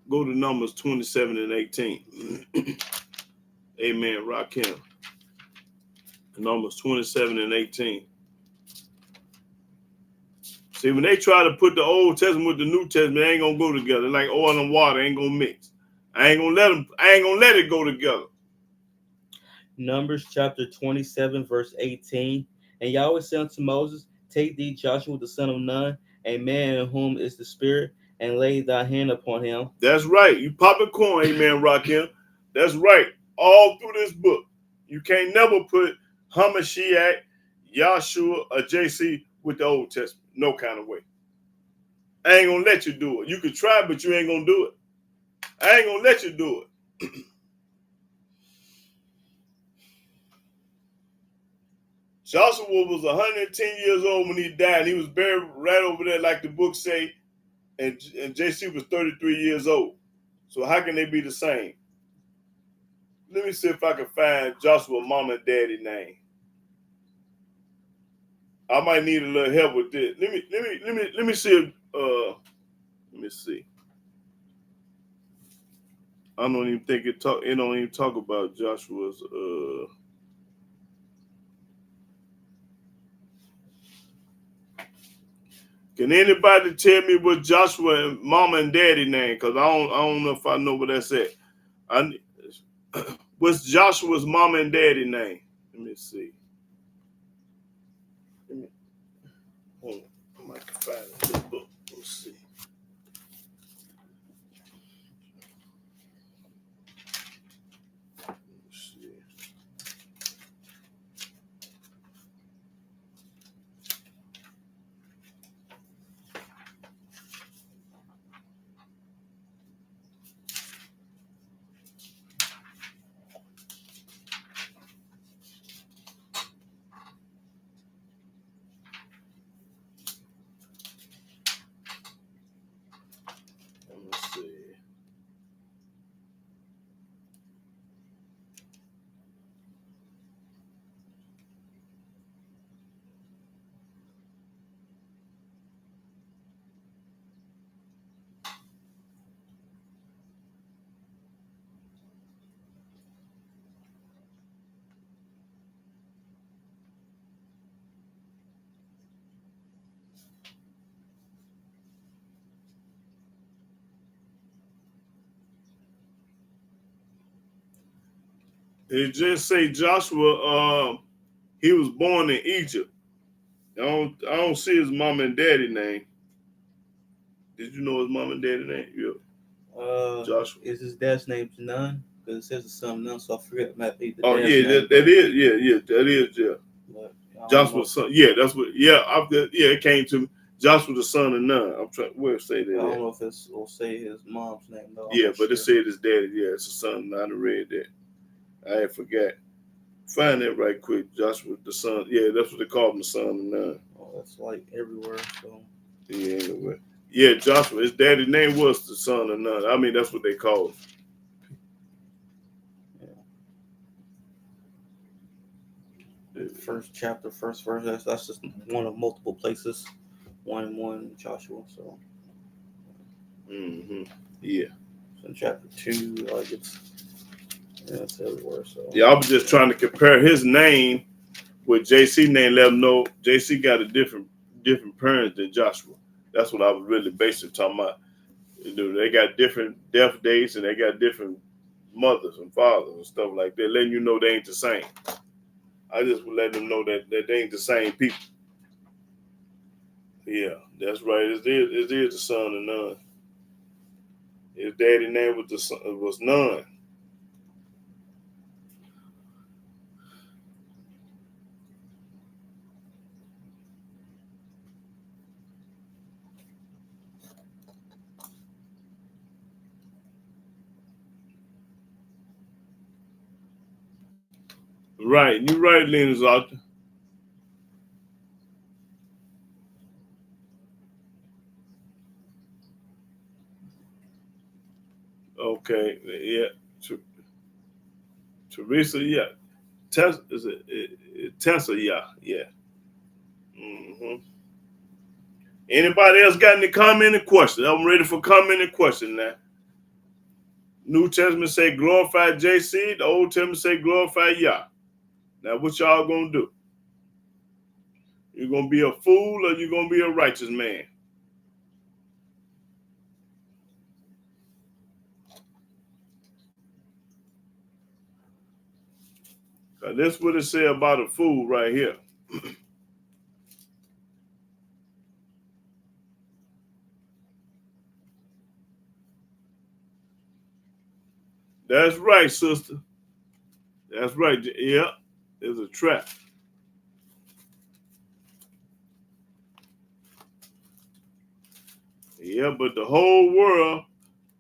Go to Numbers 27 and 18. Amen, Rakim. Numbers 27 and 18. See, when they try to put the Old Testament with the New Testament, they ain't gonna go together. Like oil and water ain't gonna mix. I ain't gonna let it go together. Numbers chapter 27, verse 18. And Yahweh said unto Moses, take thee Joshua the son of Nun, a man in whom is the Spirit, and lay thy hand upon him. That's right. You popping corn, amen, Rakim. That's right. All through this book. You can't never put Hamashiach, Yahshua, or JC with the Old Testament. No kind of way. I ain't gonna let you do it. You can try, but you ain't gonna do it. I ain't gonna let you do it. Joshua was 110 years old when he died. He was buried right over there, like the book say, and JC was 33 years old. So how can they be the same? Let me see if I can find Joshua's mom and daddy name. I might need a little help with this. Let me see if let me see. I don't even think it don't even talk about Joshua's Can anybody tell me what Joshua and mama and daddy name? Cause I don't know if I know what that's at. What's Joshua's mama and daddy name? Let me see. Hold on. I might find this book. Let's see. It just say Joshua. He was born in Egypt. I don't see his mom and daddy name. Did you know his mom and daddy name? Yeah. Joshua. Is his dad's name Nun? Because it says it's some Nun, so I forget it might be the dad's name. That is, yeah. Joshua's son. Yeah, that's what. Yeah, it came to me. Joshua the son of Nun. I'm trying. Where say that? I don't know if it'll say his mom's name though. Yeah, but it said his daddy. Yeah, it's a son. I done read that. I ain't forgot. Find that right quick. Joshua the son. Yeah, that's what they call him, the son of Nun. Oh, that's like everywhere. So. Yeah, anyway. Yeah, Joshua. His daddy's name was the son of Nun. I mean, that's what they called him. First chapter, first verse. That's just one of multiple places. 1:1 Joshua. So. Yeah. So in chapter 2, like it's everywhere. So. Yeah, I was just trying to compare his name with JC name. Let them know JC got a different parents than Joshua. That's what I was really basically talking about. They got different death dates and they got different mothers and fathers and stuff like that, letting you know they ain't the same. I just would let them know that they ain't the same people. Yeah, that's right. It is the son of Nun. His daddy name was Nun. Right, you're right, Linus Arthur. Okay, yeah. Teresa, yeah. Tessa, yeah. Anybody else got any comment or question? I'm ready for comment and question now. New Testament say glorify JC. The Old Testament say glorify Yah. Now, what y'all gonna do? You gonna be a fool or you gonna be a righteous man? That's what it say about a fool right here. That's right, sister. That's right. Yeah, it's a trap. Yeah, but the whole world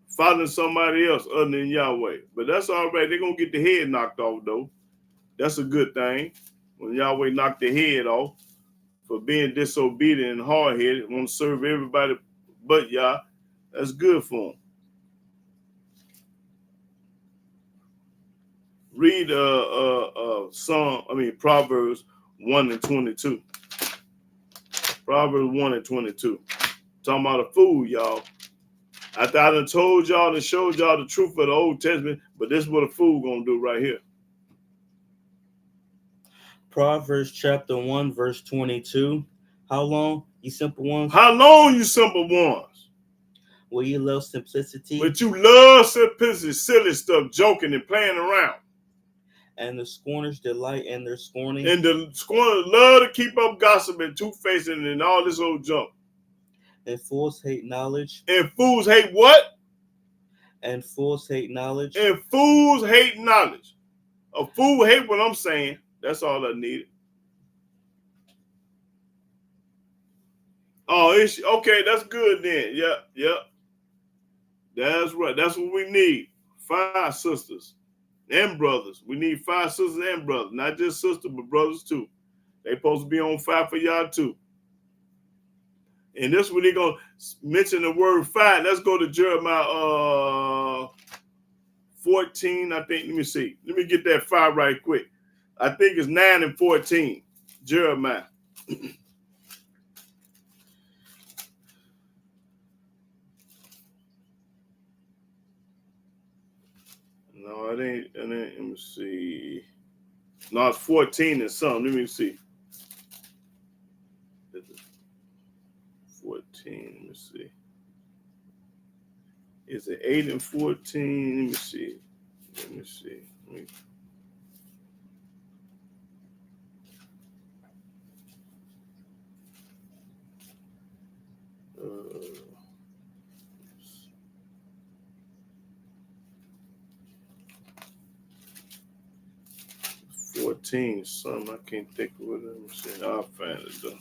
following somebody else other than Yahweh. But that's all right. They're going to get the head knocked off, though. That's a good thing. when Yahweh knocked their head off for being disobedient and hard-headed, want to serve everybody but Yah. That's good for them. Read Proverbs 1 and 22. Proverbs 1 and 22. Talking about a fool, y'all. I done told y'all and showed y'all the truth of the Old Testament, but this is what a fool gonna do right here. Proverbs chapter 1, verse 22. How long, you simple ones? How long, you simple ones? Will you love simplicity? But you love simplicity, silly stuff, joking and playing around. And the scorners delight in their scorning. And the scorners love to keep up gossiping, two-facing, and all this old junk. And fools hate knowledge. And fools hate what? And fools hate knowledge. And fools hate knowledge. A fool hate what I'm saying. That's all I needed. Oh, okay, that's good then. Yeah. That's right. That's what we need. 5 sisters and brothers. We need 5 sisters and brothers. Not just sisters, but brothers too. They supposed to be on fire for y'all too. And this when they gonna mention the word 5. Let's go to Jeremiah 14, I think. Let me see. Let me get that 5 right quick. I think it's 9 and 14. Jeremiah. No, it ain't. Let me see. No, it's 14 and something. Let me see. 14. Let me see. Is it 8 and 14? Let me see. Let me see. Uh, 14, something. I can't think of it. Let me see. I'll find it though.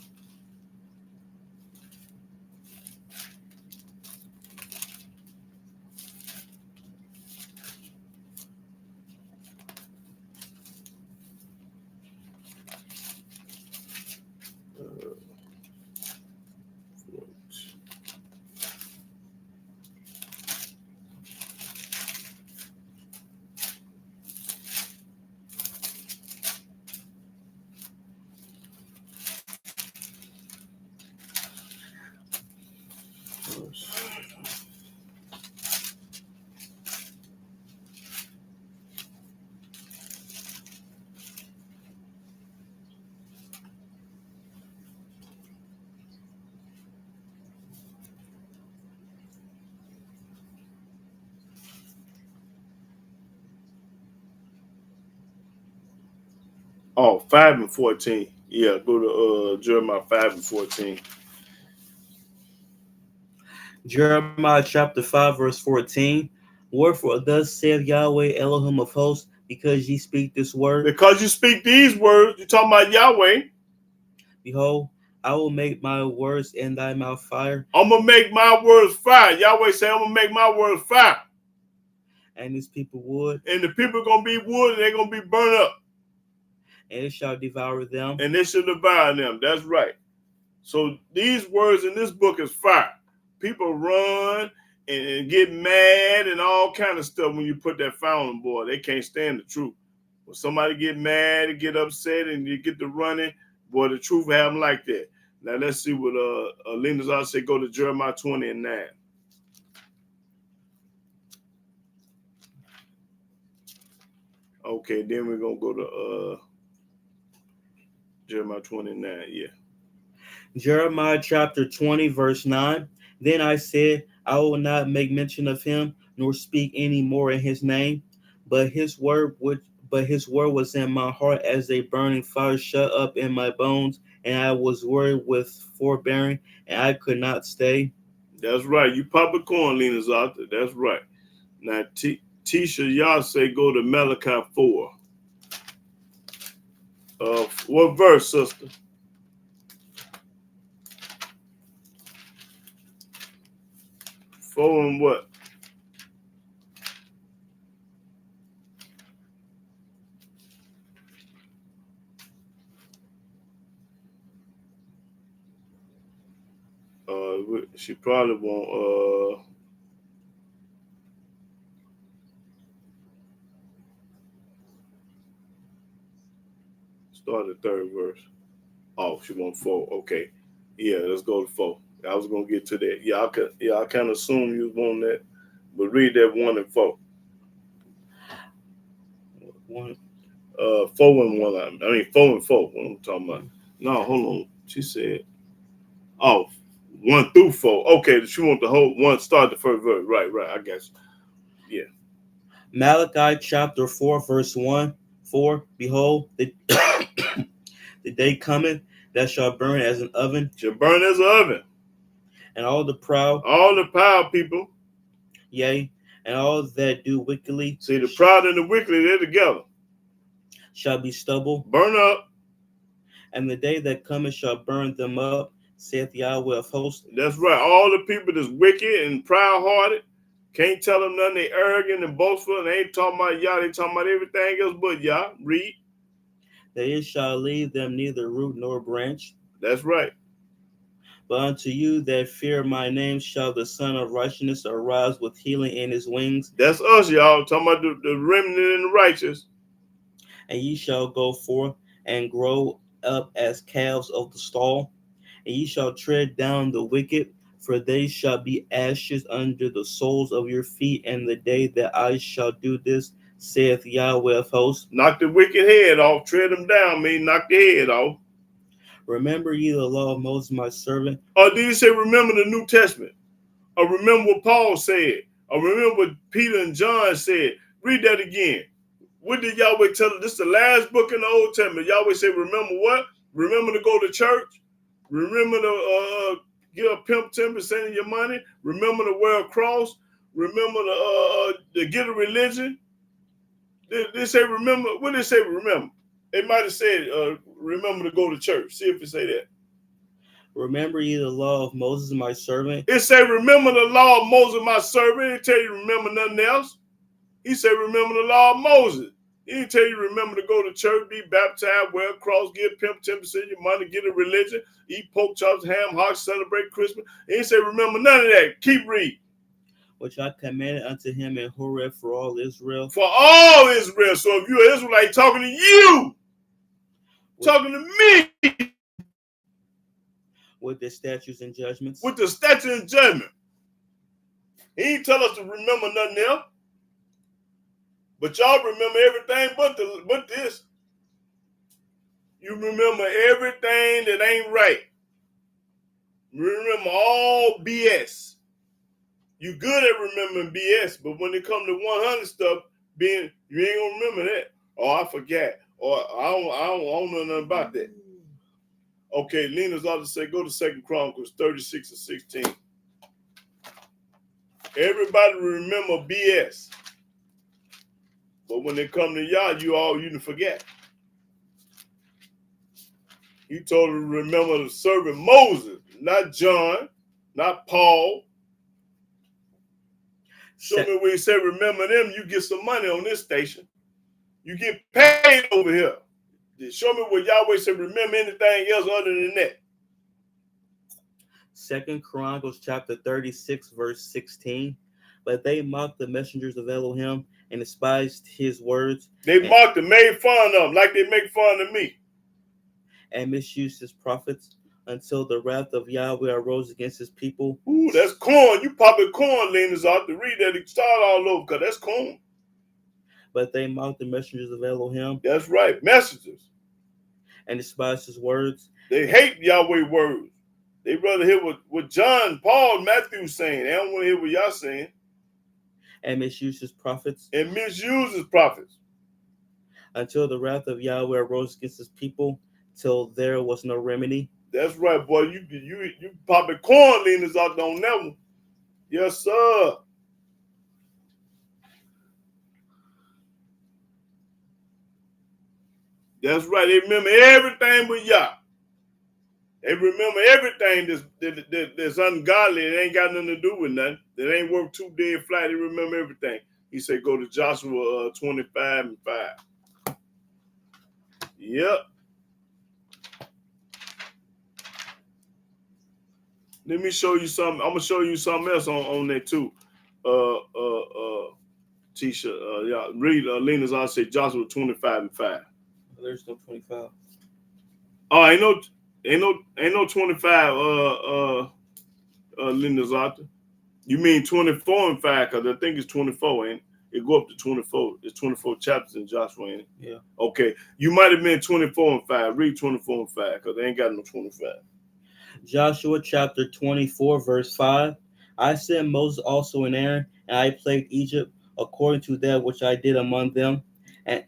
Oh, 5 and 14. Yeah, go to Jeremiah 5 and 14. Jeremiah chapter 5, verse 14. Wherefore thus saith Yahweh Elohim of hosts, because ye speak this word. Because you speak these words, you're talking about Yahweh. Behold, I will make my words in thy mouth fire. I'm going to make my words fire. Yahweh said, I'm going to make my words fire. And these people wood. And the people are going to be wood and they're going to be burned up. And it shall devour them. And they shall devour them. That's right. So these words in this book is fire. People run and get mad and all kind of stuff when you put that fire on board. They can't stand the truth. When somebody get mad and get upset and you get to running, boy, the truth have them like that. Now let's see what Lena's out say. Go to Jeremiah 20 and 9. Okay, then we're gonna go to Jeremiah 29. Yeah. Jeremiah chapter 20, verse 9. Then I said, I will not make mention of him, nor speak any more in his name, but his word was in my heart as a burning fire shut up in my bones, and I was worried with forbearing, and I could not stay. That's right. You popcorn leaners out there. That's right. Now Tisha, y'all say go to Malachi 4. What verse, sister? 4 and what? She probably won't start the third verse. Oh, she won't 4. Okay. Yeah, let's go to 4. I was gonna get to that. I kinda assume you was on that. But read that 1 and 4. 1. 4 and 1. I mean 4 and 4. What I'm talking about. No, hold on. She said, oh, 1 through 4. Okay, she want the whole one. Start the first verse. Right. I guess. Yeah. Malachi chapter 4, verse 1. 4. Behold, the day cometh that shall burn as an oven, Shall burn as an oven. and all the proud, All the proud people. yea, and all that do wickedly. See, the proud and the wicked, they're together. Shall be stubble. Burn up. And the day that cometh shall burn them up, saith Yahweh of hosts. That's right. All the people that's wicked and proud-hearted, can't tell them nothing. They arrogant and boastful, and they ain't talking about Yah. They talking about everything else but Yah. Read. That it shall leave them neither root nor branch. That's right. But unto you that fear my name shall the Son of Righteousness arise with healing in his wings. That's us, y'all. Talking about the remnant and the righteous. And ye shall go forth and grow up as calves of the stall. And ye shall tread down the wicked, for they shall be ashes under the soles of your feet. And the day that I shall do this, saith Yahweh of hosts. Knock the wicked head off. Tread them down, mean knock the head off. Remember ye the law of Moses my servant. Or did he say remember the New Testament? Or remember what Paul said? Or remember what Peter and John said? Read that again. What did Yahweh tell us? This is the last book in the Old Testament. Yahweh said, remember what? Remember to go to church. Remember to give a pimp 10% of your money. Remember to wear a cross. Remember to get a religion. They say remember. What did they say remember? They might have said remember to go to church. See if it say that. Remember ye the law of Moses my servant. It say remember the law of Moses my servant. It didn't tell you to remember nothing else. He said remember the law of Moses. He didn't tell you remember to go to church, be baptized, wear a cross, give pimp 10% of your money, get a religion, eat pork chops, ham hocks, celebrate Christmas. He didn't say remember none of that. Keep reading. Which I commanded unto him in Horeb for all Israel. For all Israel. So if you're an Israelite talking to you, talking to me. With the statutes and judgments. With the statute and judgment. He didn't tell us to remember nothing else. But y'all remember everything but this. You remember everything that ain't right. You remember all BS. You good at remembering BS, but when it comes to 100 stuff, you ain't gonna remember that. Oh, I forgot. Or I don't know nothing about that. Okay, Lena's ought to say, go to 2 Chronicles 36 and 16. Everybody remember BS. But when they come to Yah, you forget. He told her to remember the servant Moses, not John, not Paul. Show me where he said remember them, you get some money on this station. You get paid over here. Show me where Yahweh said remember anything else other than that. 2 Chronicles chapter 36, verse 16. But they mocked the messengers of Elohim and despised his words. They mocked and made fun of him like they make fun of me. And misused his prophets until the wrath of Yahweh arose against his people. Ooh, that's corn. You popping corn, Lena's ought to read that. It start all over because that's corn. But they mocked the messengers of Elohim. That's right, messengers. And despised his words. They hate Yahweh words. They rather hear what John, Paul, Matthew saying. They don't want to hear what y'all saying. And misuse his prophets. And misuse his prophets. Until the wrath of Yahweh arose against his people, till there was no remedy. That's right, boy. You popping corn, leaners out on that one. Yes, sir. That's right. They remember everything but Yah. They remember everything that's ungodly. It ain't got nothing to do with nothing. That ain't worth 2 days flat. They remember everything. He said, go to Joshua 25 and 5. Yep. Let me show you something. I'm gonna show you something else on that too. Tisha, yeah, read Lena's. I say Joshua 25:5. There's no 25. Oh, ain't no 25. Lena's author. You mean 24:5? Because I think it's 24, ain't it? It go up to 24. It's 24 chapters in Joshua, ain't it? Yeah. Okay, you might have been 24:5. Read 24:5 because they ain't got no 25. Joshua chapter 24, verse 5. I sent Moses also and Aaron, and I plagued Egypt according to that which I did among them, and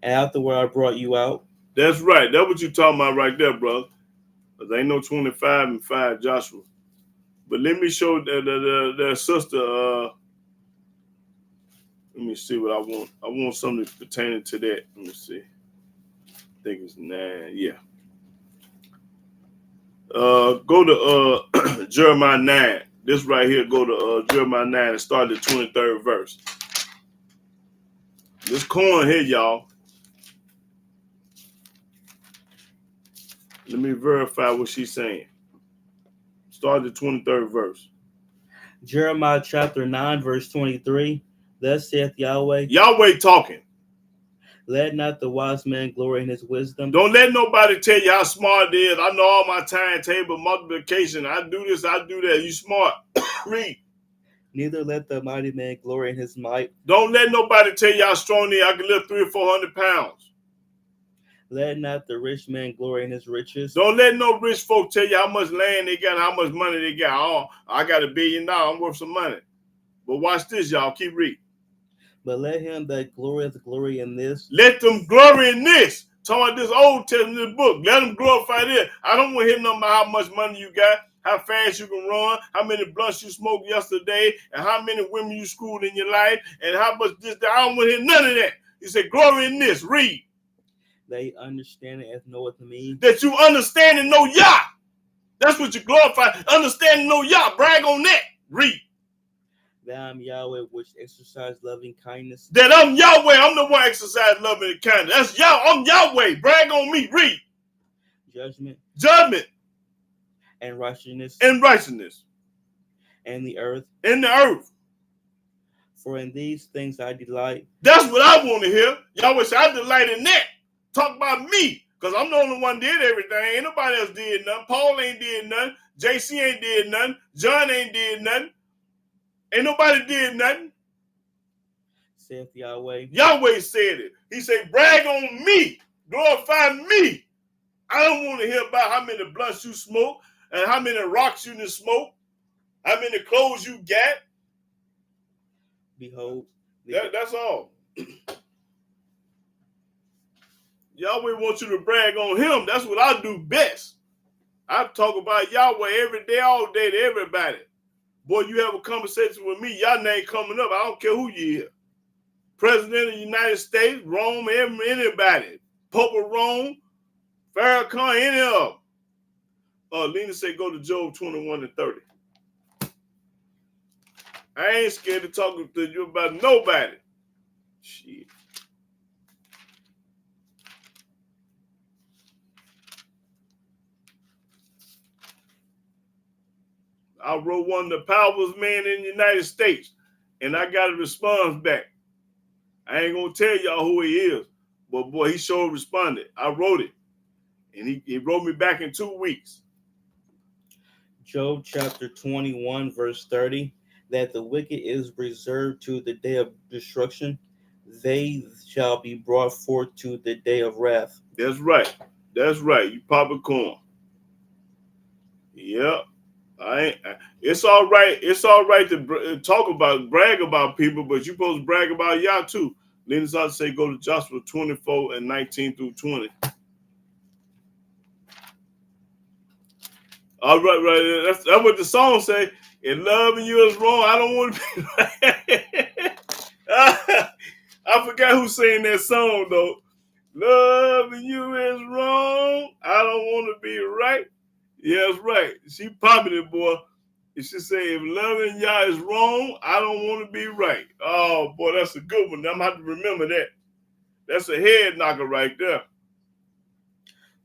afterward I brought you out. That's right. That's what you talking about right there, brother. There ain't no 25:5 Joshua. But let me show the sister. Let me see what I want. I want something pertaining to that. Let me see. I think it's 9. Yeah. Go to Jeremiah 9. This right here, go to Jeremiah 9 and start the 23rd verse. This corn here, y'all. Let me verify what she's saying. Start the 23rd verse. Jeremiah chapter 9, verse 23. Thus saith Yahweh, Yahweh talking. let not the wise man glory in his wisdom. Don't let nobody tell you how smart it is. I know all my timetable multiplication. I do this, I do that. You smart. Read. Neither let the mighty man glory in his might. Don't let nobody tell you how strong I can lift 300 or 400 pounds. Let not the rich man glory in his riches. Don't let no rich folk tell you how much land they got, how much money they got. Oh, I got $1 billion. I'm worth some money. But watch this, y'all. Keep reading. But let him that glorieth glory in this. Let them glory in this. Talking about this Old Testament book. Let them glorify this. I don't want to hear nothing about how much money you got, how fast you can run, how many blunts you smoked yesterday, and how many women you schooled in your life, and how much this. I don't want to hear none of that. He said, glory in this. Read. They understand it as knoweth me. That you understand and know Yah. That's what you glorify. Understand and know Yah. Brag on that. Read. That I'm Yahweh, which exercise loving kindness. That I'm Yahweh. I'm the one exercise loving and kindness. That's Yah. I'm Yahweh. Brag on me. Read. Judgment. And righteousness. And righteousness. And the earth. And the earth. For in these things I delight. That's what I want to hear. Yahweh say, I delight in that. Talk about me. Because I'm the only one did everything. Ain't nobody else did nothing. Paul ain't did nothing. JC ain't did nothing. John ain't did nothing. Ain't nobody did nothing. Saith Yahweh. Yahweh said it. He said, brag on me. Glorify me. I don't want to hear about how many blunts you smoke and how many rocks you done smoke, how many clothes you got. Behold. That's all. Yahweh wants you to brag on him. That's what I do best. I talk about Yahweh every day, all day to everybody. Boy, you have a conversation with me, your name coming up. I don't care who you are. President of the United States, Rome, anybody. Pope of Rome, Farrakhan, any of them. Lena said go to Job 21 and 30. I ain't scared to talk to you about nobody. Shit. I wrote one of the powerful men in the United States, and I got a response back. I ain't gonna tell y'all who he is, but boy, he sure responded. I wrote it, and he wrote me back in 2 weeks. Job chapter 21, verse 30, that the wicked is reserved to the day of destruction. They shall be brought forth to the day of wrath. That's right. That's right. You popcorn. Yep. It's all right. It's all right to brag about people, but you're supposed to brag about Yah too. Then it's also say go to Joshua 24 and 19 through 20. All right. That's what the song say. If loving you is wrong, I don't want to be right. I forgot who sang that song though. Loving you is wrong. I don't want to be right. Yeah, that's right. She popping it, boy. She say, if loving Yah is wrong, I don't want to be right. Oh, boy, that's a good one. I'm going to have to remember that. That's a head knocker right there.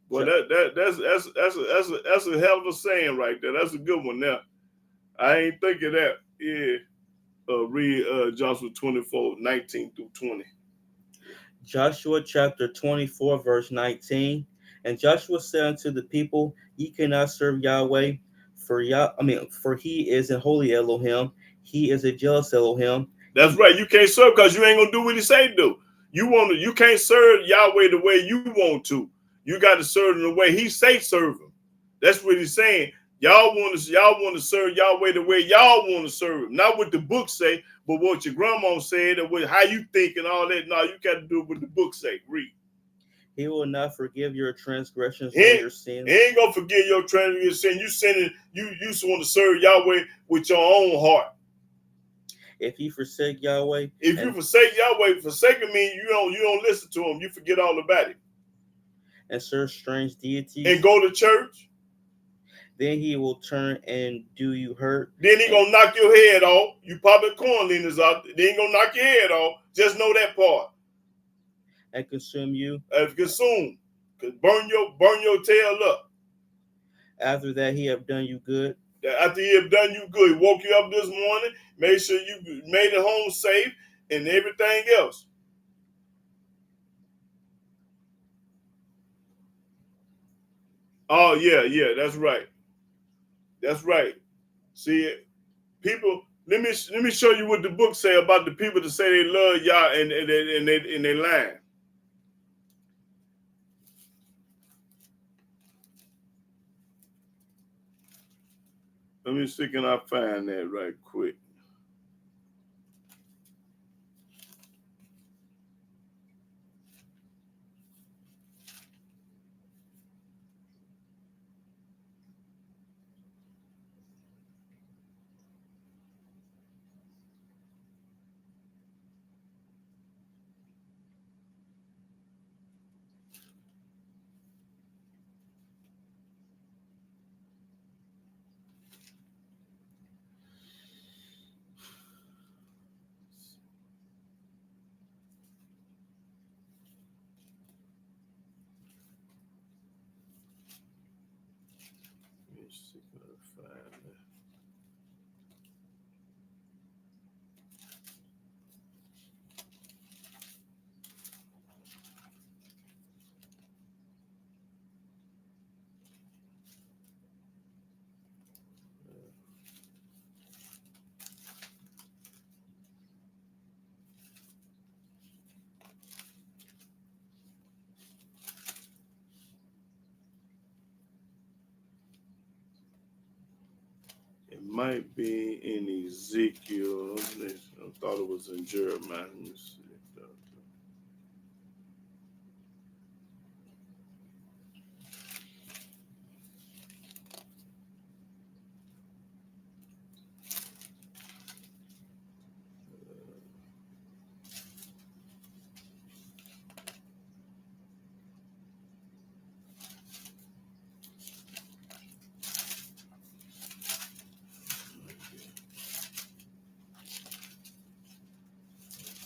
Well, that's a hell of a saying right there. That's a good one. Now I ain't thinking that. Yeah. Read Joshua 24:19-20. Joshua chapter 24, verse 19. And Joshua said unto the people, Ye cannot serve Yahweh, for he is an holy Elohim, he is a jealous Elohim. That's right. You can't serve because you ain't gonna do what he say do. You can't serve Yahweh the way you want to. You got to serve him the way he say serve him. That's what he's saying. Y'all want to serve Yahweh the way y'all want to serve him. Not what the book say, but what your grandma said and how you think and all that. No, you got to do what the book say. Read. He will not forgive your transgressions nor your sins. He ain't gonna forgive your transgressions. You just want to serve Yahweh with your own heart. If you forsake Yahweh, if you forsake Yahweh, forsaking means you don't listen to him. You forget all about it. And serve strange deities. And go to church. Then he will turn and do you hurt. Then he gonna knock your head off. You public corn leaners out. Then he gonna knock your head off. Just know that part. And consume you. Consume. Burn your tail up. After that he have done you good. After he have done you good, he woke you up this morning, made sure you made it home safe and everything else. Oh yeah, that's right. That's right. See, people. Let me show you what the book say about the people that say they love Yah and they lying. Let me see, can I find that right quick? It might be in Ezekiel. I thought it was in Jeremiah. Let me see.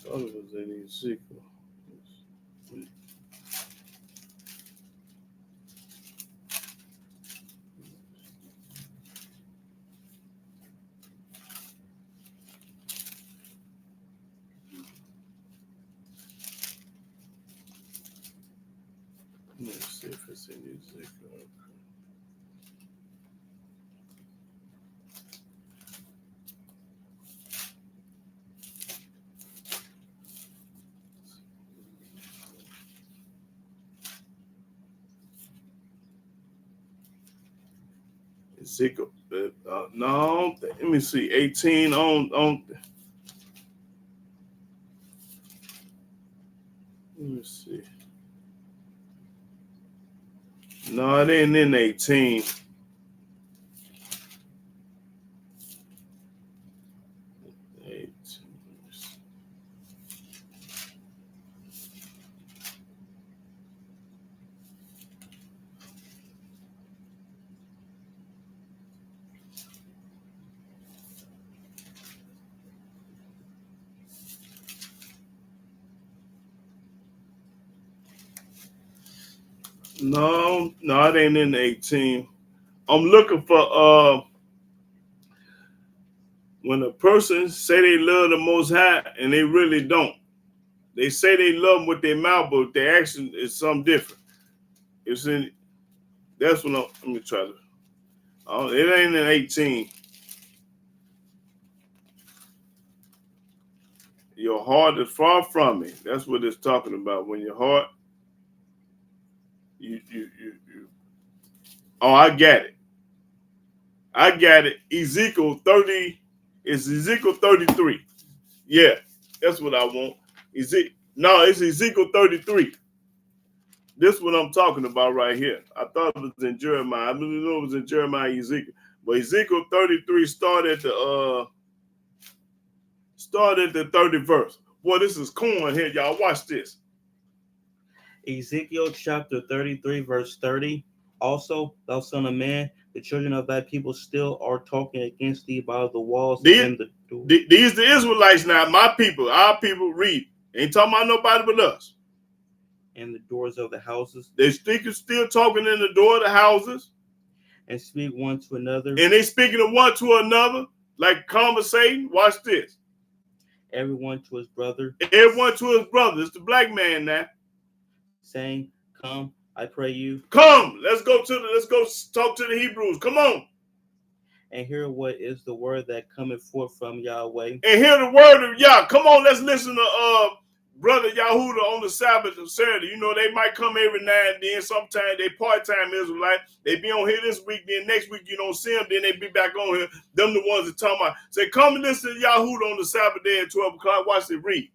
I thought it was in Ezekiel. Let's see if it's in Ezekiel. Ezekiel. No, let me see. 18 on. Let me see. No, it ain't in 18. No, it ain't in the 18. I'm looking for when a person say they love the Most High and they really don't. They say they love him with their mouth, but their action is something different. It's in. That's what let me try to. It ain't in 18. Your heart is far from me. That's what it's talking about. When your heart, you. Oh, I got it. I got it. Ezekiel 30. It's Ezekiel 33. Yeah, that's what I want. No, it's Ezekiel 33. This is what I'm talking about right here. I thought it was in Jeremiah. I didn't know it was in Jeremiah, Ezekiel. But Ezekiel 33 started at the 30th verse. Boy, this is corn here, y'all. Watch this. Ezekiel chapter 33, verse 30. Also, thou son of man, the children of thy people still are talking against thee by the walls and the doors. These the Israelites now, my people, our people, read. Ain't talking about nobody but us. And the doors of the houses. They still talking in the door of the houses. And speak one to another. And they speaking of one to another, like conversating. Watch this. Everyone to his brother. Everyone to his brother. It's the black man now. Saying, come, I pray you. Come, let's go talk to the Hebrews. Come on. And hear what is the word that cometh forth from Yahweh. And hear the word of Yah. Come on, let's listen to Brother Yahudah on the Sabbath and Saturday. You know, they might come every now and then. Sometimes they part-time Israelite. They be on here this week, then next week you don't see them, then they be back on here. Them the ones that talking about. Say, come and listen to Yahudah on the Sabbath day at 12 o'clock. Watch it read.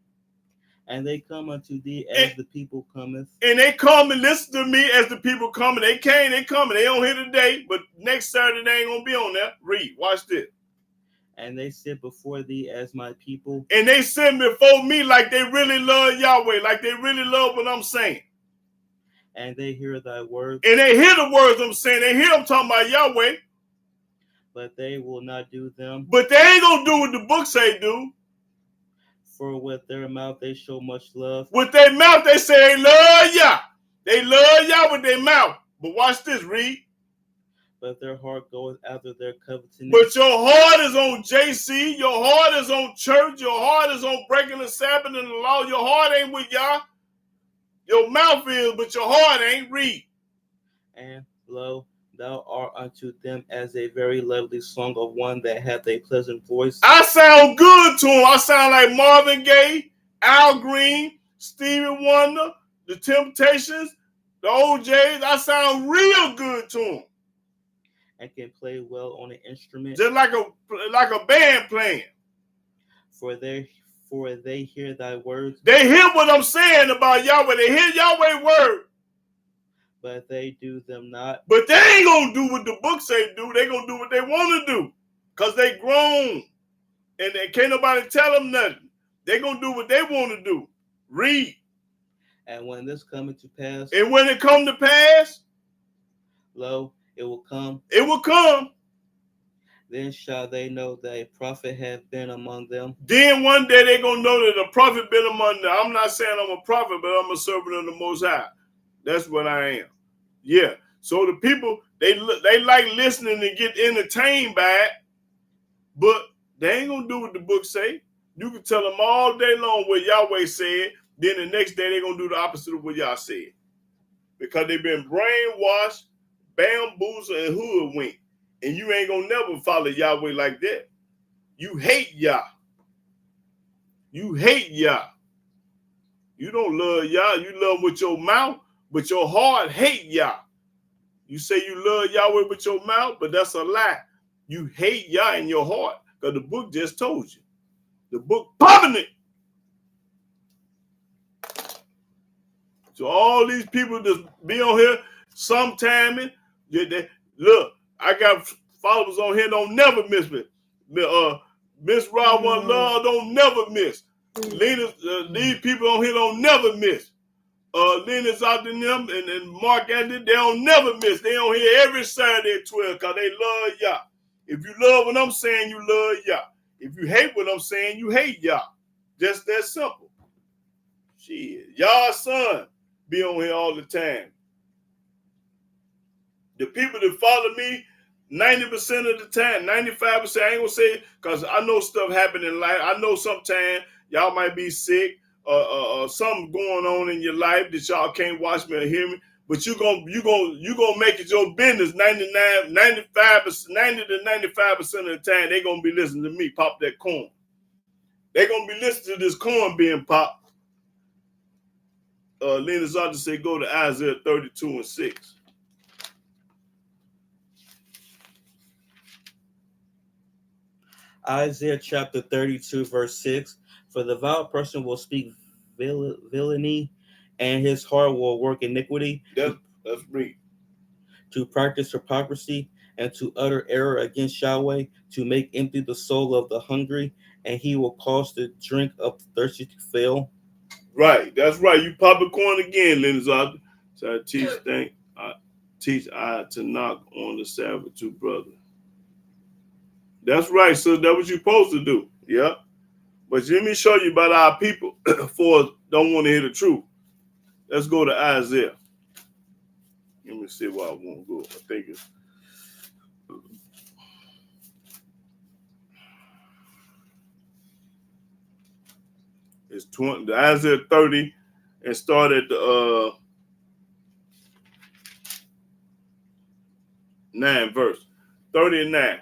And they come unto thee as the people cometh. And they come and listen to me as the people coming. They came, they coming. They on here today, but next Saturday they ain't going to be on there. Read. Watch this. And they sit before thee as my people. And they sit before me like they really love Yahweh, like they really love what I'm saying. And they hear thy words. And they hear the words I'm saying. They hear them talking about Yahweh. But they will not do them. But they ain't going to do what the book say do. For with their mouth they show much love. With their mouth they say they love Yah. They love Yah with their mouth. But watch this, read. But their heart goeth after their covetousness. But your heart is on JC. Your heart is on church. Your heart is on breaking the Sabbath and the law. Your heart ain't with Yah. Your mouth is, but your heart ain't. Read. And lo, thou art unto them as a very lovely song of one that hath a pleasant voice. I sound good to him. I sound like Marvin Gaye, Al Green, Stevie Wonder, The Temptations, the OJs. I sound real good to him. And can play well on an instrument. Just like a band playing. For they hear thy words. They hear what I'm saying about Yahweh. They hear Yahweh's word. But they do them not. But they ain't going to do what the book say do. They going to do what they want to do. Because they grown. And they can't nobody tell them nothing. They going to do what they want to do. Read. And when this cometh to pass. And when it come to pass. Lo, it will come. It will come. Then shall they know that a prophet hath been among them. Then one day they're going to know that a prophet been among them. I'm not saying I'm a prophet, but I'm a servant of the Most High. That's what I am. Yeah. So the people, they like listening and get entertained by it, but they ain't going to do what the book say. You can tell them all day long what Yahweh said, then the next day they're going to do the opposite of what Yah said. Because they've been brainwashed, bamboozled, and hoodwinked. And you ain't going to never follow Yahweh like that. You hate Yah. You hate Yah. You don't love Yah. You love him with your mouth, but your heart hate Yah. You say you love Yahweh with your mouth, but that's a lie. You hate Yah in your heart because the book just told you. The book popping it. So all these people that be on here sometime, look, I got followers on here don't never miss me. Miss Rob One Love don't never miss. Lena, these people on here don't never miss. Lena's out in them and Mark Andy, they don't never miss. They on here every Saturday at 12 because they love Yah. If you love what I'm saying, you love Yah. If you hate what I'm saying, you hate Yah. Just that simple. Shit. Yah's son be on here all the time. The people that follow me, 90% of the time, 95%, I ain't gonna say, because I know stuff happen in life. I know sometimes y'all might be sick or something going on in your life that y'all can't watch me or hear me. But you gonna make it your business 95%, 90 to 95% of the time they gonna be listening to me pop that corn. They gonna be listening to this corn being popped. Lena Zata say go to Isaiah 32:6. Isaiah chapter 32, verse 6. For the vile person will speak villainy, and his heart will work iniquity. That's read. To practice hypocrisy, and to utter error against Yahweh, to make empty the soul of the hungry, and he will cause the drink of the thirsty to fail. Right, that's right. You pop a corn again, Lena Zata. So I teach to knock on the Sabbath to brother. That's right, so that's what you're supposed to do. Yeah. But let me show you about our people for don't want to hear the truth. Let's go to Isaiah. Let me see where I want to go. I think it's 20, the Isaiah 30 and start at the 9 verse. 39.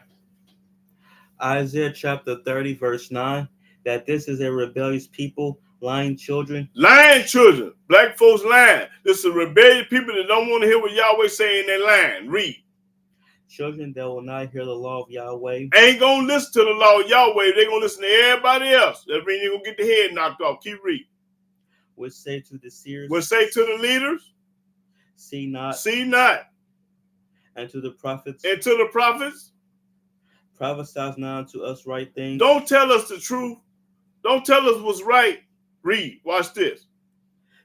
Isaiah chapter 30, verse 9, that this is a rebellious people, lying children. Lying children. Black folks lying. This is a rebellious people that don't want to hear what Yahweh saying. They lying. Read. Children that will not hear the law of Yahweh. Ain't going to listen to the law of Yahweh. They're going to listen to everybody else. That means you're going to get the head knocked off. Keep reading. Which say to the seers. Which say to the leaders. See not. See not. And to the prophets. And to the prophets. Prophesy not unto us right things. Don't tell us the truth. Don't tell us what's right. Read. Watch this.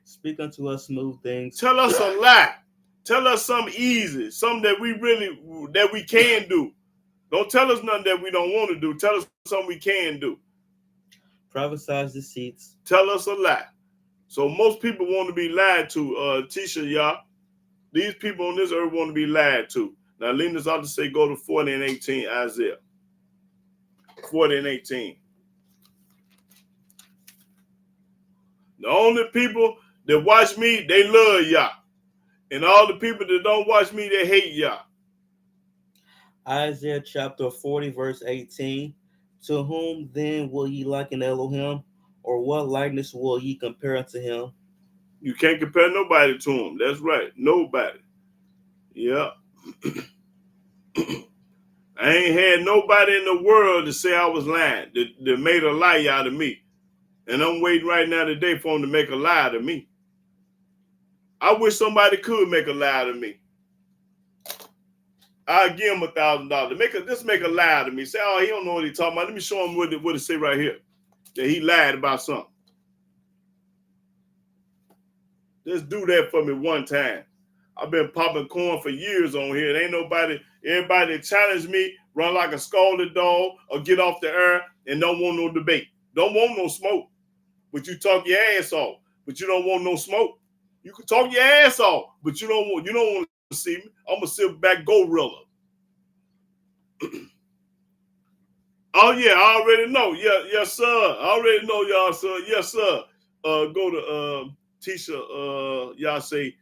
Speak unto us smooth things. Tell us a lie. Tell us something easy. Something that we can do. Don't tell us nothing that we don't want to do. Tell us something we can do. Prophesy deceits. Tell us a lie. So most people want to be lied to, Tisha, y'all. These people on this earth want to be lied to. Now, Lena's ought to say go to 40 and 18, Isaiah. 40 and 18. The only people that watch me, they love y'all. And all the people that don't watch me, they hate y'all. Isaiah chapter 40, verse 18. To whom then will ye liken Elohim? Or what likeness will ye compare unto him? You can't compare nobody to him. That's right. Nobody. Yeah. I ain't had nobody in the world to say I was lying, that made a lie out of me. And I'm waiting right now today for them to make a lie out of me. I wish somebody could make a lie out of me. I'll give him $1,000. Just make a lie out of me. Say, oh, he don't know what he's talking about. Let me show him what it say right here. That he lied about something. Just do that for me one time. I've been popping corn for years on here. It ain't nobody, everybody that challenge me, run like a scalded dog or get off the air and don't want no debate. Don't want no smoke. But you talk your ass off. But you don't want no smoke. You can talk your ass off, but you don't want to see me. I'm a silverback gorilla. Oh yeah, I already know. Yeah, yes, sir. I already know y'all, sir. Yes, sir. Go to Tisha, y'all say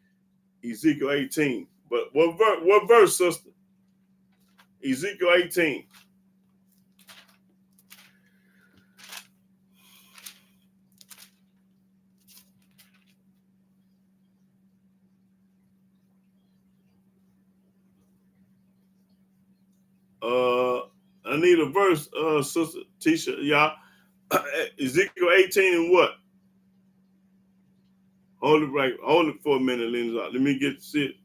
Ezekiel 18. But what verse, sister? Ezekiel 18. I need a verse, sister Tisha, y'all. Ezekiel 18 and what? Hold it for a minute, Lena. Let me see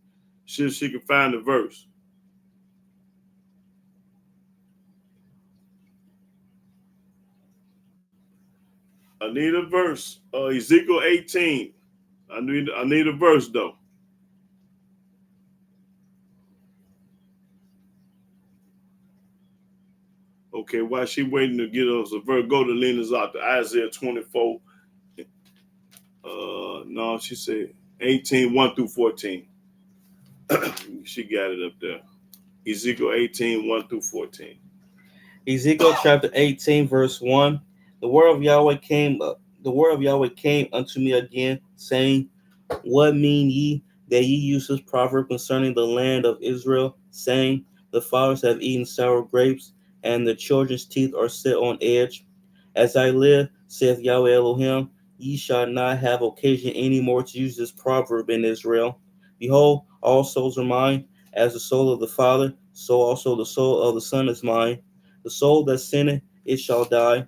if she can find the verse. I need a verse. Ezekiel 18. I need a verse though. Okay, while she waiting to get us a verse, go to Lena's out to Isaiah 24. No, she said 18, 1 through 14. She got it up there. Ezekiel 18, 1 through 14. Ezekiel chapter 18, verse 1. The word of Yahweh came unto me again, saying, What mean ye that ye use this proverb concerning the land of Israel, saying, The fathers have eaten sour grapes, and the children's teeth are set on edge? As I live, saith Yahweh Elohim, ye shall not have occasion any more to use this proverb in Israel. Behold, all souls are mine, as the soul of the Father, so also the soul of the Son is mine. The soul that sinneth, it shall die.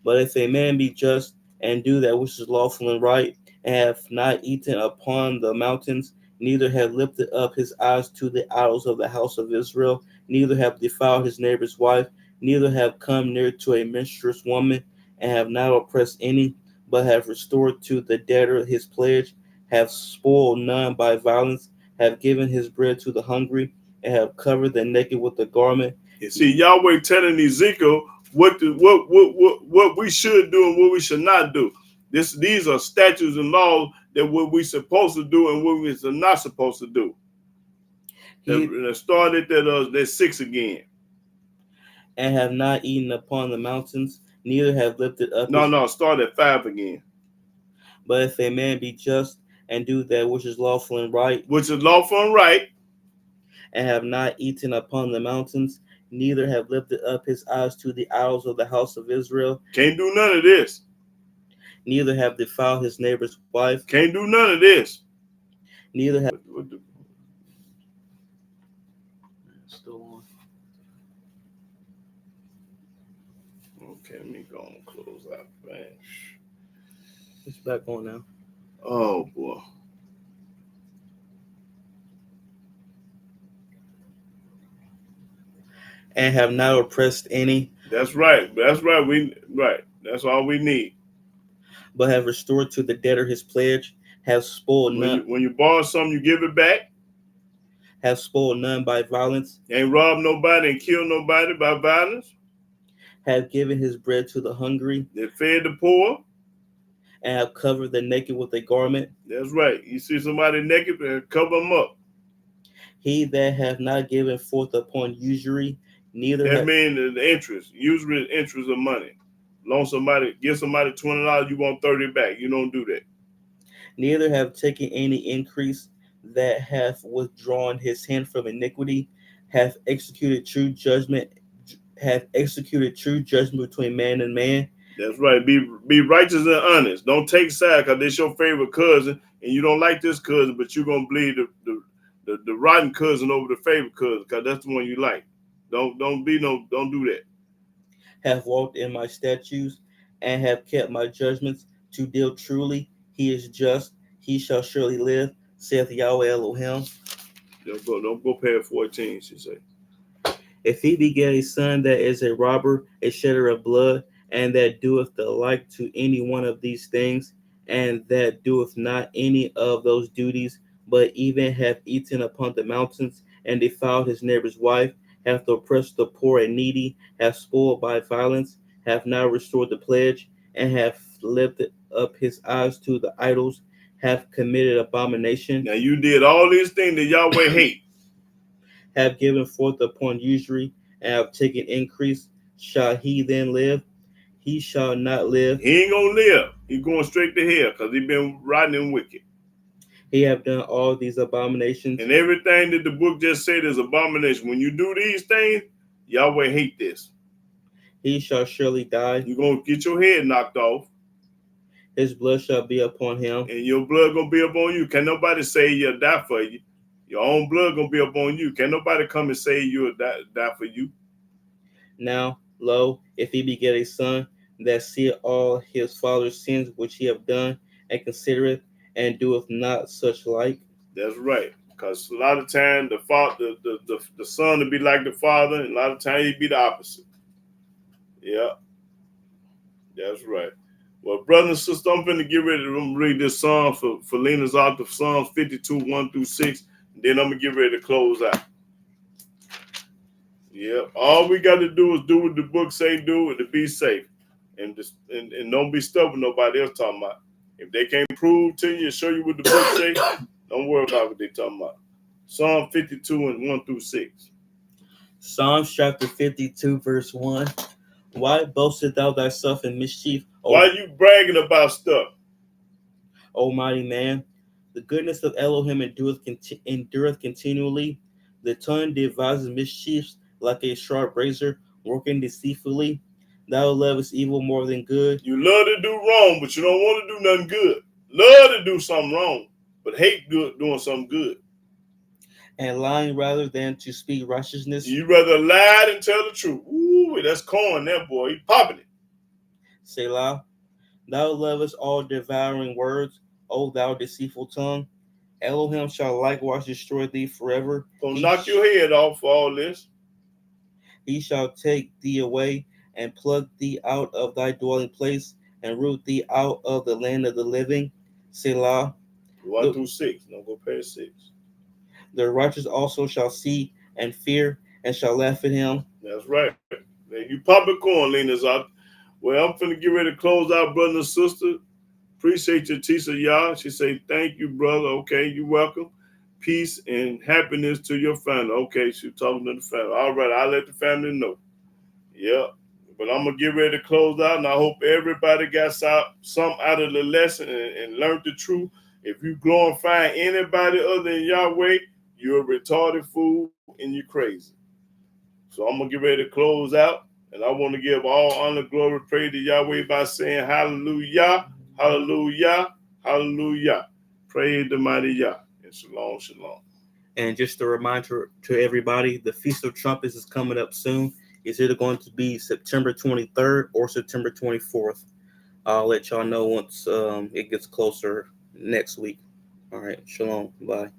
But if a man be just, and do that which is lawful and right, and have not eaten upon the mountains, neither have lifted up his eyes to the idols of the house of Israel, neither have defiled his neighbor's wife, neither have come near to a menstruous woman, and have not oppressed any, but have restored to the debtor his pledge, have spoiled none by violence, have given his bread to the hungry, and have covered the naked with a garment. You see, Yahweh telling Ezekiel what we should do and what we should not do. These are statutes and laws that what we supposed to do and what we are not supposed to do. That started that 6 again. And have not eaten upon the mountains, neither have lifted up. No, start at 5 again. But if a man be just and do that which is lawful and right, and have not eaten upon the mountains, neither have lifted up his eyes to the idols of the house of Israel, can't do none of this. Neither have defiled his neighbor's wife, can't do none of this. Neither have. Still on. Okay, let me go and close out, man. It's back on now. Oh boy. And have not oppressed any. That's right. That's all we need. But have restored to the debtor his pledge, have spoiled none. When you borrow something, you give it back. Have spoiled none by violence. Ain't robbed nobody and killed nobody by violence. Have given his bread to the hungry. That fed the poor. And have covered the naked with a garment. That's right. You see somebody naked, cover them up. He that hath not given forth upon usury, neither. That means the interest. Usury is interest of money. Loan somebody, give somebody $20, you want 30 back. You don't do that. Neither have taken any increase, that hath withdrawn his hand from iniquity, hath executed true judgment between man and man. That's right. Be righteous and honest. Don't take side because they're your favorite cousin and you don't like this cousin, but you're gonna bleed the rotten cousin over the favorite cousin because that's the one you like. Don't do that. Have walked in my statutes and have kept my judgments to deal truly. He is just, he shall surely live, saith Yahweh Elohim. Don't go past 14, she say. If he beget a son that is a robber, a shedder of blood, and that doeth the like to any one of these things, and that doeth not any of those duties, but even hath eaten upon the mountains, and defiled his neighbor's wife, hath oppressed the poor and needy, hath spoiled by violence, hath not restored the pledge, and hath lifted up his eyes to the idols, hath committed abomination. Now you did all these things that Yahweh hate. Have given forth upon usury, and have taken increase. Shall he then live? He shall not live. He ain't gonna live. He's going straight to hell because he been rotten and wicked. He have done all these abominations. And everything that the book just said is abomination. When you do these things, Yahweh hate this. He shall surely die. You're going to get your head knocked off. His blood shall be upon him. And your blood going to be upon you. Can't nobody say you'll die for you. Your own blood going to be upon you. Can't nobody come and say you'll die for you. Now, lo, if he beget a son that seeth all his father's sins which he have done, and considereth, and doeth not such like. That's right. Because a lot of times the son will be like the father, and a lot of times he'd be the opposite. Yeah. That's right. Well, brother and sister, I'm going to get ready to read this song for Lena's author, Psalms 52, 1 through 6. And then I'm going to get ready to close out. Yeah. All we got to do is do what the book say do and to be safe. And don't be stuck with nobody else talking about. If they can't prove to you and show you what the book say, don't worry about what they talking about. Psalm 52 and 1 through 6. Psalms chapter 52, verse 1. Why boastest thou thyself in mischief, Why you bragging about stuff? O mighty man? The goodness of Elohim endureth continually. The tongue devises mischiefs like a sharp razor, working deceitfully. Thou lovest evil more than good, You love to do wrong, but you don't want to do nothing good. Love to do something wrong, but hate doing something good. and lying rather than to speak righteousness. You rather lie than tell the truth. Ooh, that's corn, that boy. He popping it. Selah. Thou lovest all devouring words, O thou deceitful tongue. Elohim shall likewise destroy thee forever. Gonna knock your head off for all this. He shall take thee away and pluck thee out of thy dwelling place and root thee out of the land of the living. Selah. 1 through 6. Don't go past 6. The righteous also shall see and fear and shall laugh at him. That's right. Now, you popping corn, leaners out. Well, I'm finna get ready to close out, brother and sister. Appreciate your teacher, y'all. She say, thank you, brother. Okay, you're welcome. Peace and happiness to your family. Okay, she talking to the family. All right, I'll let the family know. Yeah. But I'm going to get ready to close out, and I hope everybody got some out of the lesson and learned the truth. If you glorify anybody other than Yahweh, you're a retarded fool and you're crazy. So I'm going to get ready to close out, and I want to give all honor, glory, praise to Yahweh by saying hallelujah, hallelujah, hallelujah. Praise the mighty Yah, and shalom, shalom. And just a reminder to everybody, the Feast of Trumpets is coming up soon. It's either going to be September 23rd or September 24th. I'll let y'all know once it gets closer next week. All right. Shalom. Bye.